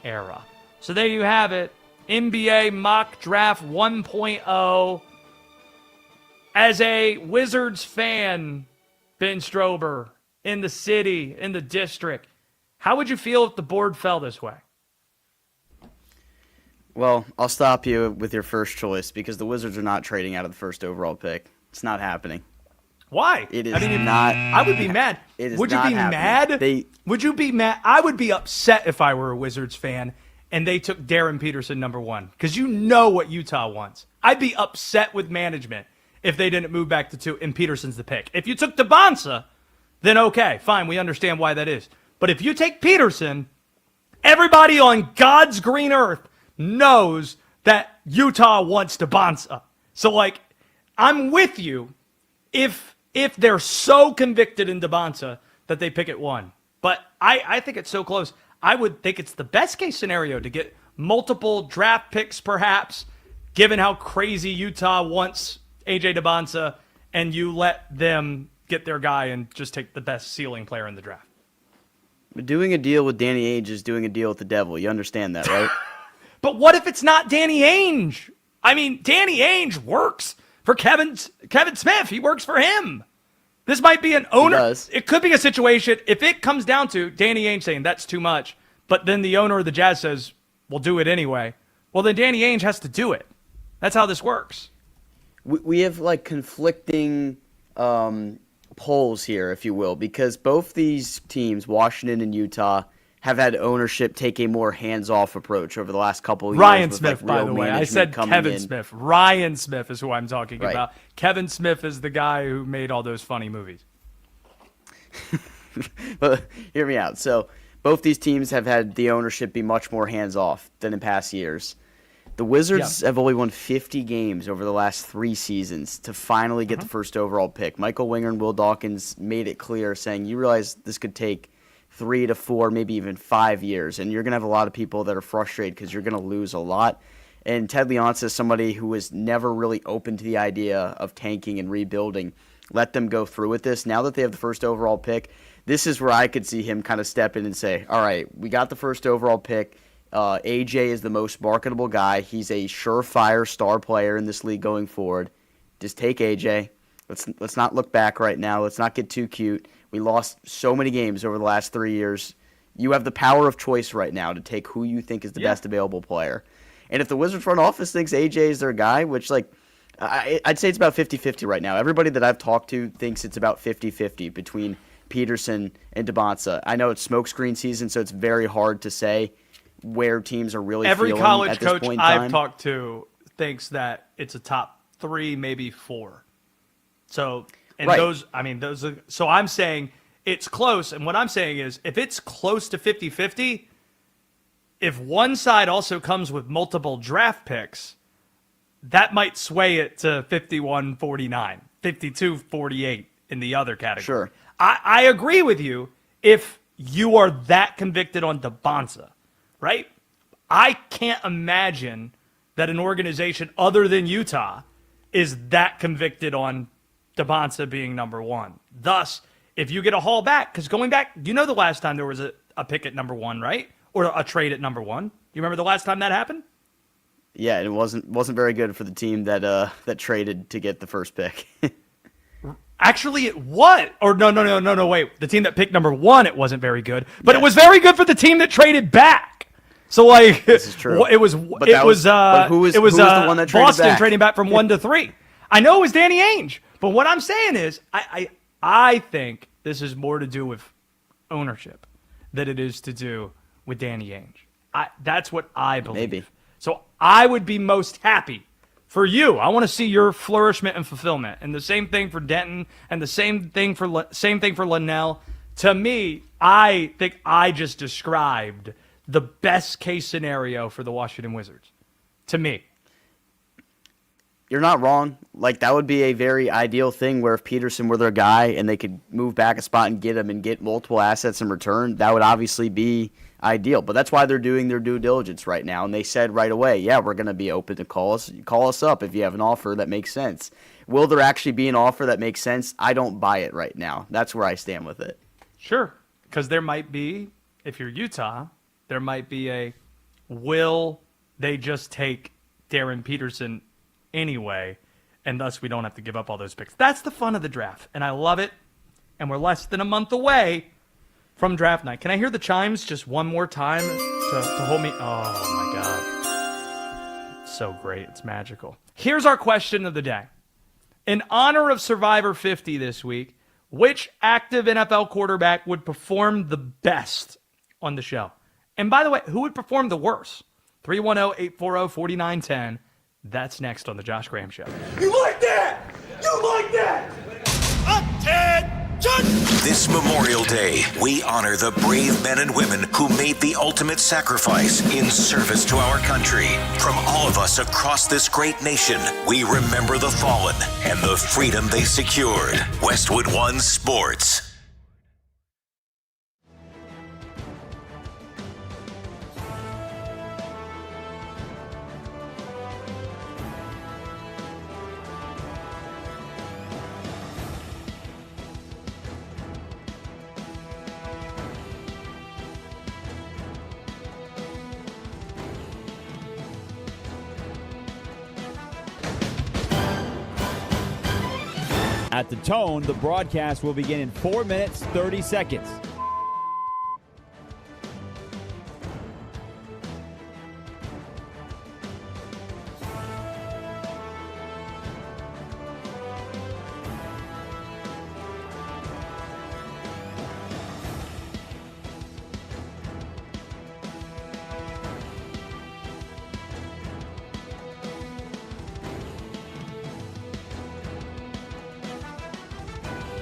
era. So there you have it. NBA Mock Draft 1.0. As a Wizards fan, Ben Strober, in the city, in the district, how would you feel if the board fell this way? Well, I'll stop you with your first choice because the Wizards are not trading out of the first overall pick. It's not happening. Why? It is not. I would be mad. Would you be mad? Would you be mad? I would be upset if I were a Wizards fan and they took Darren Peterson number 1 because you know what Utah wants. I'd be upset with management if they didn't move back to 2 and Peterson's the pick. If you took DeBonsa, then okay, fine, we understand why that is. But if you take Peterson, everybody on God's green earth knows that Utah wants DeBonsa. So, I'm with you if they're so convicted in DeBonsa that they pick at 1. But I think it's so close. I would think it's the best case scenario to get multiple draft picks, perhaps, given how crazy Utah wants AJ DeBonsa, and you let them get their guy and just take the best ceiling player in the draft. Doing a deal with Danny Ainge is doing a deal with the devil. You understand that, right? But what if it's not Danny Ainge? I mean, Danny Ainge works for Kevin Smith. He works for him. This might be an owner. It could be a situation, if it comes down to Danny Ainge saying that's too much, but then the owner of the Jazz says, we'll do it anyway. Well, then Danny Ainge has to do it. That's how this works. We have like conflicting polls here, if you will, because both these teams, Washington and Utah, have had ownership take a more hands-off approach over the last couple of years. Ryan Smith, by the way. I said Kevin in. Smith. Ryan Smith is who I'm talking about. Kevin Smith is the guy who made all those funny movies. But hear me out. So both these teams have had the ownership be much more hands-off than in past years. The Wizards have only won 50 games over the last 3 seasons to finally get the first overall pick. Michael Winger and Will Dawkins made it clear, saying, you realize this could take 3 to 4, maybe even 5 years, and you're going to have a lot of people that are frustrated because you're going to lose a lot. And Ted Leonsis is somebody who was never really open to the idea of tanking and rebuilding. Let them go through with this. Now that they have the first overall pick, this is where I could see him kind of step in and say, all right, we got the first overall pick. AJ is the most marketable guy. He's a surefire star player in this league going forward. Just take AJ. Let's not look back right now. Let's not get too cute. We lost so many games over the last 3 years. You have the power of choice right now to take who you think is the best available player. And if the Wizards front office thinks AJ is their guy, which I'd say it's about 50-50 right now. Everybody that I've talked to thinks it's about 50-50 between Peterson and DeBonsa. I know it's smokescreen season, so it's very hard to say where teams are really Every feeling college at this coach point in I've time. talked to thinks that it's a top 3, maybe 4. So, and those are, so I'm saying it's close. And what I'm saying is if it's close to 50-50, if one side also comes with multiple draft picks, that might sway it to 51-49, 52-48 in the other category. Sure. I agree with you if you are that convicted on DeBonsa, right? I can't imagine that an organization other than Utah is that convicted on DeBonsa being number 1. Thus, if you get a haul back, because going back, you know the last time there was a pick at number 1, right? Or a trade at number 1. You remember the last time that happened? Yeah, it wasn't very good for the team that traded to get the first pick. Actually, it was. Or no, wait. The team that picked number 1, it wasn't very good. But it was very good for the team that traded back. So, like, this is true. It was the one that traded Boston back? Trading back from 1 to 3. I know it was Danny Ainge. But what I'm saying is, I think this is more to do with ownership than it is to do with Danny Ainge. That's what I believe. Maybe. So I would be most happy for you. I want to see your flourishment and fulfillment, and the same thing for Denton, and the same thing for Linnell. To me, I think I just described the best case scenario for the Washington Wizards. To me. You're not wrong. Like, that would be a very ideal thing where if Peterson were their guy and they could move back a spot and get him and get multiple assets in return, that would obviously be ideal. But that's why they're doing their due diligence right now. And they said right away, yeah, we're going to be open to call us up if you have an offer that makes sense. Will there actually be an offer that makes sense? I don't buy it right now. That's where I stand with it. Sure. Because there might be, if you're Utah, there might be will they just take Darren Peterson anyway, and thus we don't have to give up all those picks. That's the fun of the draft, and I love it. And we're less than a month away from draft night. Can I hear the chimes just one more time to hold me? Oh, my God. It's so great. It's magical. Here's our question of the day. In honor of Survivor 50 this week, which active NFL quarterback would perform the best on the show? And by the way, who would perform the worst? 310-840-4910. That's next on The Josh Graham Show. You like that? You like that? Attention! This Memorial Day, we honor the brave men and women who made the ultimate sacrifice in service to our country. From all of us across this great nation, we remember the fallen and the freedom they secured. Westwood One Sports. At the tone, the broadcast will begin in 4 minutes, 30 seconds.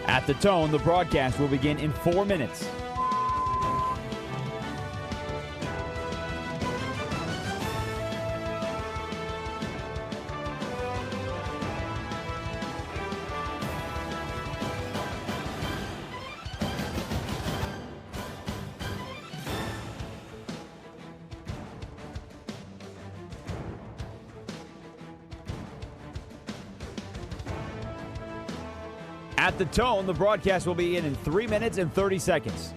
At the tone, the broadcast will begin in 4 minutes. At the tone, the broadcast will begin in 3 minutes and 30 seconds.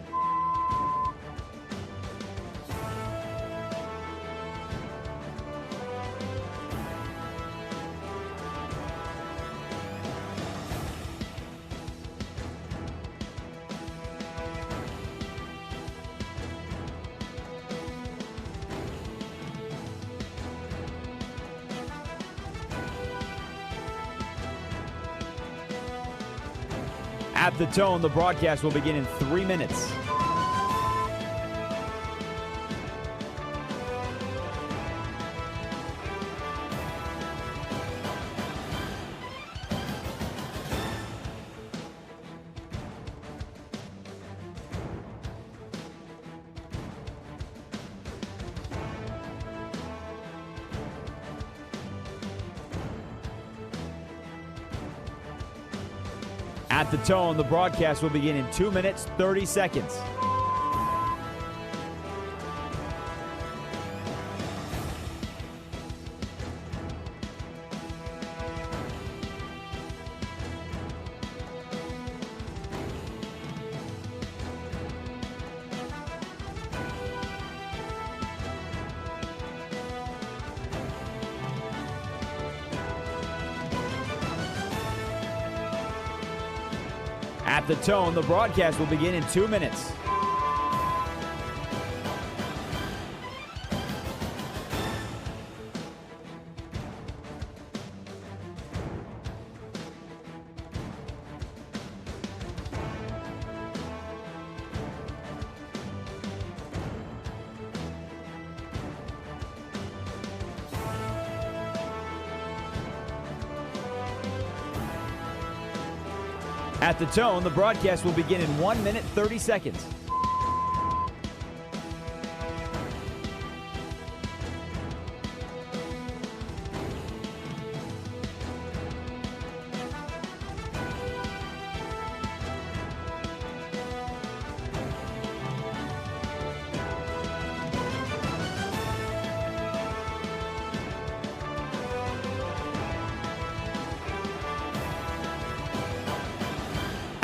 At the tone, the broadcast will begin in 3 minutes. At the tone, the broadcast will begin in 2 minutes, 30 seconds. At the tone, the broadcast will begin in 2 minutes. At the tone, the broadcast will begin in 1 minute, 30 seconds.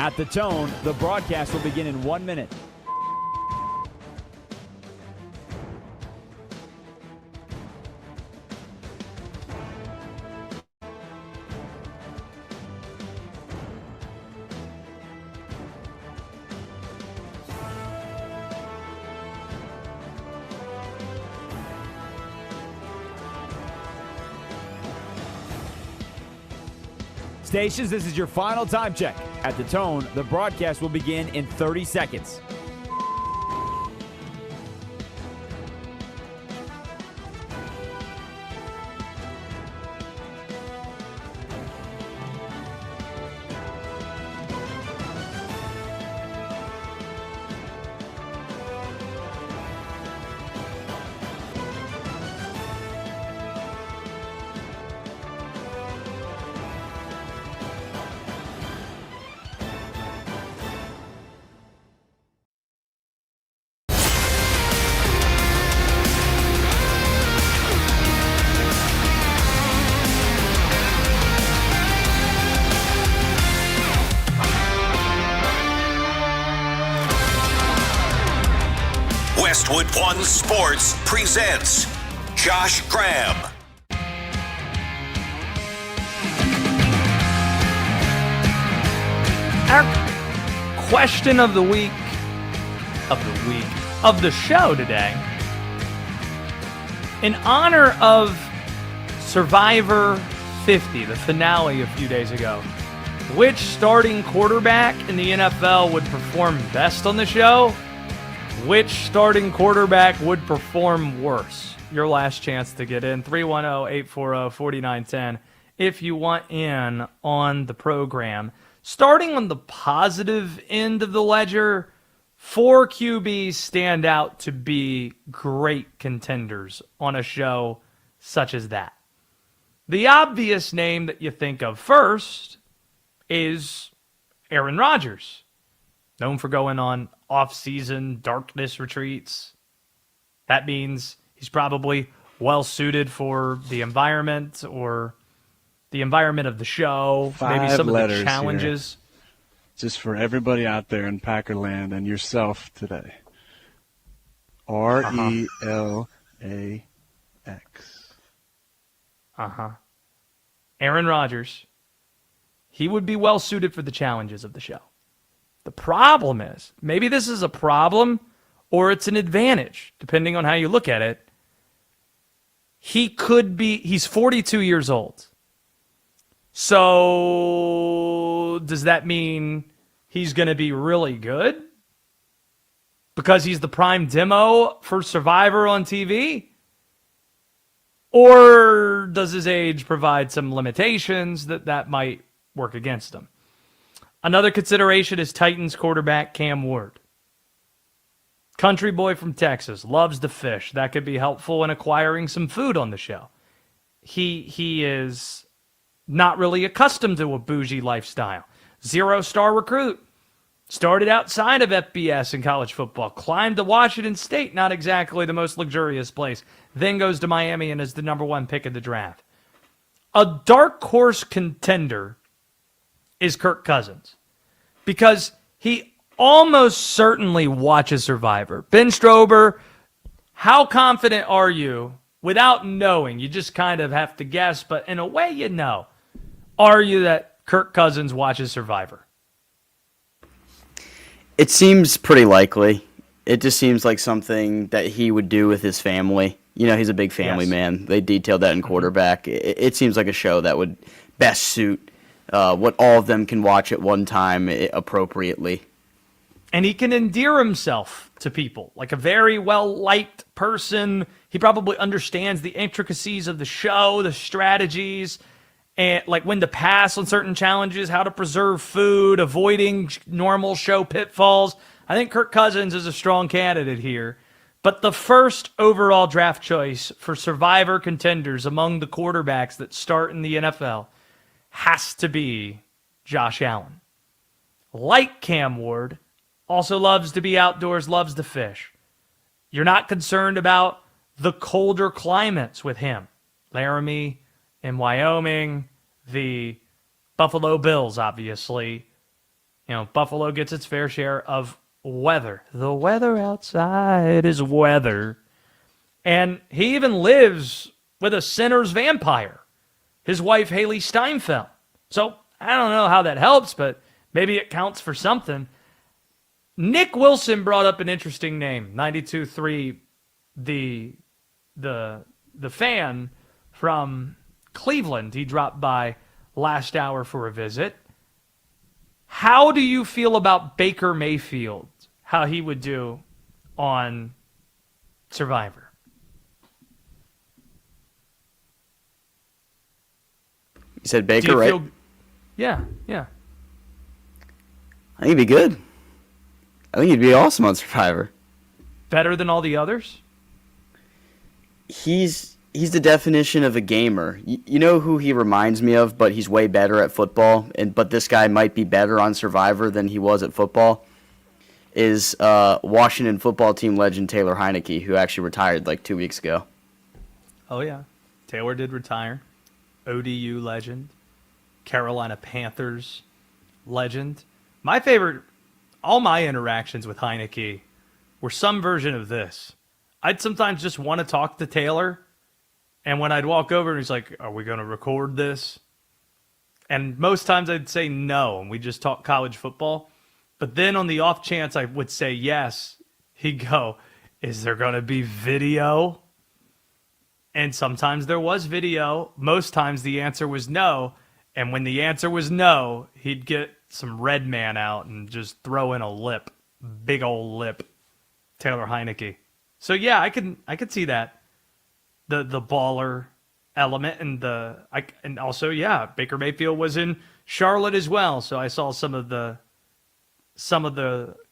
At the tone, the broadcast will begin in 1 minute. Stations, this is your final time check. At the tone, the broadcast will begin in 30 seconds. Westwood One Sports presents Josh Graham. Our question of the show today, in honor of Survivor 50, the finale a few days ago, which starting quarterback in the NFL would perform best on the show? Which starting quarterback would perform worse? Your last chance to get in, 310-840-4910, if you want in on the program. Starting on the positive end of the ledger, 4 QBs stand out to be great contenders on a show such as that. The obvious name that you think of first is Aaron Rodgers, known for going on off-season darkness retreats. That means he's probably well-suited for the environment or the environment of the show, maybe some of the challenges. Here. Just for everybody out there in Packerland and yourself today. RELAX. Aaron Rodgers, he would be well suited for the challenges of the show. The problem is, maybe this is a problem or it's an advantage, depending on how you look at it. He's 42 years old. So does that mean he's going to be really good? Because he's the prime demo for Survivor on TV? Or does his age provide some limitations that might work against him? Another consideration is Titans quarterback Cam Ward. Country boy from Texas, loves to fish. That could be helpful in acquiring some food on the show. He is not really accustomed to a bougie lifestyle. 0-star recruit. Started outside of FBS in college football. Climbed to Washington State, not exactly the most luxurious place. Then goes to Miami and is the number 1 pick of the draft. A dark horse contender is Kirk Cousins, because he almost certainly watches Survivor. Ben Strober, how confident are you without knowing? You just kind of have to guess, but in a way you know. Are you that Kirk Cousins watches Survivor? It seems pretty likely. It just seems like something that he would do with his family. You know, he's a big family man. They detailed that in Quarterback. It seems like a show that would best suit what all of them can watch at one time appropriately. And he can endear himself to people like a very well-liked person. He probably understands the intricacies of the show, the strategies, and like when to pass on certain challenges, how to preserve food, avoiding normal show pitfalls. I think Kirk Cousins is a strong candidate here. But the first overall draft choice for Survivor contenders among the quarterbacks that start in the NFL has to be Josh Allen. Like Cam Ward, also loves to be outdoors, loves to fish. You're not concerned about the colder climates with him. Laramie in Wyoming, the Buffalo Bills, obviously. You know, Buffalo gets its fair share of weather. The weather outside is weather. And he even lives with a sinner's vampire, his wife, Haley Steinfeld. So I don't know how that helps, but maybe it counts for something. Nick Wilson brought up an interesting name, 92.3, the fan from Cleveland. He dropped by last hour for a visit. How do you feel about Baker Mayfield, how he would do on Survivor? You said Baker, right? Yeah. I think he'd be good. I think he'd be awesome on Survivor. Better than all the others? He's the definition of a gamer. You know who he reminds me of, but he's way better at football, but this guy might be better on Survivor than he was at football, is Washington football team legend Taylor Heineke, who actually retired like 2 weeks ago. Oh, yeah. Taylor did retire. ODU legend. Carolina Panthers legend. My favorite, all my interactions with Heineke were some version of this. I'd sometimes just want to talk to Taylor, and when I'd walk over and he's like, "Are we going to record this?" And most times I'd say no, and we just talk college football. But then on the off chance I would say yes, he'd go, is there going to be video? And sometimes there was video. Most times the answer was no. And when the answer was no, he'd get some Red Man out and just throw in a lip. Big old lip. Taylor Heineke. So yeah, I could see that. The baller element and also yeah, Baker Mayfield was in Charlotte as well. So I saw some of the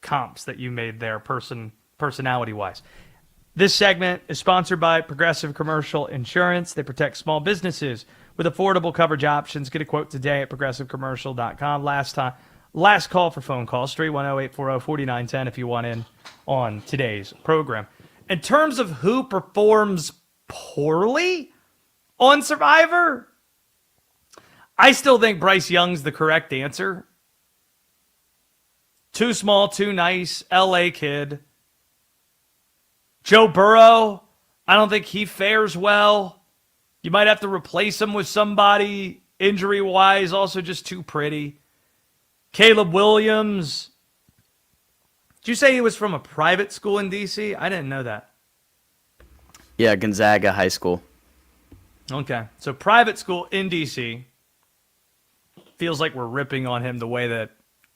comps that you made there, personality wise. This segment is sponsored by Progressive Commercial Insurance. They protect small businesses with affordable coverage options. Get a quote today at progressivecommercial.com. Last call for phone calls, 310-840-4910 if you want in on today's program. In terms of who performs poorly on Survivor, I still think Bryce Young's the correct answer. Too small, too nice, LA kid. Joe Burrow, I don't think he fares well. You might have to replace him with somebody injury-wise, also just too pretty. Caleb Williams. Did you say he was from a private school in D.C.? I didn't know that. Yeah, Gonzaga High School. Okay, so private school in D.C. Feels like we're ripping on him the way that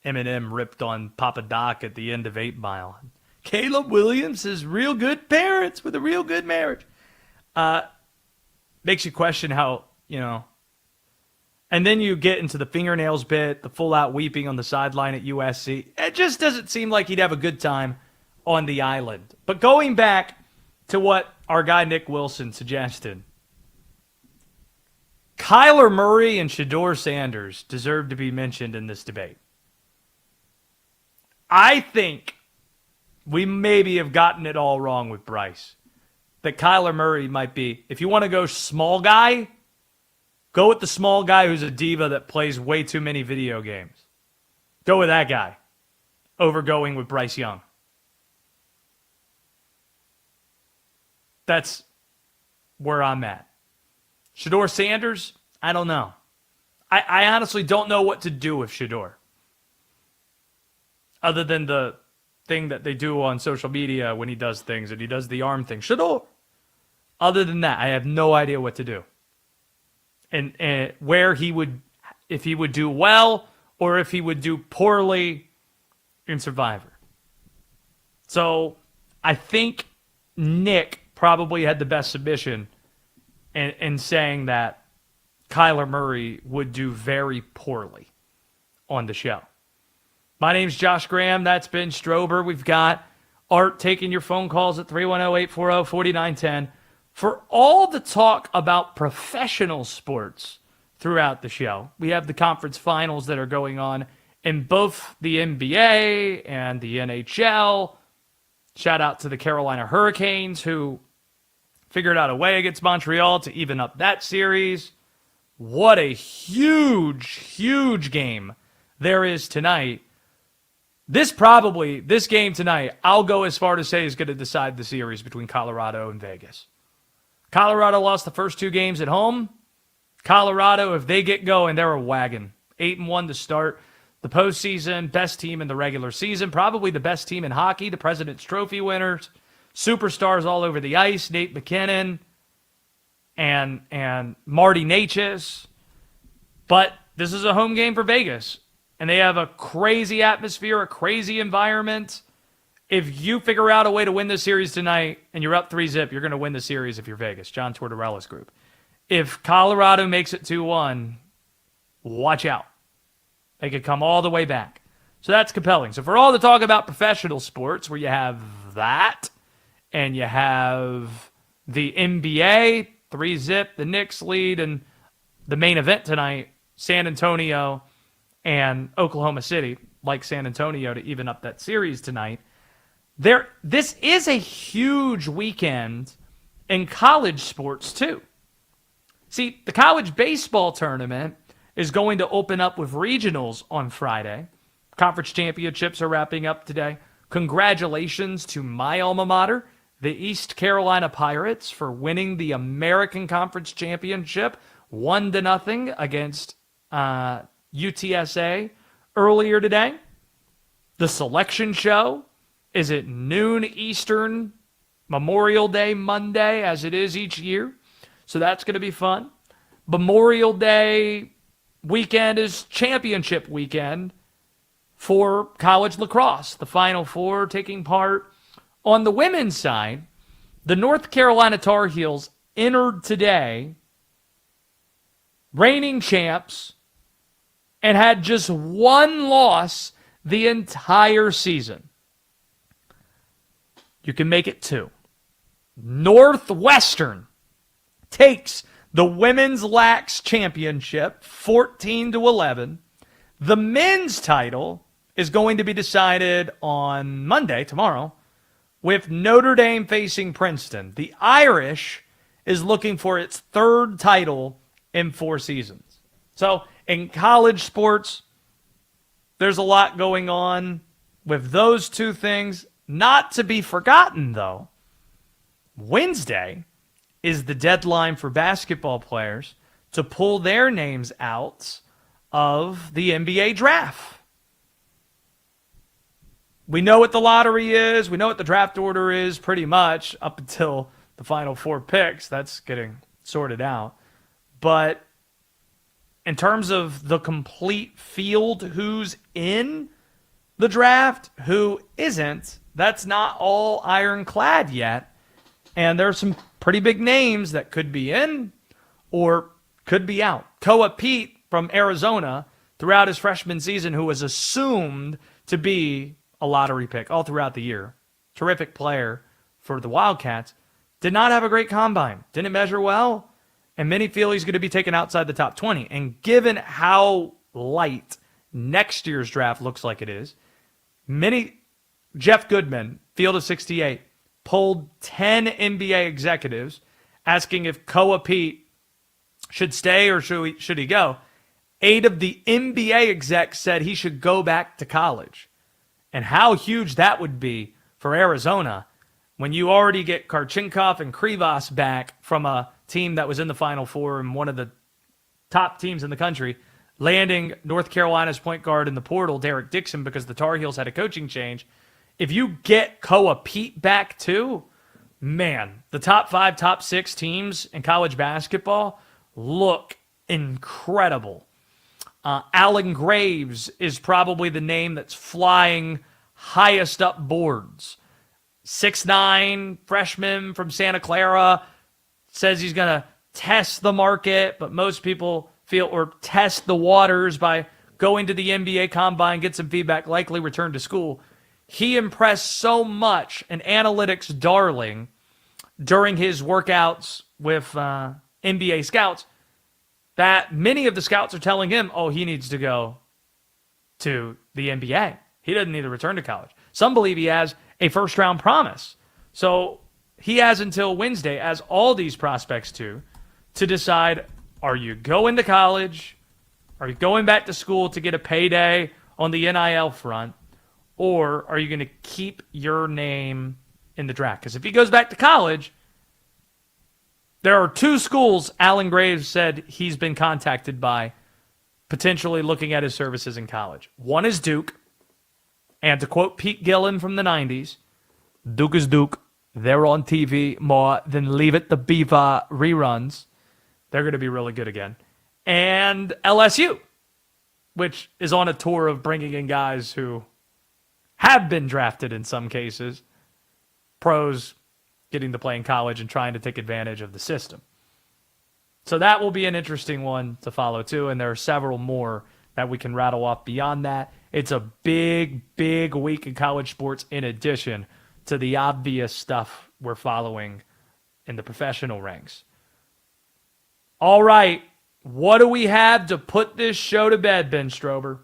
Eminem ripped on Papa Doc at the end of 8 Mile. Caleb Williams has real good parents with a real good marriage. Makes you question how, and then you get into the fingernails bit, the full-out weeping on the sideline at USC. It just doesn't seem like he'd have a good time on the island. But going back to what our guy Nick Wilson suggested, Kyler Murray and Shedeur Sanders deserve to be mentioned in this debate. I think we maybe have gotten it all wrong with Bryce. That Kyler Murray might be, if you want to go small guy, go with the small guy who's a diva that plays way too many video games. Go with that guy over going with Bryce Young. That's where I'm at. Shedeur Sanders, I don't know. I honestly don't know what to do with Shedeur. Other than the thing that they do on social media when he does things, and he does the arm thing. Shedeur. Other than that, I have no idea what to do. And where he would, if he would do well, or if he would do poorly in Survivor. So I think Nick probably had the best submission in saying that Kyler Murray would do very poorly on the show. My name's Josh Graham. That's Ben Strober. We've got Art taking your phone calls at 310-840-4910. For all the talk about professional sports throughout the show, we have the conference finals that are going on in both the NBA and the NHL. Shout out to the Carolina Hurricanes, who figured out a way against Montreal to even up that series. What a huge, huge game there is tonight. This game tonight, I'll go as far to say is going to decide the series between Colorado and Vegas. Colorado lost the first 2 games at home. Colorado, if they get going, they're a wagon. 8-1 to start the postseason. Best team in the regular season. Probably the best team in hockey. The President's Trophy winners. Superstars all over the ice. Nate McKinnon and Marty Necas. But this is a home game for Vegas. And they have a crazy atmosphere, a crazy environment. If you figure out a way to win this series tonight and you're up 3-0, you're going to win the series if you're Vegas. John Tortorella's group. If Colorado makes it 2-1, watch out. They could come all the way back. So that's compelling. So for all the talk about professional sports, where you have that, and you have the NBA, 3-0, the Knicks lead, and the main event tonight, San Antonio and Oklahoma City, like San Antonio to even up that series tonight. This is a huge weekend in college sports, too. See, the college baseball tournament is going to open up with regionals on Friday. Conference championships are wrapping up today. Congratulations to my alma mater, the East Carolina Pirates, for winning the American Conference Championship 1-0 against UTSA earlier today. The selection show is at noon Eastern, Memorial Day Monday, as it is each year. So that's going to be fun. Memorial Day weekend is championship weekend for college lacrosse. The Final Four taking part. On the women's side, the North Carolina Tar Heels entered today, reigning champs, and had just one loss the entire season. You can make it two. Northwestern takes the women's lax championship 14-11. The men's title is going to be decided on Monday, tomorrow, with Notre Dame facing Princeton. The Irish is looking for its third title in 4 seasons. So in college sports, there's a lot going on with those two things. Not to be forgotten, though, Wednesday is the deadline for basketball players to pull their names out of the NBA draft. We know what the lottery is. We know what the draft order is pretty much up until the final 4 picks. That's getting sorted out. But in terms of the complete field, who's in the draft, who isn't, that's not all ironclad yet. And there are some pretty big names that could be in or could be out. Koa Pete from Arizona throughout his freshman season, who was assumed to be a lottery pick all throughout the year. Terrific player for the Wildcats. Did not have a great combine. Didn't measure well. And many feel he's going to be taken outside the top 20. And given how light next year's draft looks like it is, Jeff Goodman, field of 68, polled 10 NBA executives asking if Koa Pete should stay or should he go. 8 of the NBA execs said he should go back to college. And how huge that would be for Arizona when you already get Karchinkov and Krivas back from a team that was in the Final Four and one of the top teams in the country, landing North Carolina's point guard in the portal, Derek Dixon, because the Tar Heels had a coaching change. If you get Koa Pete back too, man, the top 5, top 6 teams in college basketball look incredible. Alan Graves is probably the name that's flying highest up boards. 6'9", freshman from Santa Clara, says he's going to test the market, but most people feel, or test the waters by going to the NBA Combine, get some feedback, likely return to school. He impressed so much, an analytics darling, during his workouts with NBA scouts, that many of the scouts are telling him, oh, he needs to go to the NBA. He doesn't need to return to college. Some believe he has a first-round promise. So he has until Wednesday, as all these prospects do, to decide, are you going to college? Are you going back to school to get a payday on the NIL front? Or are you going to keep your name in the draft? Because if he goes back to college, there are 2 schools Alan Graves said he's been contacted by potentially looking at his services in college. One is Duke. And to quote Pete Gillen from the 90s, Duke is Duke. They're on TV more than Leave It to Beaver reruns. They're going to be really good again. And LSU, which is on a tour of bringing in guys who have been drafted in some cases, pros getting to play in college and trying to take advantage of the system. So that will be an interesting one to follow too, and there are several more that we can rattle off beyond that. It's a big, big week in college sports in addition to the obvious stuff we're following in the professional ranks. All right, what do we have to put this show to bed, Ben Strober?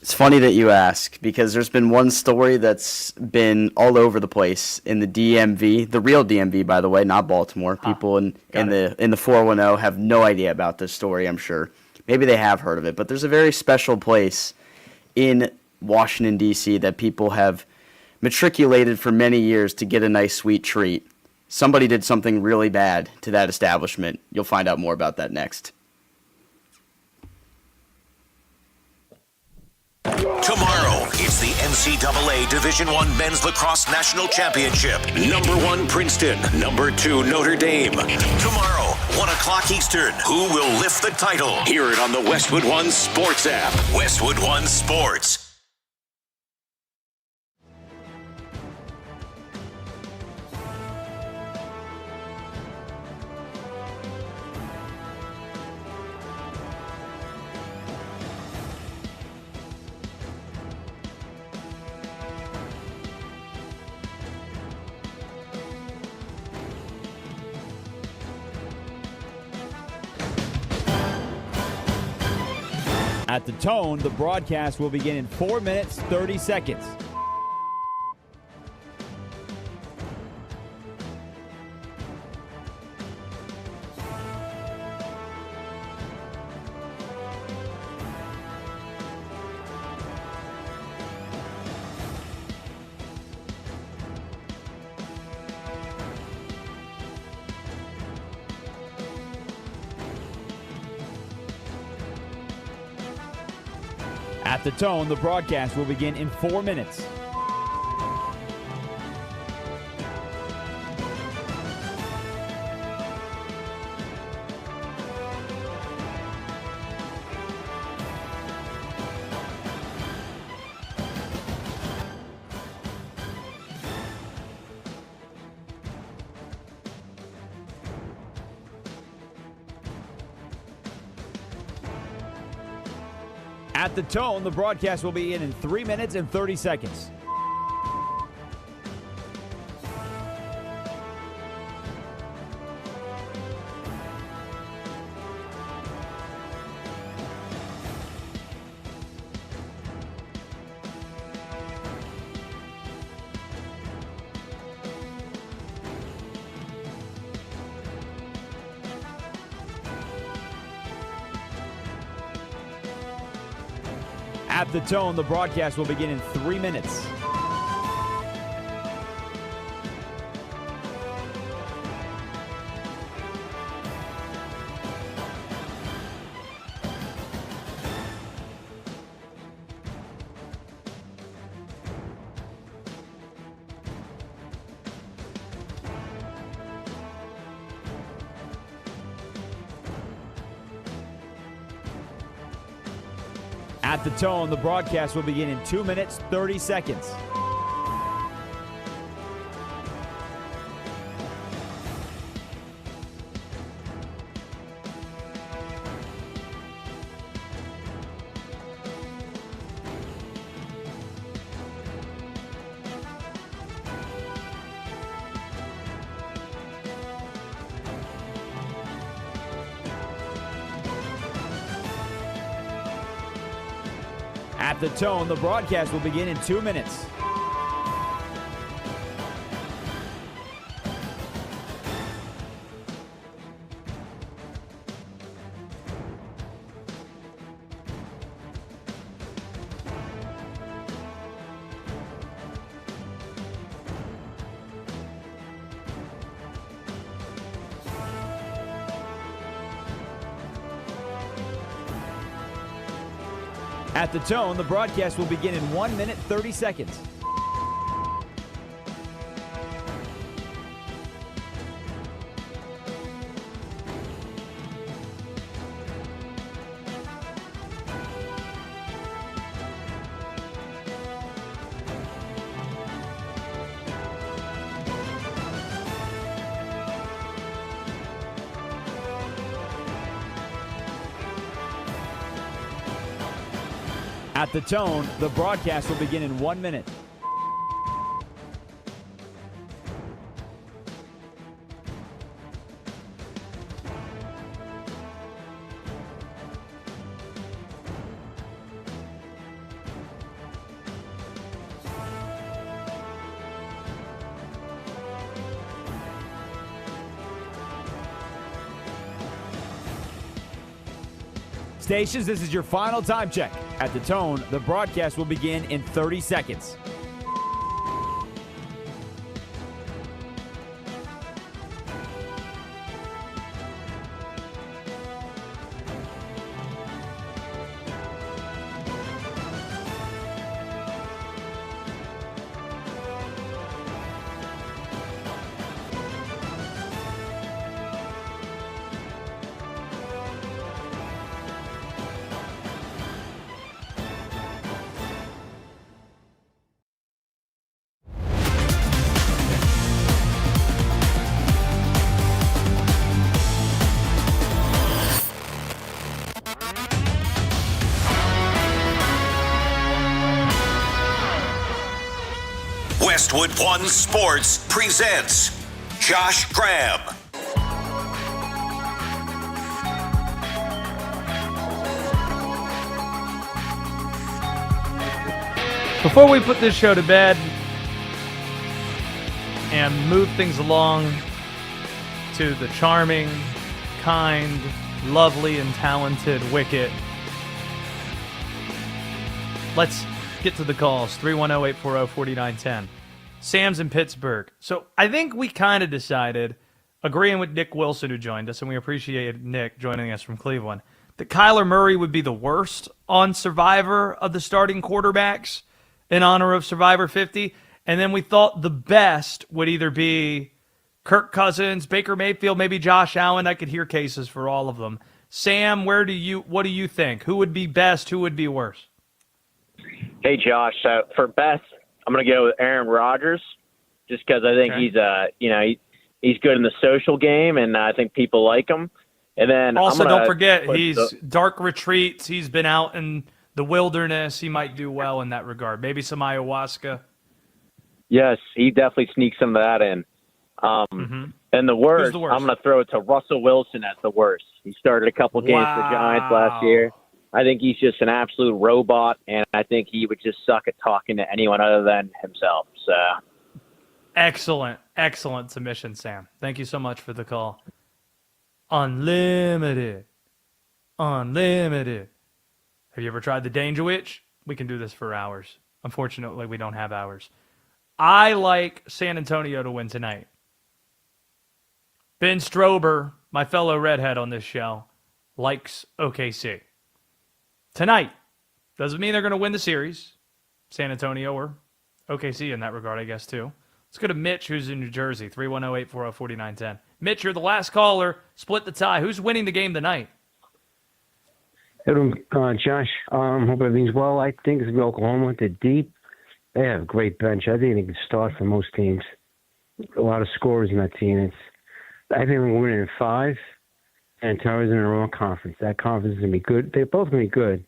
It's funny that you ask, because there's been one story that's been all over the place in the DMV, the real DMV, by the way, not Baltimore. People in the 410 have no idea about this story, I'm sure. Maybe they have heard of it, but there's a very special place in Washington, D.C. that people have matriculated for many years to get a nice, sweet treat. somebody did something really bad to that establishment. You'll find out more about that next. Tomorrow, it's the NCAA Division I Men's Lacrosse National Championship. Number 1, Princeton. Number 2, Notre Dame. Tomorrow, 1 o'clock Eastern. Who will lift the title? Hear it on the Westwood One Sports app. Westwood One Sports. At the tone, the broadcast will begin in 4 minutes, 30 seconds. At the tone, the broadcast will begin in 4 minutes. At the tone, the broadcast will be in 3 minutes and 30 seconds. At the tone, the broadcast will begin in 3 minutes. At the tone, the broadcast will begin in 2 minutes, 30 seconds. At the tone, the broadcast will begin in 2 minutes. At the tone, the broadcast will begin in 1 minute, 30 seconds. At the tone, the broadcast will begin in 1 minute. Stations, this is your final time check. At the tone, the broadcast will begin in 30 seconds. Westwood One Sports presents Josh Graham. Before we put this show to bed and move things along to the charming, kind, lovely, and talented Wicket, let's get to the calls. 310-840-4910. Sam's in Pittsburgh. So I think we kind of decided, agreeing with Nick Wilson, who joined us, and we appreciate Nick joining us from Cleveland, that Kyler Murray would be the worst on Survivor of the starting quarterbacks in honor of Survivor 50. And then we thought the best would either be Kirk Cousins, Baker Mayfield, maybe Josh Allen. I could hear cases for all of them. Sam, what do you think? Who would be best? Who would be worse? Hey, Josh. So for best, I'm going to go with Aaron Rodgers, just because I think he's good in the social game, and I think people like him. And then also, don't forget, he's dark retreats. He's been out in the wilderness. He might do well in that regard. Maybe some ayahuasca. Yes, he definitely sneaks some of that in. And the worst, I'm going to throw it to Russell Wilson as the worst. He started a couple games for the Giants last year. I think he's just an absolute robot, and I think he would just suck at talking to anyone other than himself. So, excellent submission, Sam. Thank you so much for the call. Unlimited. Have you ever tried the Danger Witch? We can do this for hours. Unfortunately, we don't have hours. I like San Antonio to win tonight. Ben Strober, my fellow redhead on this show, likes OKC. Tonight. Doesn't mean they're going to win the series. San Antonio or OKC in that regard, I guess, too. Let's go to Mitch, who's in New Jersey. 310-840-4910. Mitch, you're the last caller. Split the tie. Who's winning the game tonight? Josh, hope everything's well. I think it's Oklahoma. They're deep. They have a great bench. I think they can start for most teams. A lot of scorers in that team. I think we're winning in 5, and Terry's in the wrong conference. That conference is going to be good. They're both going to be good.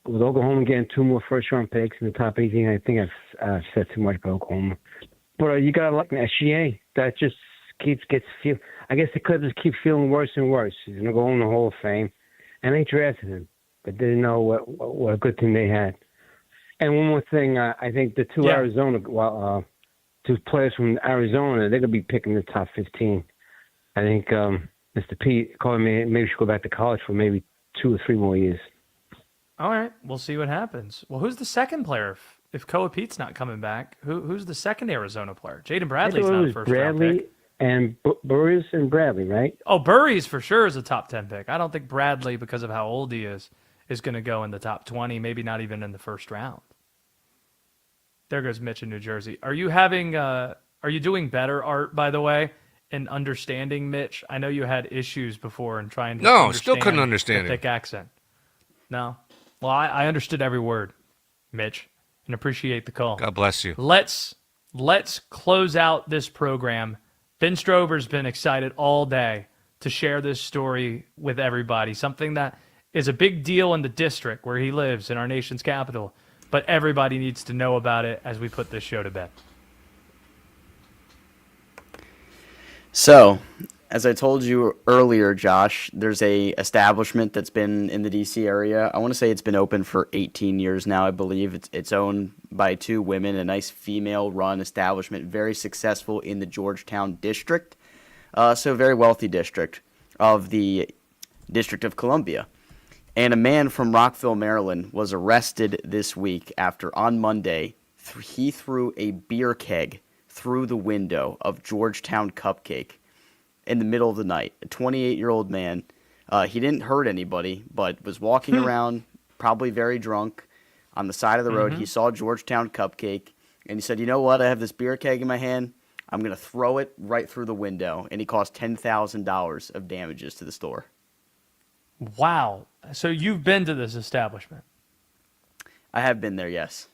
With Oklahoma getting 2 more first-round picks in the top 18, I think I've said too much about Oklahoma. But you got to like an SGA. That just I guess the Clippers keep feeling worse and worse. He's going to go in the Hall of Fame. And they drafted him, but didn't know what a good team they had. And one more thing, I think the two two players from Arizona, they're going to be picking the top 15. I think Mr. Pete calling me, maybe should go back to college for maybe 2 or 3 more years. All right, we'll see what happens. Well, who's the second player? If Koa Pete's not coming back, who's the second Arizona player? Jaden Bradley's not a first-round pick. And Burris and Bradley, right? Oh, Burris for sure is a top 10 pick. I don't think Bradley, because of how old he is going to go in the top 20, maybe not even in the first round. There goes Mitch in New Jersey. Are you doing better, Art, by the way, in understanding Mitch? I know you had issues before in trying to understand still couldn't understand the thick accent. No? Well, I understood every word, Mitch, and appreciate the call. God bless you. Let's close out this program. Ben Strober's been excited all day to share this story with everybody, something that is a big deal in the district where he lives, in our nation's capital, but everybody needs to know about it as we put this show to bed. So, as I told you earlier, Josh, there's a establishment that's been in the D.C. area. I want to say it's been open for 18 years now, I believe. It's owned by 2 women, a nice female-run establishment, very successful in the Georgetown district, so a very wealthy district of the District of Columbia. And a man from Rockville, Maryland, was arrested this week after, on Monday, he threw a beer keg through the window of Georgetown Cupcake in the middle of the night. A 28-year-old man. He didn't hurt anybody, but was walking around, probably very drunk, on the side of the road. He saw Georgetown Cupcake, and he said, you know what? I have this beer keg in my hand. I'm going to throw it right through the window. And he caused $10,000 of damages to the store. Wow. So you've been to this establishment? I have been there, yes.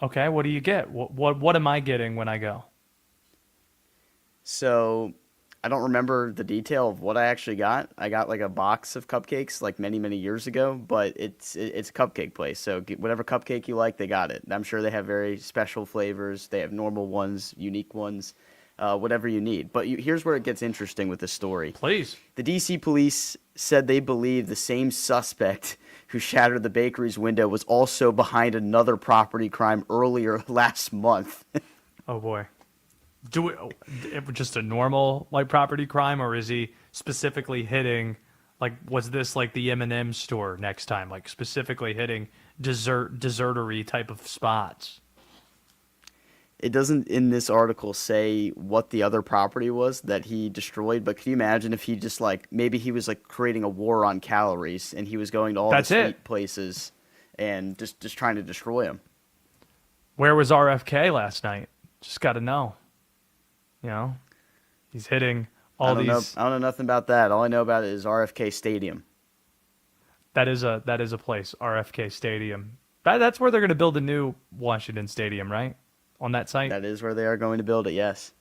Okay, what do you get? What am I getting when I go? So I don't remember the detail of what I actually got. I got like a box of cupcakes like many years ago, but it's a cupcake place. So get whatever cupcake you like, they got it. I'm sure they have very special flavors. They have normal ones, unique ones, whatever you need. But here's where it gets interesting with this story. Please. The D.C. police said they believe the same suspect who shattered the bakery's window was also behind another property crime earlier last month. Oh, boy. Just a normal like property crime, or is he specifically hitting, like, was this like the M&M store next time, like specifically hitting desertery type of spots? It doesn't in this article say what the other property was that he destroyed, but can you imagine if he just like, maybe he was like creating a war on calories and he was going to all the sweet places and just trying to destroy them. Where was RFK last night? Just got to know. You know, he's hitting all these. I don't know nothing about that. All I know about it is RFK Stadium. That is a place, RFK Stadium. That's where they're going to build a new Washington Stadium, right? On that site. That is where they are going to build it. Yes.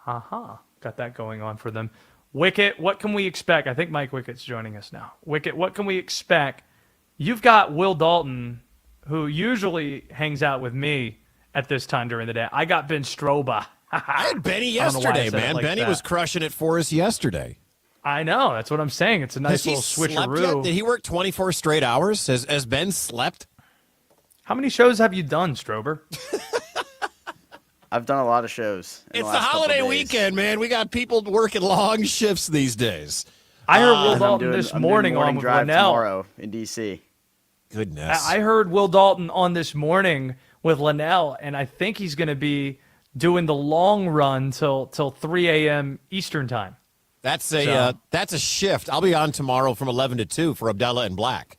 Got that going on for them. Wicket, what can we expect? I think Mike Wickett's joining us now. Wicket, what can we expect? You've got Will Dalton, who usually hangs out with me at this time during the day. I got Ben Stroba. I had Benny yesterday, man. Like Benny was crushing it for us yesterday. I know. That's what I'm saying. It's a nice little switcheroo. Did he work 24 straight hours? Has Ben slept? How many shows have you done, Strober? I've done a lot of shows. It's the holiday weekend, man. We got people working long shifts these days. I heard Will Dalton this morning on with Linnell. Tomorrow in D.C. Goodness. I heard Will Dalton on this morning with Linnell, and I think he's going to be doing the long run till 3 a.m. Eastern time. That's a shift. I'll be on tomorrow from 11 to 2 for Abdallah and Black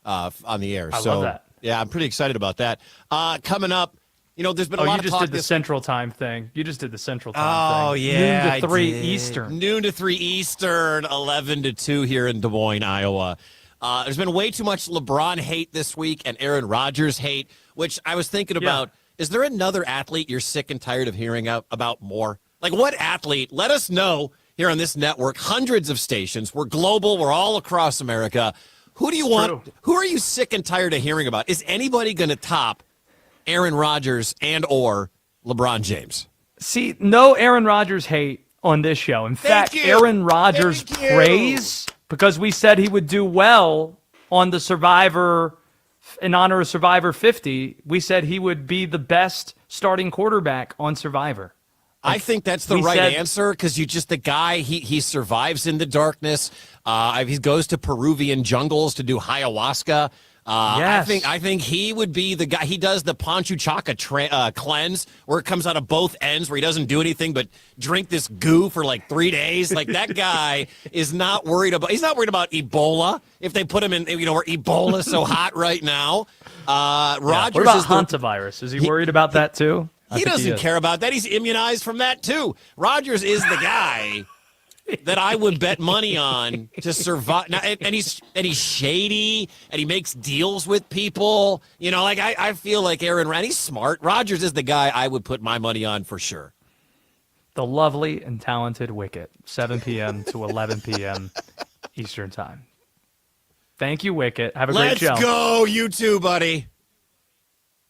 on the air. I love that. Yeah, I'm pretty excited about that. Coming up, there's been a lot of talk. You just did the Central Time thing. You just did the Central Time thing. Oh, yeah. Noon to 3 Eastern. Noon to 3 Eastern, 11 to 2 here in Des Moines, Iowa. There's been way too much LeBron hate this week and Aaron Rodgers hate, which I was thinking about. Yeah. Is there another athlete you're sick and tired of hearing about more? Like, what athlete? Let us know here on this network. Hundreds of stations. We're global. We're all across America. Who do you want? True. Who are you sick and tired of hearing about? Is anybody going to top Aaron Rodgers and or LeBron James? See, no Aaron Rodgers hate on this show. In fact, Aaron Rodgers praise, because we said he would do well on the Survivor, in honor of Survivor 50, we said he would be the best starting quarterback on Survivor. I think that's the right answer, because the guy, he survives in the darkness. He goes to Peruvian jungles to do ayahuasca. Yes. I think he would be the guy. He does the Pancho Chaka cleanse, where it comes out of both ends, where he doesn't do anything but drink this goo for like 3 days. Like, that guy is not worried about. He's not worried about Ebola if they put him in. Where Ebola's so hot right now. Rodgers what about hantavirus? Is he worried about that too? He doesn't care about that. He's immunized from that too. Rodgers is the guy that I would bet money on to survive. Now, and he's shady, and he makes deals with people. I feel like he's smart. Rodgers is the guy I would put my money on for sure. The lovely and talented Wicket, 7 p.m. to 11 p.m. Eastern time. Thank you, Wicket. Have a great show. Let's go, you too, buddy.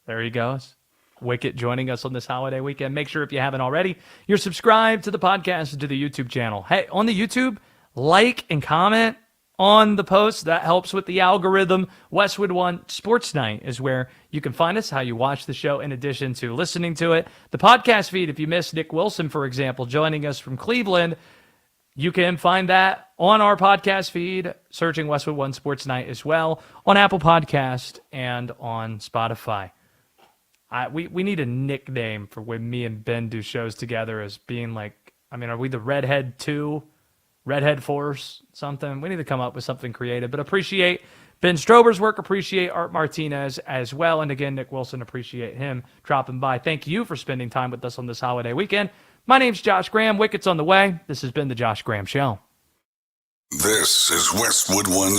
There he goes. Wicket joining us on this holiday weekend. Make sure, if you haven't already, you're subscribed to the podcast and to the YouTube channel. Hey, on the YouTube, like and comment on the post. That helps with the algorithm. Westwood One Sports Night is where you can find us, how you watch the show, in addition to listening to it. The podcast feed, if you missed Nick Wilson, for example, joining us from Cleveland, you can find that on our podcast feed, searching Westwood One Sports Night as well, on Apple Podcast and on Spotify. We need a nickname for when me and Ben do shows together, as being like, are we the Redhead 2? Redhead Force? Something? We need to come up with something creative. But appreciate Ben Strober's work. Appreciate Art Martinez as well. And again, Nick Wilson, appreciate him dropping by. Thank you for spending time with us on this holiday weekend. My name's Josh Graham. Wicket's on the way. This has been The Josh Graham Show. This is Westwood One